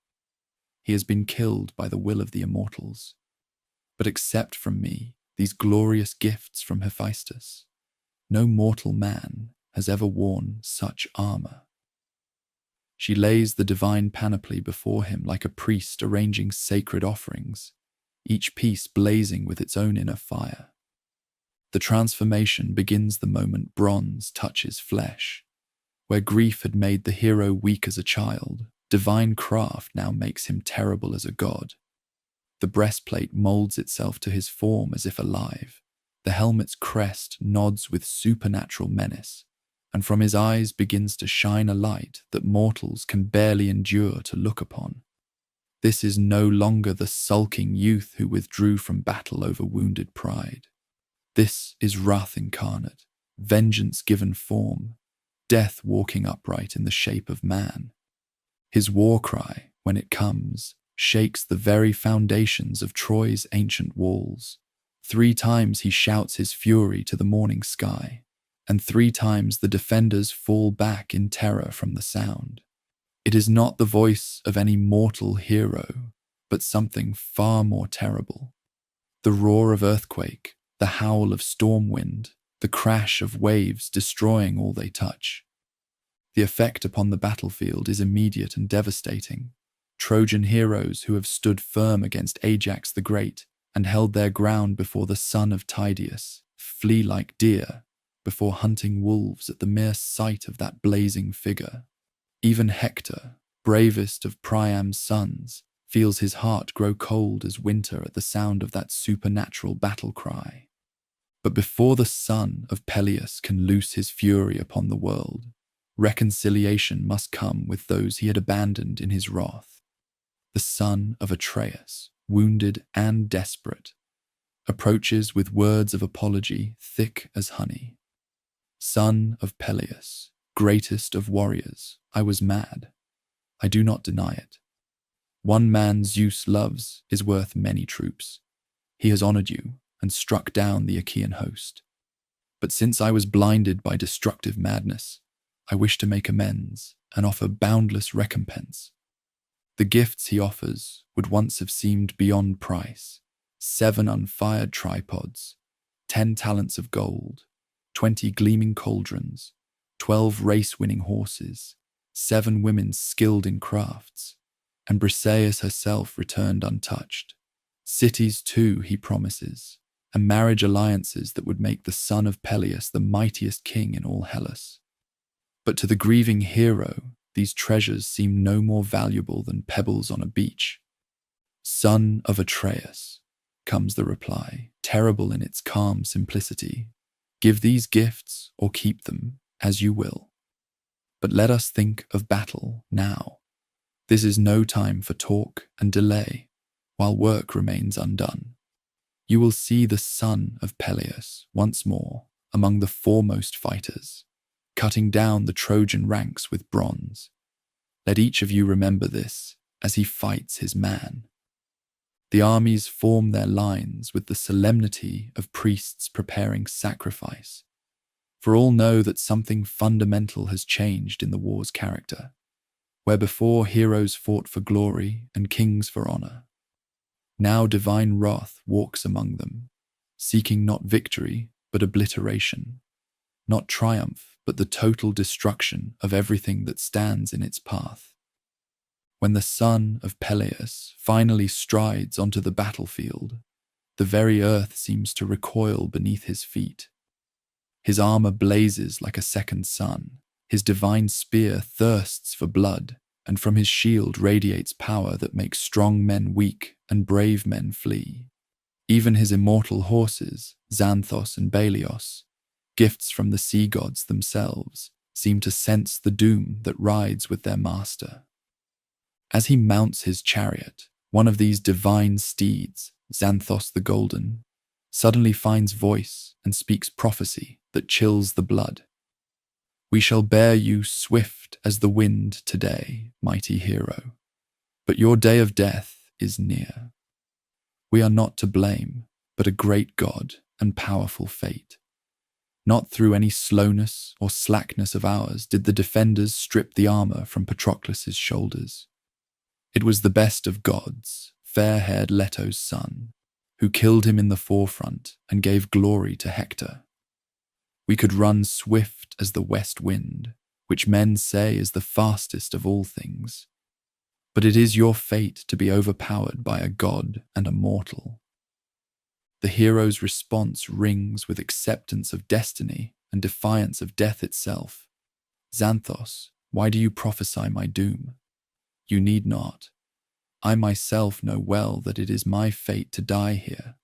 S1: He has been killed by the will of the immortals. But accept from me these glorious gifts from Hephaestus. No mortal man has ever worn such armor." She lays the divine panoply before him like a priest arranging sacred offerings, each piece blazing with its own inner fire. The transformation begins the moment bronze touches flesh, Where grief had made the hero weak as a child, divine craft now makes him terrible as a god. The breastplate molds itself to his form as if alive. The helmet's crest nods with supernatural menace, and from his eyes begins to shine a light that mortals can barely endure to look upon. This is no longer the sulking youth who withdrew from battle over wounded pride. This is wrath incarnate, vengeance given form, death walking upright in the shape of man. His war cry, when it comes, shakes the very foundations of Troy's ancient walls. 3 times he shouts his fury to the morning sky, and 3 times the defenders fall back in terror from the sound. It is not the voice of any mortal hero, but something far more terrible. The roar of earthquake, the howl of storm wind, the crash of waves destroying all they touch. The effect upon the battlefield is immediate and devastating. Trojan heroes who have stood firm against Ajax the Great and held their ground before the son of Tydeus flee like deer before hunting wolves at the mere sight of that blazing figure. Even Hector, bravest of Priam's sons, feels his heart grow cold as winter at the sound of that supernatural battle cry. But before the son of Peleus can loose his fury upon the world, reconciliation must come with those he had abandoned in his wrath. The son of Atreus, wounded and desperate, approaches with words of apology thick as honey. Son of Peleus, greatest of warriors, I was mad. I do not deny it. One man Zeus loves is worth many troops. He has honored you and struck down the Achaean host. But since I was blinded by destructive madness, I wish to make amends and offer boundless recompense. The gifts he offers would once have seemed beyond price. 7 unfired tripods, 10 talents of gold, 20 gleaming cauldrons, 12 race-winning horses, 7 women skilled in crafts, and Briseis herself returned untouched. Cities too, he promises, and marriage alliances that would make the son of Peleus the mightiest king in all Hellas. But to the grieving hero, these treasures seem no more valuable than pebbles on a beach. Son of Atreus, comes the reply, terrible in its calm simplicity. Give these gifts or keep them, as you will. But let us think of battle now. This is no time for talk and delay, while work remains undone. You will see the son of Peleus once more among the foremost fighters, cutting down the Trojan ranks with bronze. Let each of you remember this as he fights his man. The armies form their lines with the solemnity of priests preparing sacrifice, for all know that something fundamental has changed in the war's character. Where before heroes fought for glory and kings for honor, now divine wrath walks among them, seeking not victory but obliteration, not triumph but the total destruction of everything that stands in its path. When the son of Peleus finally strides onto the battlefield, the very earth seems to recoil beneath his feet. His armor blazes like a second sun, his divine spear thirsts for blood, and from his shield radiates power that makes strong men weak and brave men flee. Even his immortal horses, Xanthos and Balios, gifts from the sea gods themselves, seem to sense the doom that rides with their master. As he mounts his chariot, one of these divine steeds, Xanthos the Golden, suddenly finds voice and speaks prophecy that chills the blood. We shall bear you swift as the wind today, mighty hero, but your day of death is near. We are not to blame, but a great God and powerful fate. Not through any slowness or slackness of ours did the defenders strip the armor from Patroclus's shoulders. It was the best of gods, fair-haired Leto's son, who killed him in the forefront and gave glory to Hector. We could run swift as the west wind, which men say is the fastest of all things. But it is your fate to be overpowered by a god and a mortal. The hero's response rings with acceptance of destiny and defiance of death itself. Xanthos, why do you prophesy my doom? You need not. I myself know well that it is my fate to die here,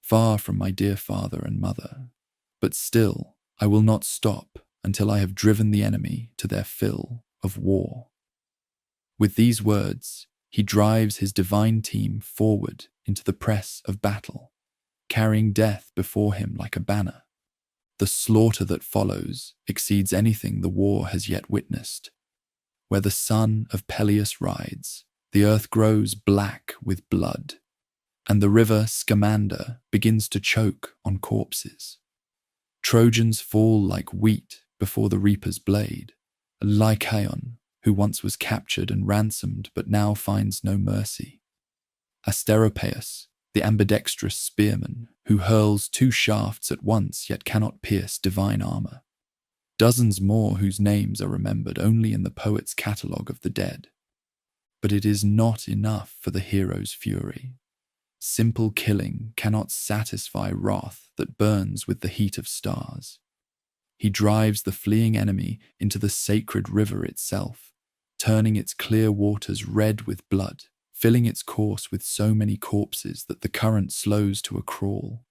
S1: far from my dear father and mother. But still, I will not stop until I have driven the enemy to their fill of war. With these words, he drives his divine team forward into the press of battle, carrying death before him like a banner. The slaughter that follows exceeds anything the war has yet witnessed. Where the son of Peleus rides, the earth grows black with blood, and the river Scamander begins to choke on corpses. Trojans fall like wheat before the reaper's blade. Lycaon, who once was captured and ransomed but now finds no mercy. Asteropaeus, the ambidextrous spearman, who hurls 2 shafts at once yet cannot pierce divine armor. Dozens more whose names are remembered only in the poet's catalogue of the dead. But it is not enough for the hero's fury. Simple killing cannot satisfy wrath that burns with the heat of stars. He drives the fleeing enemy into the sacred river itself, turning its clear waters red with blood, filling its course with so many corpses that the current slows to a crawl.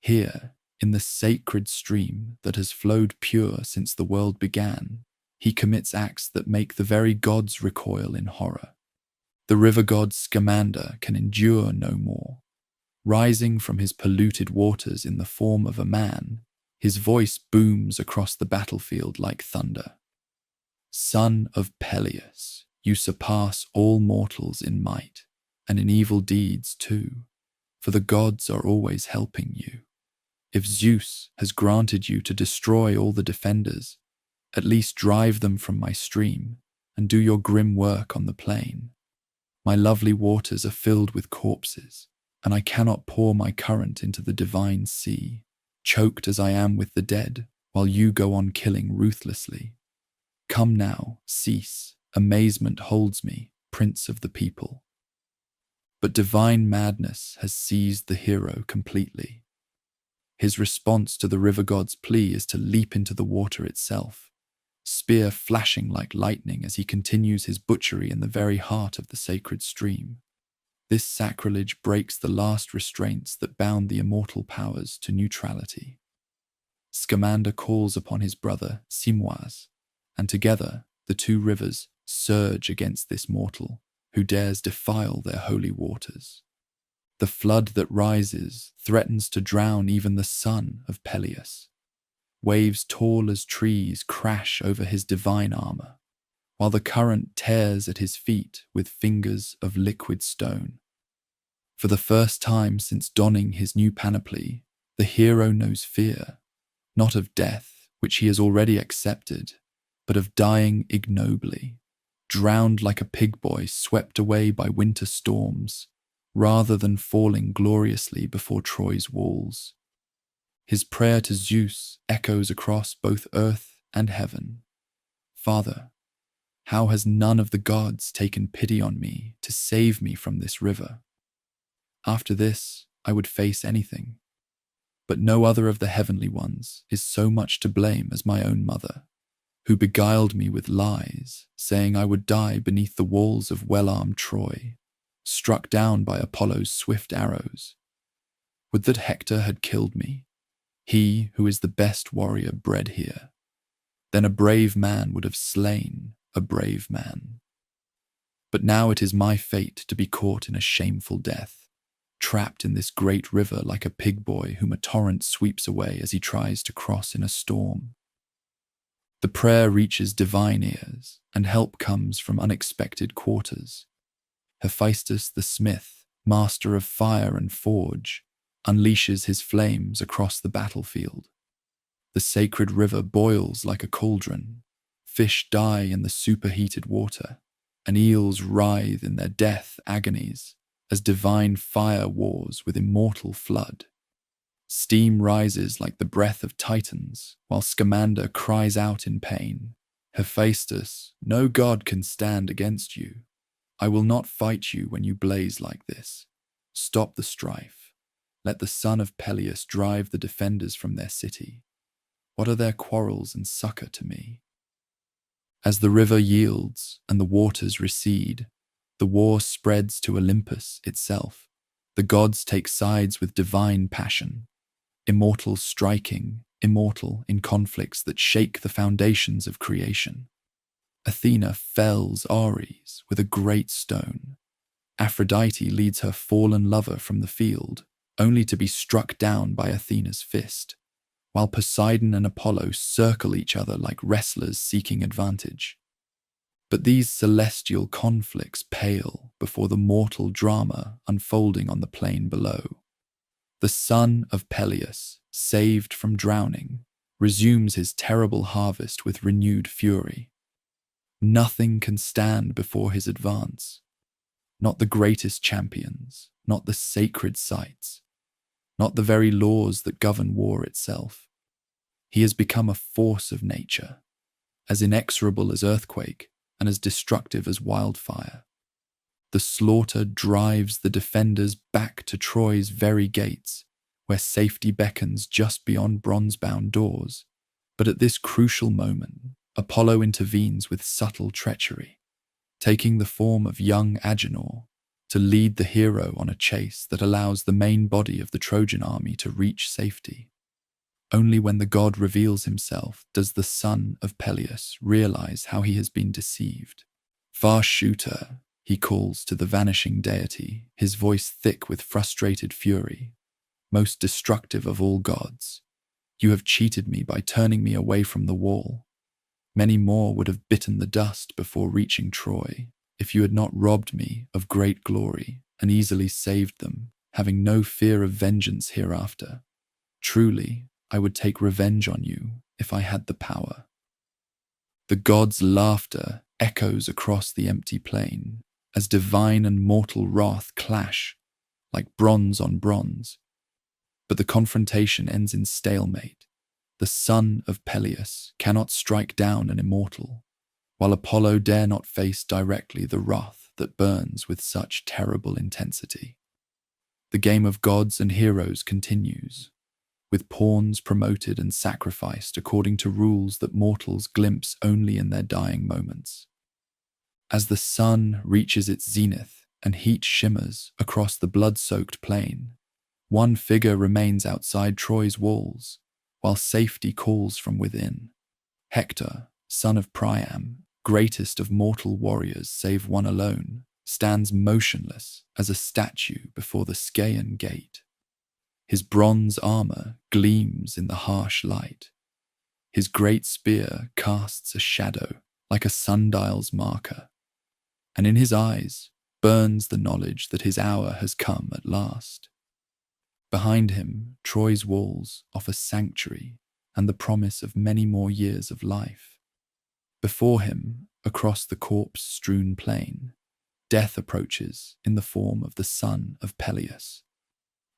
S1: Here, in the sacred stream that has flowed pure since the world began, he commits acts that make the very gods recoil in horror. The river god Scamander can endure no more. Rising from his polluted waters in the form of a man, his voice booms across the battlefield like thunder. Son of Peleus, you surpass all mortals in might, and in evil deeds too, for the gods are always helping you. If Zeus has granted you to destroy all the defenders, at least drive them from my stream, and do your grim work on the plain. My lovely waters are filled with corpses, and I cannot pour my current into the divine sea, choked as I am with the dead, while you go on killing ruthlessly. Come now, cease, amazement holds me, prince of the people. But divine madness has seized the hero completely. His response to the river god's plea is to leap into the water itself, spear flashing like lightning as he continues his butchery in the very heart of the sacred stream. This sacrilege breaks the last restraints that bound the immortal powers to neutrality. Scamander calls upon his brother Simois, and together the 2 rivers surge against this mortal who dares defile their holy waters. The flood that rises threatens to drown even the son of Peleus. Waves tall as trees crash over his divine armor, while the current tears at his feet with fingers of liquid stone. For the first time since donning his new panoply, the hero knows fear, not of death, which he has already accepted, but of dying ignobly, drowned like a pig boy swept away by winter storms, rather than falling gloriously before Troy's walls. His prayer to Zeus echoes across both earth and heaven. Father, how has none of the gods taken pity on me to save me from this river? After this, I would face anything. But no other of the heavenly ones is so much to blame as my own mother, who beguiled me with lies, saying I would die beneath the walls of well-armed Troy, struck down by Apollo's swift arrows. Would that Hector had killed me, he who is the best warrior bred here. Then a brave man would have slain a brave man. But now it is my fate to be caught in a shameful death, trapped in this great river like a pig boy whom a torrent sweeps away as he tries to cross in a storm. The prayer reaches divine ears, and help comes from unexpected quarters. Hephaestus the smith, master of fire and forge, unleashes his flames across the battlefield. The sacred river boils like a cauldron, fish die in the superheated water, and eels writhe in their death agonies as divine fire wars with immortal flood. Steam rises like the breath of titans, while Scamander cries out in pain, Hephaestus, no god can stand against you. I will not fight you when you blaze like this. Stop the strife. Let the son of Peleus drive the defenders from their city. What are their quarrels and succor to me? As the river yields and the waters recede, the war spreads to Olympus itself. The gods take sides with divine passion, immortal striking immortal in conflicts that shake the foundations of creation. Athena fells Ares with a great stone. Aphrodite leads her fallen lover from the field, only to be struck down by Athena's fist, while Poseidon and Apollo circle each other like wrestlers seeking advantage. But these celestial conflicts pale before the mortal drama unfolding on the plain below. The son of Peleus, saved from drowning, resumes his terrible harvest with renewed fury. Nothing can stand before his advance. Not the greatest champions, not the sacred sites, not the very laws that govern war itself. He has become a force of nature, as inexorable as earthquake and as destructive as wildfire. The slaughter drives the defenders back to Troy's very gates, where safety beckons just beyond bronze-bound doors. But at this crucial moment, Apollo intervenes with subtle treachery, taking the form of young Agenor to lead the hero on a chase that allows the main body of the Trojan army to reach safety. Only when the god reveals himself does the son of Peleus realize how he has been deceived. "Far shooter," he calls to the vanishing deity, his voice thick with frustrated fury. "Most destructive of all gods, you have cheated me by turning me away from the wall. Many more would have bitten the dust before reaching Troy, if you had not robbed me of great glory and easily saved them, having no fear of vengeance hereafter. Truly, I would take revenge on you if I had the power." The god's laughter echoes across the empty plain as divine and mortal wrath clash like bronze on bronze. But the confrontation ends in stalemate. The son of Peleus cannot strike down an immortal, while Apollo dare not face directly the wrath that burns with such terrible intensity. The game of gods and heroes continues, with pawns promoted and sacrificed according to rules that mortals glimpse only in their dying moments. As the sun reaches its zenith and heat shimmers across the blood-soaked plain, one figure remains outside Troy's walls, while safety calls from within. Hector, son of Priam, greatest of mortal warriors save one alone, stands motionless as a statue before the Scaean gate. His bronze armor gleams in the harsh light. His great spear casts a shadow like a sundial's marker, and in his eyes burns the knowledge that his hour has come at last. Behind him, Troy's walls offer sanctuary and the promise of many more years of life. Before him, across the corpse-strewn plain, death approaches in the form of the son of Peleus.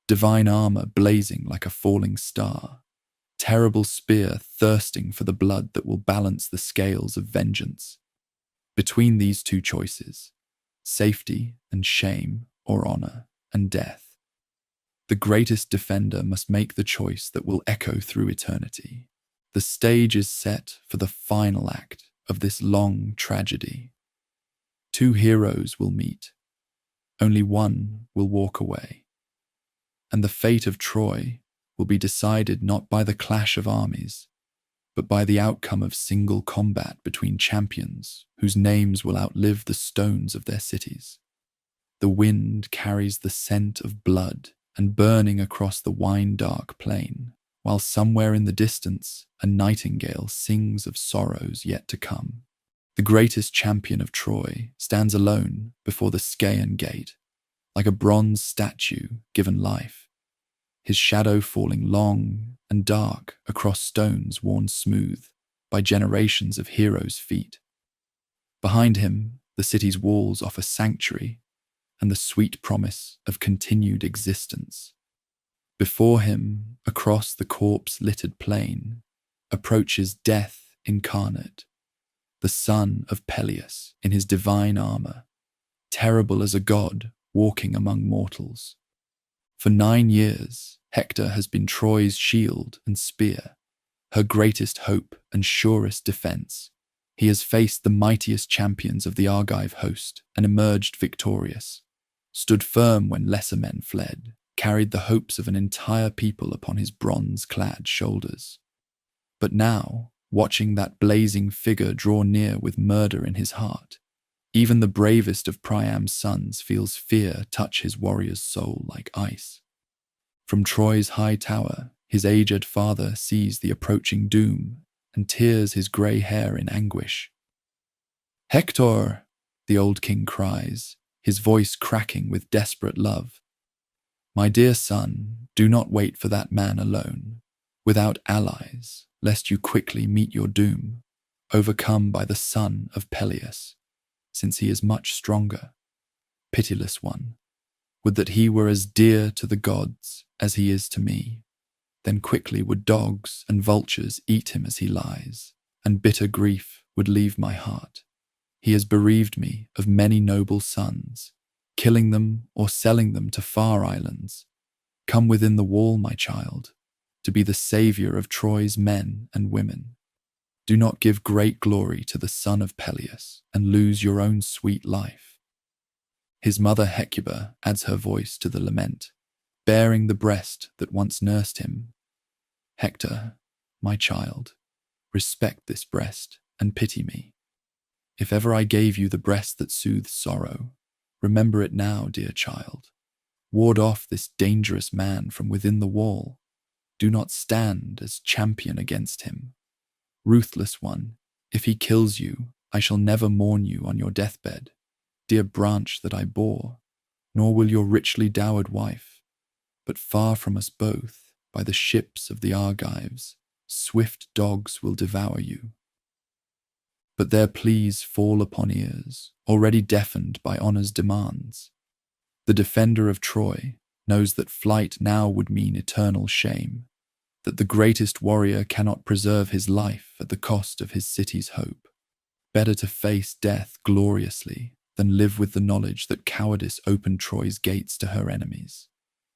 S1: Divine armor blazing like a falling star, terrible spear thirsting for the blood that will balance the scales of vengeance. Between these two choices, safety and shame, or honor and death, the greatest defender must make the choice that will echo through eternity. The stage is set for the final act of this long tragedy. Two heroes will meet. Only one will walk away. And the fate of Troy will be decided not by the clash of armies, but by the outcome of single combat between champions whose names will outlive the stones of their cities. The wind carries the scent of blood and burning across the wine-dark plain, while somewhere in the distance a nightingale sings of sorrows yet to come. The greatest champion of Troy stands alone before the Scaean gate, like a bronze statue given life, his shadow falling long and dark across stones worn smooth by generations of heroes' feet. Behind him, the city's walls offer sanctuary and the sweet promise of continued existence. Before him, across the corpse-littered plain, approaches death incarnate, the son of Peleus in his divine armor, terrible as a god walking among mortals. For 9 years, Hector has been Troy's shield and spear, her greatest hope and surest defense. He has faced the mightiest champions of the Argive host and emerged victorious, stood firm when lesser men fled, carried the hopes of an entire people upon his bronze-clad shoulders. But now, watching that blazing figure draw near with murder in his heart, even the bravest of Priam's sons feels fear touch his warrior's soul like ice. From Troy's high tower, his aged father sees the approaching doom and tears his grey hair in anguish. "Hector!" the old king cries, his voice cracking with desperate love. "My dear son, do not wait for that man alone, without allies, lest you quickly meet your doom, overcome by the son of Peleus, since he is much stronger. Pitiless one, would that he were as dear to the gods as he is to me. Then quickly would dogs and vultures eat him as he lies, and bitter grief would leave my heart. He has bereaved me of many noble sons, killing them or selling them to far islands. Come within the wall, my child, to be the saviour of Troy's men and women. Do not give great glory to the son of Peleus and lose your own sweet life." His mother Hecuba adds her voice to the lament, bearing the breast that once nursed him. "Hector, my child, respect this breast and pity me. If ever I gave you the breast that soothes sorrow, remember it now, dear child. Ward off this dangerous man from within the wall. Do not stand as champion against him. Ruthless one, if he kills you, I shall never mourn you on your deathbed, dear branch that I bore, nor will your richly dowered wife. But far from us both, by the ships of the Argives, swift dogs will devour you." But their pleas fall upon ears, already deafened by honour's demands. The defender of Troy knows that flight now would mean eternal shame, that the greatest warrior cannot preserve his life at the cost of his city's hope. Better to face death gloriously than live with the knowledge that cowardice opened Troy's gates to her enemies.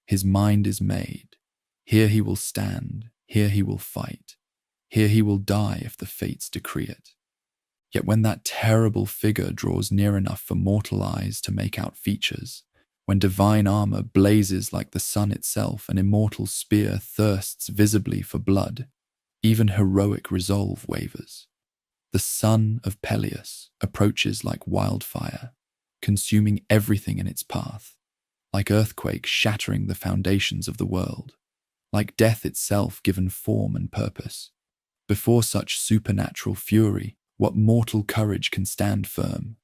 S1: His mind is made. Here he will stand, here he will fight, here he will die if the fates decree it. Yet when that terrible figure draws near enough for mortal eyes to make out features, when divine armour blazes like the sun itself and immortal spear thirsts visibly for blood, even heroic resolve wavers. The son of Peleus approaches like wildfire, consuming everything in its path, like earthquake shattering the foundations of the world, like death itself given form and purpose. Before such supernatural fury, what mortal courage can stand firm?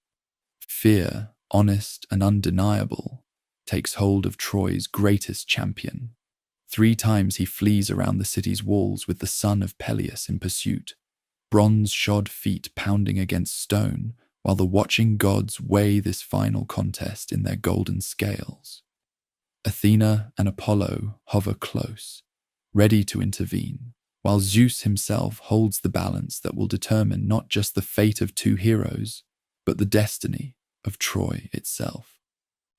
S1: Fear, honest and undeniable, takes hold of Troy's greatest champion. 3 times he flees around the city's walls with the son of Peleus in pursuit, bronze-shod feet pounding against stone, while the watching gods weigh this final contest in their golden scales. Athena and Apollo hover close, ready to intervene, while Zeus himself holds the balance that will determine not just the fate of 2 heroes, but the destiny of Troy itself.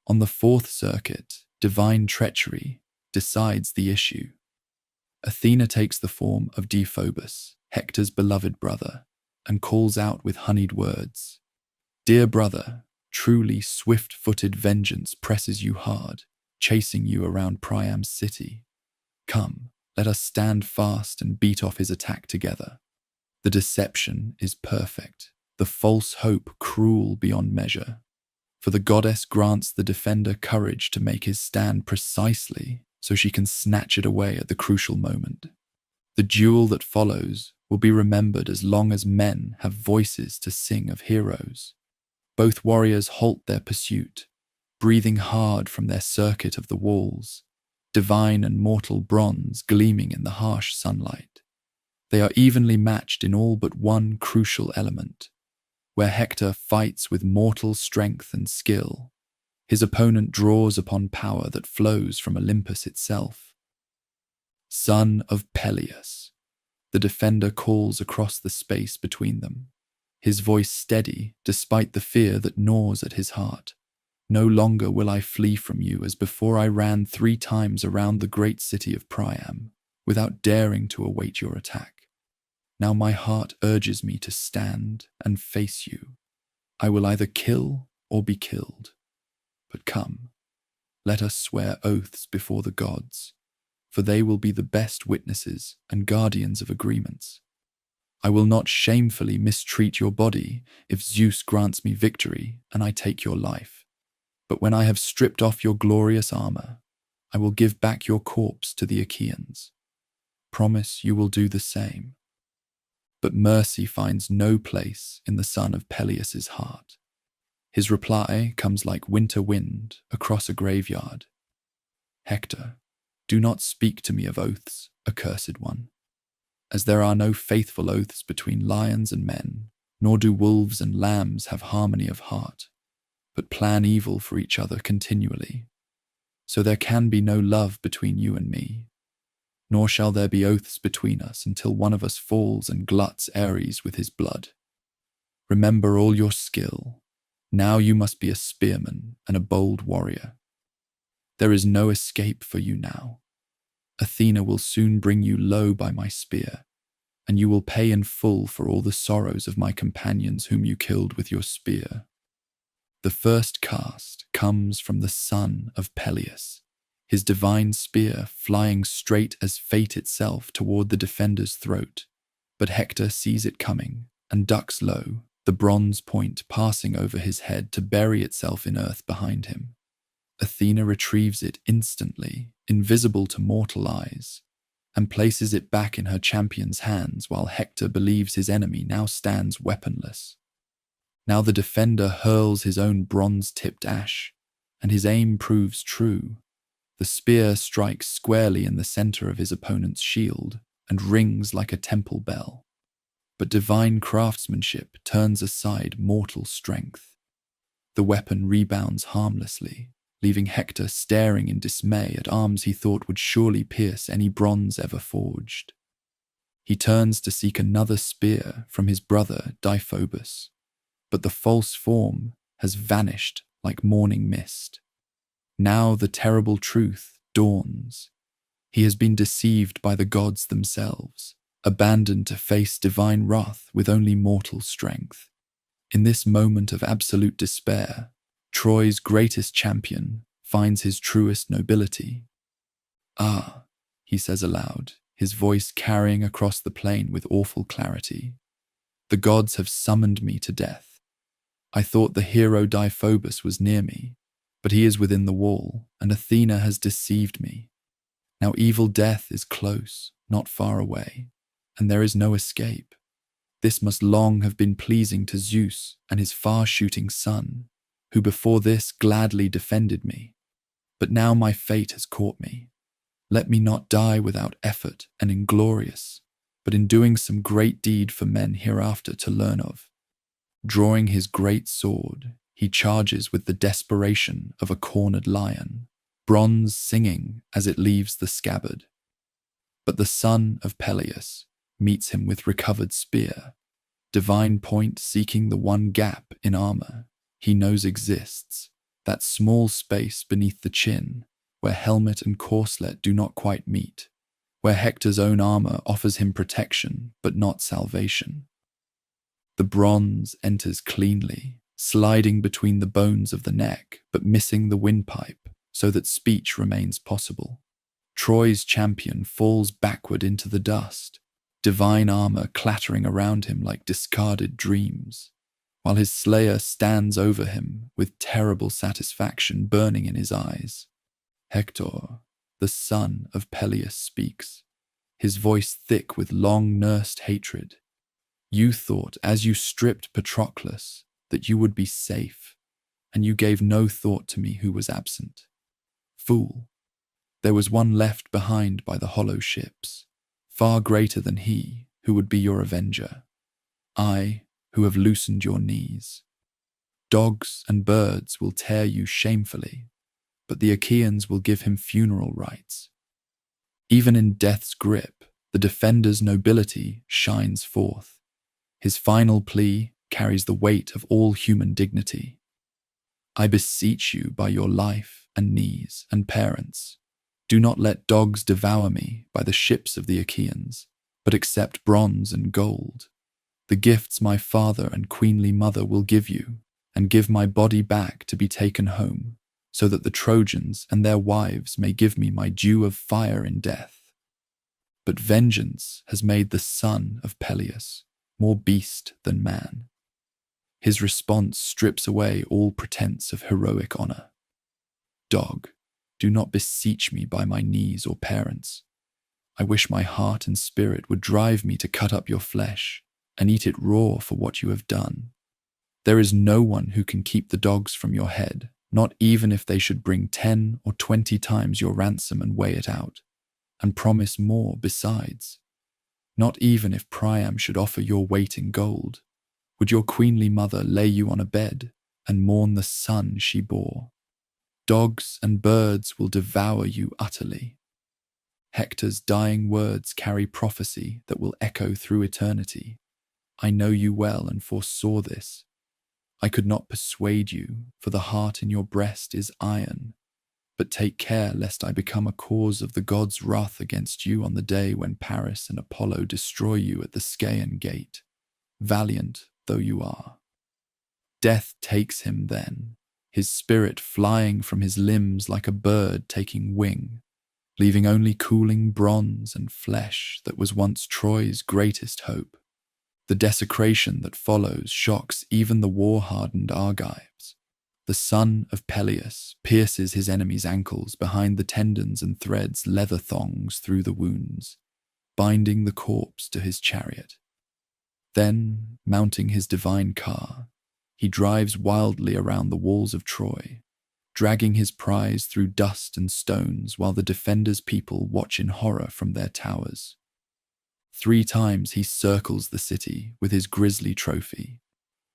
S1: On the 4th circuit, divine treachery decides the issue. Athena takes the form of Deiphobus, Hector's beloved brother, and calls out with honeyed words, "Dear brother, truly swift-footed vengeance presses you hard, chasing you around Priam's city. Come, let us stand fast and beat off his attack together." The deception is perfect, the false hope cruel beyond measure. For the goddess grants the defender courage to make his stand precisely so she can snatch it away at the crucial moment. The duel that follows will be remembered as long as men have voices to sing of heroes. Both warriors halt their pursuit, breathing hard from their circuit of the walls, divine and mortal bronze gleaming in the harsh sunlight. They are evenly matched in all but one crucial element, where Hector fights with mortal strength and skill. His opponent draws upon power that flows from Olympus itself. "Son of Peleus," the defender calls across the space between them, his voice steady despite the fear that gnaws at his heart. "No longer will I flee from you as before I ran 3 times around the great city of Priam, without daring to await your attack. Now my heart urges me to stand and face you. I will either kill or be killed. But come, let us swear oaths before the gods, for they will be the best witnesses and guardians of agreements. I will not shamefully mistreat your body if Zeus grants me victory and I take your life. But when I have stripped off your glorious armor, I will give back your corpse to the Achaeans. Promise you will do the same. But mercy finds no place in the son of Peleus's heart. His reply comes like winter wind across a graveyard. Hector, do not speak to me of oaths, accursed one. As there are no faithful oaths between lions and men, nor do wolves and lambs have harmony of heart, but plan evil for each other continually. So there can be no love between you and me, nor shall there be oaths between us until one of us falls and gluts Ares with his blood. Remember all your skill. Now you must be a spearman and a bold warrior. There is no escape for you now. Athena will soon bring you low by my spear, and you will pay in full for all the sorrows of my companions whom you killed with your spear. The first cast comes from the son of Peleus, his divine spear flying straight as fate itself toward the defender's throat. But Hector sees it coming and ducks low, the bronze point passing over his head to bury itself in earth behind him. Athena retrieves it instantly, invisible to mortal eyes, and places it back in her champion's hands while Hector believes his enemy now stands weaponless. Now the defender hurls his own bronze-tipped ash, and his aim proves true. The spear strikes squarely in the center of his opponent's shield and rings like a temple bell. But divine craftsmanship turns aside mortal strength. The weapon rebounds harmlessly, leaving Hector staring in dismay at arms he thought would surely pierce any bronze ever forged. He turns to seek another spear from his brother Deiphobus, but the false form has vanished like morning mist. Now the terrible truth dawns. He has been deceived by the gods themselves, abandoned to face divine wrath with only mortal strength. In this moment of absolute despair, Troy's greatest champion finds his truest nobility. "Ah," he says aloud, his voice carrying across the plain with awful clarity. "The gods have summoned me to death. I thought the hero Deiphobus was near me, but he is within the wall, and Athena has deceived me. Now evil death is close, not far away, and there is no escape. This must long have been pleasing to Zeus and his far-shooting son, who before this gladly defended me. But now my fate has caught me. Let me not die without effort and inglorious, but in doing some great deed for men hereafter to learn of." Drawing his great sword, he charges with the desperation of a cornered lion, bronze singing as it leaves the scabbard. But the son of Peleus meets him with recovered spear, divine point seeking the one gap in armor he knows exists, that small space beneath the chin where helmet and corselet do not quite meet, where Hector's own armor offers him protection but not salvation. The bronze enters cleanly, sliding between the bones of the neck but missing the windpipe so that speech remains possible. Troy's champion falls backward into the dust, divine armor clattering around him like discarded dreams, while his slayer stands over him with terrible satisfaction burning in his eyes. Hector, the son of Peleus, speaks, his voice thick with long-nursed hatred. "You thought, as you stripped Patroclus, that you would be safe, and you gave no thought to me who was absent. Fool! There was one left behind by the hollow ships, far greater than he who would be your avenger. I, who have loosened your knees. Dogs and birds will tear you shamefully, but the Achaeans will give him funeral rites. Even in death's grip, the defender's nobility shines forth. His final plea carries the weight of all human dignity. I beseech you by your life and knees and parents, do not let dogs devour me by the ships of the Achaeans. but accept bronze and gold, the gifts my father and queenly mother will give you, and give my body back to be taken home, so that the Trojans and their wives may give me my due of fire in death. But vengeance has made the son of Peleus more beast than man. His response strips away all pretense of heroic honor. Dog, do not beseech me by my knees or parents. I wish my heart and spirit would drive me to cut up your flesh and eat it raw for what you have done. There is no one who can keep the dogs from your head, not even if they should bring 10 or 20 times your ransom and weigh it out, and promise more besides. Not even if Priam should offer your weight in gold, would your queenly mother lay you on a bed and mourn the son she bore. Dogs and birds will devour you utterly. Hector's dying words carry prophecy that will echo through eternity. I know you well and foresaw this. I could not persuade you, for the heart in your breast is iron. But take care lest I become a cause of the gods' wrath against you on the day when Paris and Apollo destroy you at the Scaean gate, valiant though you are. Death takes him then, his spirit flying from his limbs like a bird taking wing, leaving only cooling bronze and flesh that was once Troy's greatest hope. The desecration that follows shocks even the war-hardened Argives. The son of Peleus pierces his enemy's ankles behind the tendons and threads leather thongs through the wounds, binding the corpse to his chariot. Then, mounting his divine car, he drives wildly around the walls of Troy, dragging his prize through dust and stones while the defenders' people watch in horror from their towers. 3 times he circles the city with his grisly trophy,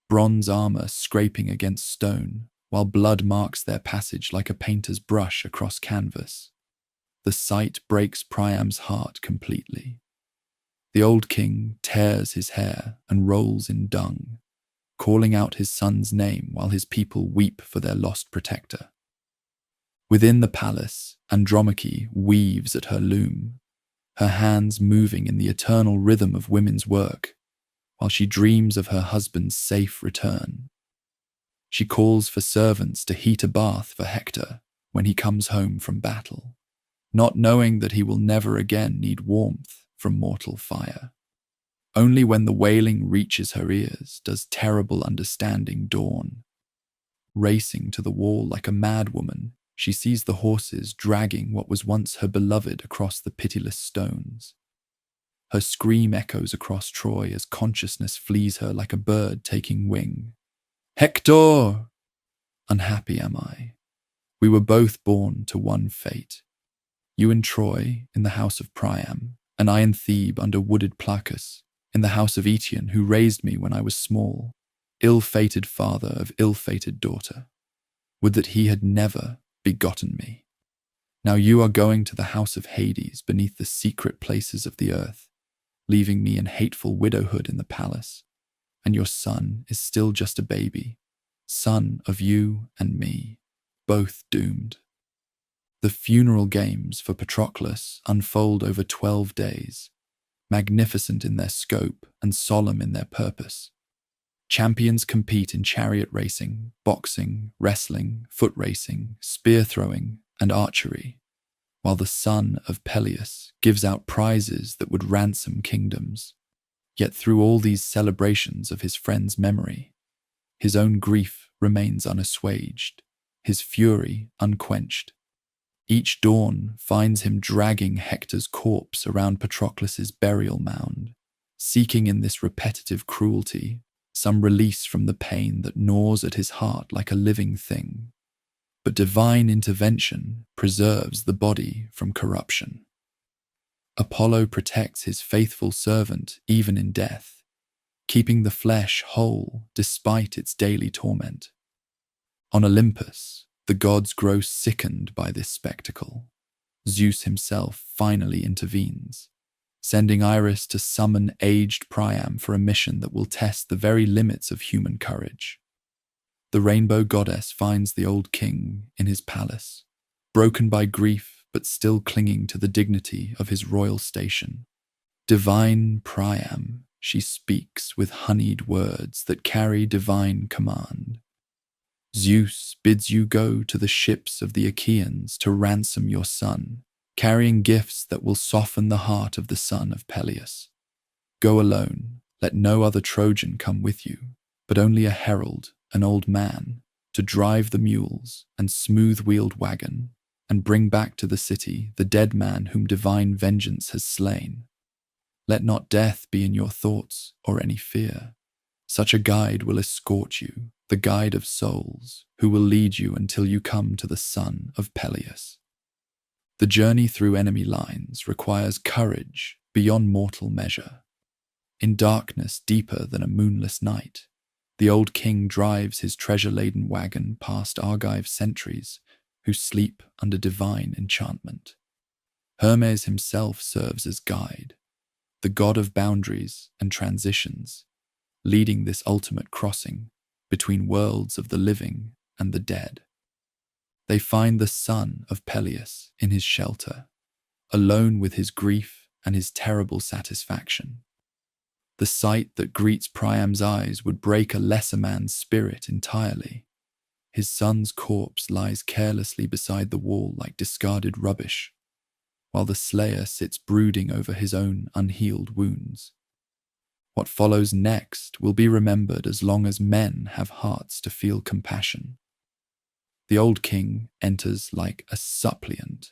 S1: bronze armor scraping against stone, while blood marks their passage like a painter's brush across canvas. The sight breaks Priam's heart completely. The old king tears his hair and rolls in dung, calling out his son's name while his people weep for their lost protector. Within the palace, Andromache weaves at her loom, her hands moving in the eternal rhythm of women's work, while she dreams of her husband's safe return. She calls for servants to heat a bath for Hector when he comes home from battle, not knowing that he will never again need warmth from mortal fire. Only when the wailing reaches her ears does terrible understanding dawn. Racing to the wall like a madwoman, she sees the horses dragging what was once her beloved across the pitiless stones. Her scream echoes across Troy as consciousness flees her like a bird taking wing. Hector! Unhappy am I. We were both born to one fate. You in Troy, in the house of Priam, and I in Thebe under wooded Placus, in the house of Aegean, who raised me when I was small, ill-fated father of ill-fated daughter. Would that he had never begotten me. Now you are going to the house of Hades beneath the secret places of the earth, leaving me in hateful widowhood in the palace, and your son is still just a baby, son of you and me, both doomed. The funeral games for Patroclus unfold over 12 days, magnificent in their scope and solemn in their purpose. Champions compete in chariot racing, boxing, wrestling, foot racing, spear throwing, and archery, while the son of Peleus gives out prizes that would ransom kingdoms. Yet through all these celebrations of his friend's memory, his own grief remains unassuaged, his fury unquenched. Each dawn finds him dragging Hector's corpse around Patroclus's burial mound, seeking in this repetitive cruelty some release from the pain that gnaws at his heart like a living thing. But divine intervention preserves the body from corruption. Apollo protects his faithful servant even in death, keeping the flesh whole despite its daily torment. On Olympus, the gods grow sickened by this spectacle. Zeus himself finally intervenes, sending Iris to summon aged Priam for a mission that will test the very limits of human courage. The rainbow goddess finds the old king in his palace, broken by grief but still clinging to the dignity of his royal station. Divine Priam, she speaks with honeyed words that carry divine command. Zeus bids you go to the ships of the Achaeans to ransom your son, carrying gifts that will soften the heart of the son of Peleus. Go alone, let no other Trojan come with you, but only a herald, an old man, to drive the mules and smooth-wheeled wagon, and bring back to the city the dead man whom divine vengeance has slain. Let not death be in your thoughts or any fear. Such a guide will escort you, the guide of souls, who will lead you until you come to the son of Peleus. The journey through enemy lines requires courage beyond mortal measure. In darkness deeper than a moonless night, the old king drives his treasure-laden wagon past Argive sentries who sleep under divine enchantment. Hermes himself serves as guide, the god of boundaries and transitions, leading this ultimate crossing between worlds of the living and the dead. They find the son of Peleus in his shelter, alone with his grief and his terrible satisfaction. The sight that greets Priam's eyes would break a lesser man's spirit entirely. His son's corpse lies carelessly beside the wall like discarded rubbish, while the slayer sits brooding over his own unhealed wounds. What follows next will be remembered as long as men have hearts to feel compassion. The old king enters like a suppliant,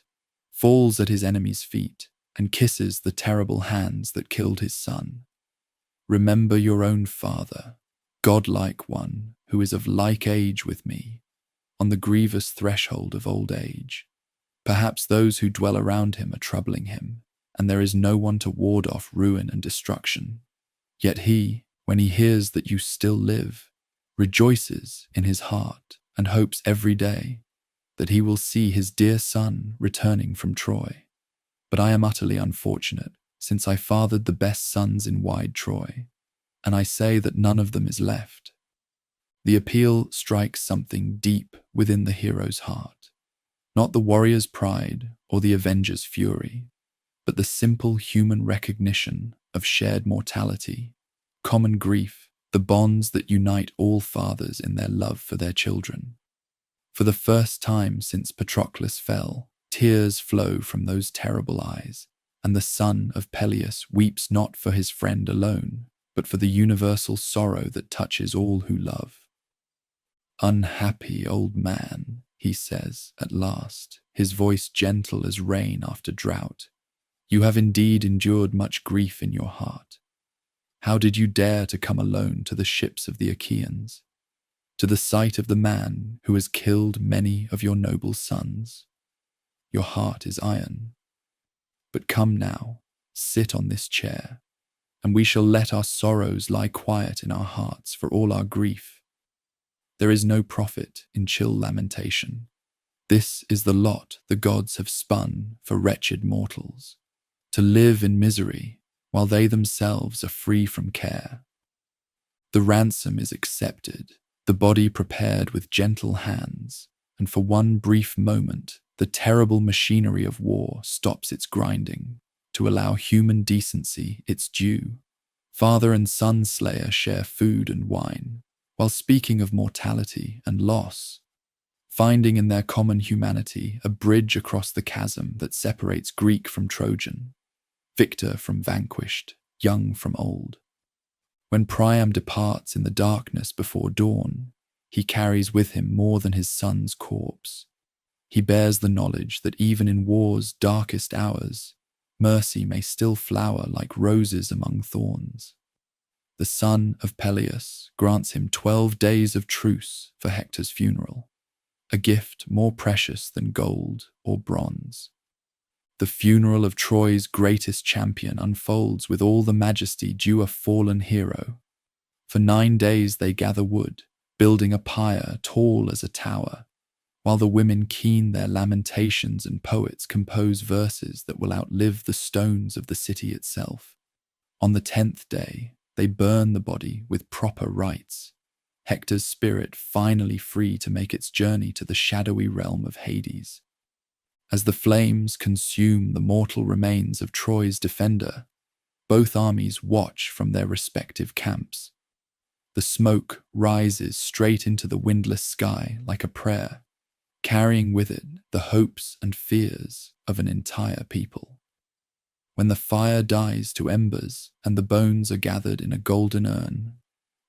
S1: falls at his enemy's feet, and kisses the terrible hands that killed his son. Remember your own father, godlike one who is of like age with me, on the grievous threshold of old age. Perhaps those who dwell around him are troubling him, and there is no one to ward off ruin and destruction. Yet he, when he hears that you still live, rejoices in his heart and hopes every day that he will see his dear son returning from Troy. But I am utterly unfortunate, since I fathered the best sons in wide Troy, and I say that none of them is left. The appeal strikes something deep within the hero's heart, not the warrior's pride or the avenger's fury, but the simple human recognition of shared mortality, common grief, the bonds that unite all fathers in their love for their children. For the first time since Patroclus fell, tears flow from those terrible eyes, and the son of Peleus weeps not for his friend alone, but for the universal sorrow that touches all who love. "Unhappy old man," he says at last, his voice gentle as rain after drought, "you have indeed endured much grief in your heart. How did you dare to come alone to the ships of the Achaeans, to the sight of the man who has killed many of your noble sons? Your heart is iron. But come now, sit on this chair, and we shall let our sorrows lie quiet in our hearts for all our grief. There is no profit in chill lamentation. This is the lot the gods have spun for wretched mortals, to live in misery while they themselves are free from care. The ransom is accepted, the body prepared with gentle hands, and for one brief moment, the terrible machinery of war stops its grinding to allow human decency its due. Father and son slayer share food and wine, while speaking of mortality and loss, finding in their common humanity a bridge across the chasm that separates Greek from Trojan, victor from vanquished, young from old. When Priam departs in the darkness before dawn, he carries with him more than his son's corpse. He bears the knowledge that even in war's darkest hours, mercy may still flower like roses among thorns. The son of Peleus grants him 12 days of truce for Hector's funeral, a gift more precious than gold or bronze. The funeral of Troy's greatest champion unfolds with all the majesty due a fallen hero. For 9 days they gather wood, building a pyre tall as a tower, while the women keen their lamentations and poets compose verses that will outlive the stones of the city itself. On the 10th day, they burn the body with proper rites, Hector's spirit finally free to make its journey to the shadowy realm of Hades. As the flames consume the mortal remains of Troy's defender, Both armies watch from their respective camps. The smoke rises straight into the windless sky like a prayer, carrying with it the hopes and fears of an entire people. When the fire dies to embers and the bones are gathered in a golden urn,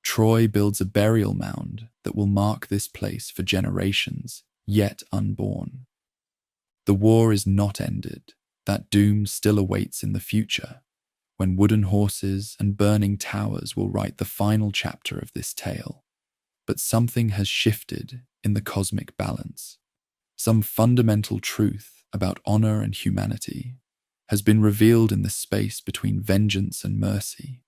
S1: Troy builds a burial mound that will mark this place for generations yet unborn. The war is not ended. That doom still awaits in the future, when wooden horses and burning towers will write the final chapter of this tale. But something has shifted in the cosmic balance. Some fundamental truth about honor and humanity has been revealed in the space between vengeance and mercy,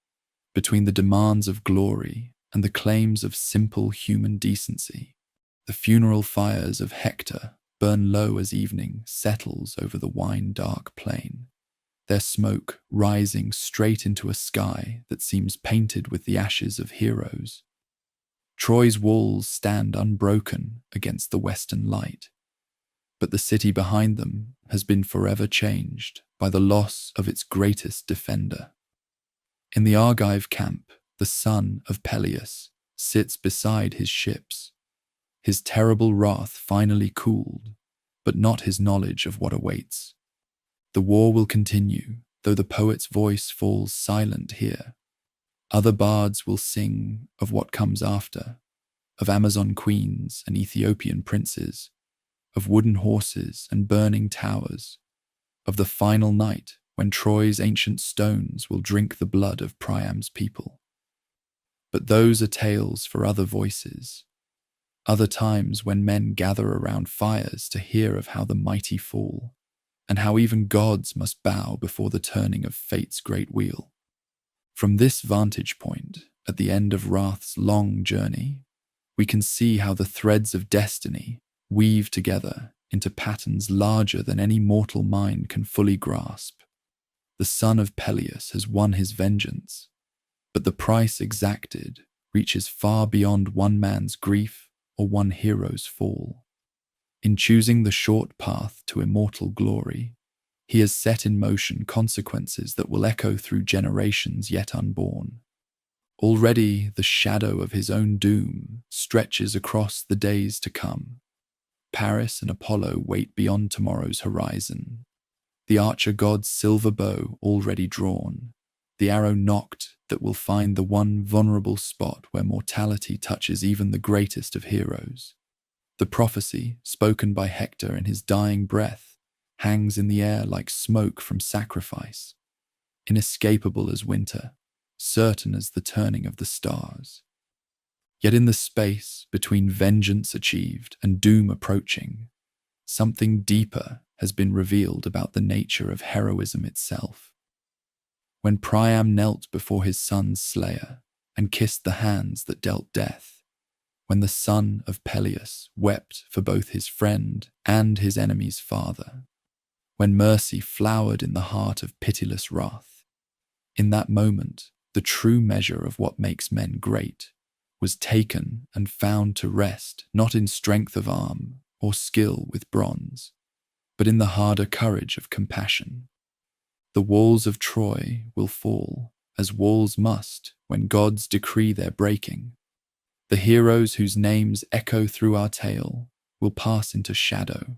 S1: between the demands of glory and the claims of simple human decency. The funeral fires of Hector burn low as evening settles over the wine-dark plain, their smoke rising straight into a sky that seems painted with the ashes of heroes. Troy's walls stand unbroken against the western light, but the city behind them has been forever changed by the loss of its greatest defender. In the Argive camp, the son of Peleus sits beside his ships, his terrible wrath finally cooled, but not his knowledge of what awaits. The war will continue, though the poet's voice falls silent here. Other bards will sing of what comes after, of Amazon queens and Ethiopian princes, of wooden horses and burning towers, of the final night when Troy's ancient stones will drink the blood of Priam's people. But those are tales for other voices, other times when men gather around fires to hear of how the mighty fall, and how even gods must bow before the turning of fate's great wheel. From this vantage point, at the end of Wrath's long journey, we can see how the threads of destiny weave together into patterns larger than any mortal mind can fully grasp. The son of Peleus has won his vengeance, but the price exacted reaches far beyond one man's grief or one hero's fall. In choosing the short path to immortal glory, he has set in motion consequences that will echo through generations yet unborn. Already the shadow of his own doom stretches across the days to come. Paris and Apollo wait beyond tomorrow's horizon, the archer god's silver bow already drawn, the arrow nocked that will find the one vulnerable spot where mortality touches even the greatest of heroes. The prophecy, spoken by Hector in his dying breath, hangs in the air like smoke from sacrifice, inescapable as winter, certain as the turning of the stars. Yet in the space between vengeance achieved and doom approaching, something deeper has been revealed about the nature of heroism itself. When Priam knelt before his son's slayer and kissed the hands that dealt death, when the son of Peleus wept for both his friend and his enemy's father, when mercy flowered in the heart of pitiless wrath, in that moment, the true measure of what makes men great was taken and found to rest not in strength of arm or skill with bronze, but in the harder courage of compassion. The walls of Troy will fall, as walls must when gods decree their breaking. The heroes whose names echo through our tale will pass into shadow,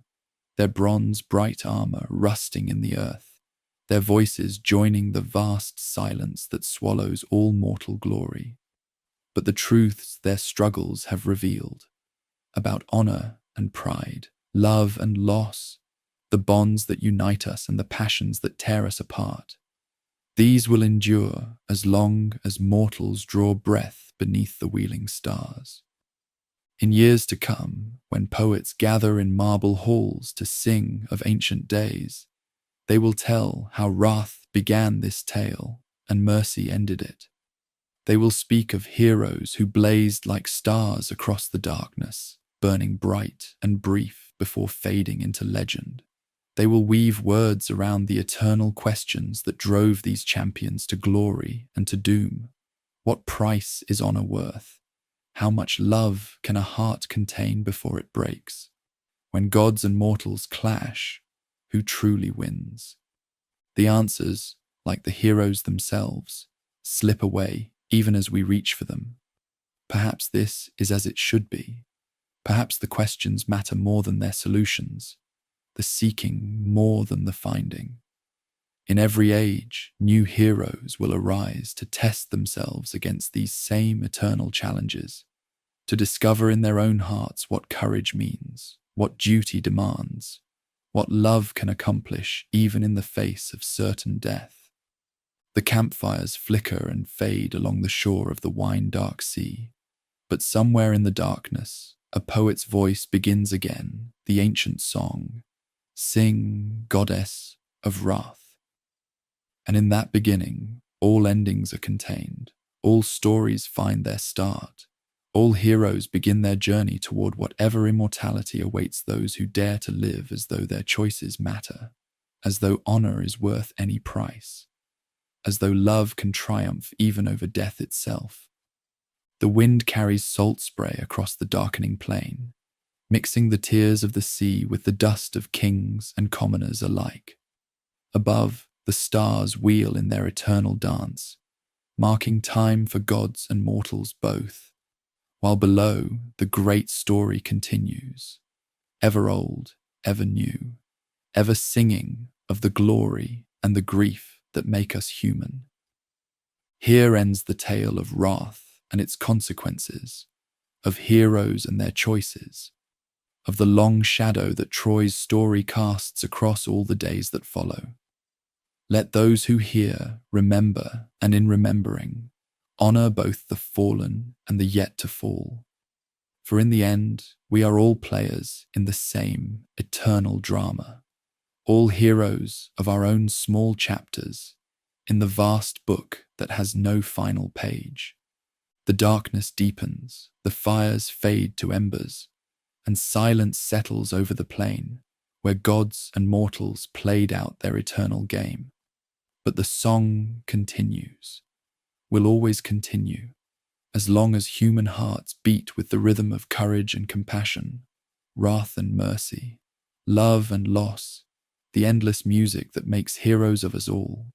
S1: their bronze bright armor rusting in the earth, their voices joining the vast silence that swallows all mortal glory. But the truths their struggles have revealed, about honor and pride, love and loss, the bonds that unite us and the passions that tear us apart, these will endure as long as mortals draw breath beneath the wheeling stars. In years to come, when poets gather in marble halls to sing of ancient days, they will tell how wrath began this tale and mercy ended it. They will speak of heroes who blazed like stars across the darkness, burning bright and brief before fading into legend. They will weave words around the eternal questions that drove these champions to glory and to doom. What price is honor worth? How much love can a heart contain before it breaks? When gods and mortals clash, who truly wins? The answers like the heroes themselves, slip away even as we reach for them. Perhaps this is as it should be. Perhaps the questions matter more than their solutions, the seeking more than the finding. In every age, new heroes will arise to test themselves against these same eternal challenges, to discover in their own hearts what courage means, what duty demands, what love can accomplish even in the face of certain death. The campfires flicker and fade along the shore of the wine-dark sea, but somewhere in the darkness, a poet's voice begins again, the ancient song, "Sing, goddess of wrath." And in that beginning, all endings are contained, all stories find their start, all heroes begin their journey toward whatever immortality awaits those who dare to live as though their choices matter, as though honor is worth any price, as though love can triumph even over death itself. The wind carries salt spray across the darkening plain, mixing the tears of the sea with the dust of kings and commoners alike. Above, the stars wheel in their eternal dance, marking time for gods and mortals both, while below, the great story continues, ever old, ever new, ever singing of the glory and the grief that make us human. Here ends the tale of wrath and its consequences, of heroes and their choices, of the long shadow that Troy's story casts across all the days that follow. Let those who hear remember, and in remembering, honor both the fallen and the yet to fall. For in the end, we are all players in the same eternal drama, all heroes of our own small chapters in the vast book that has no final page. The darkness deepens, the fires fade to embers, and silence settles over the plain where gods and mortals played out their eternal game. But the song continues, will always continue, as long as human hearts beat with the rhythm of courage and compassion, wrath and mercy, love and loss, the endless music that makes heroes of us all.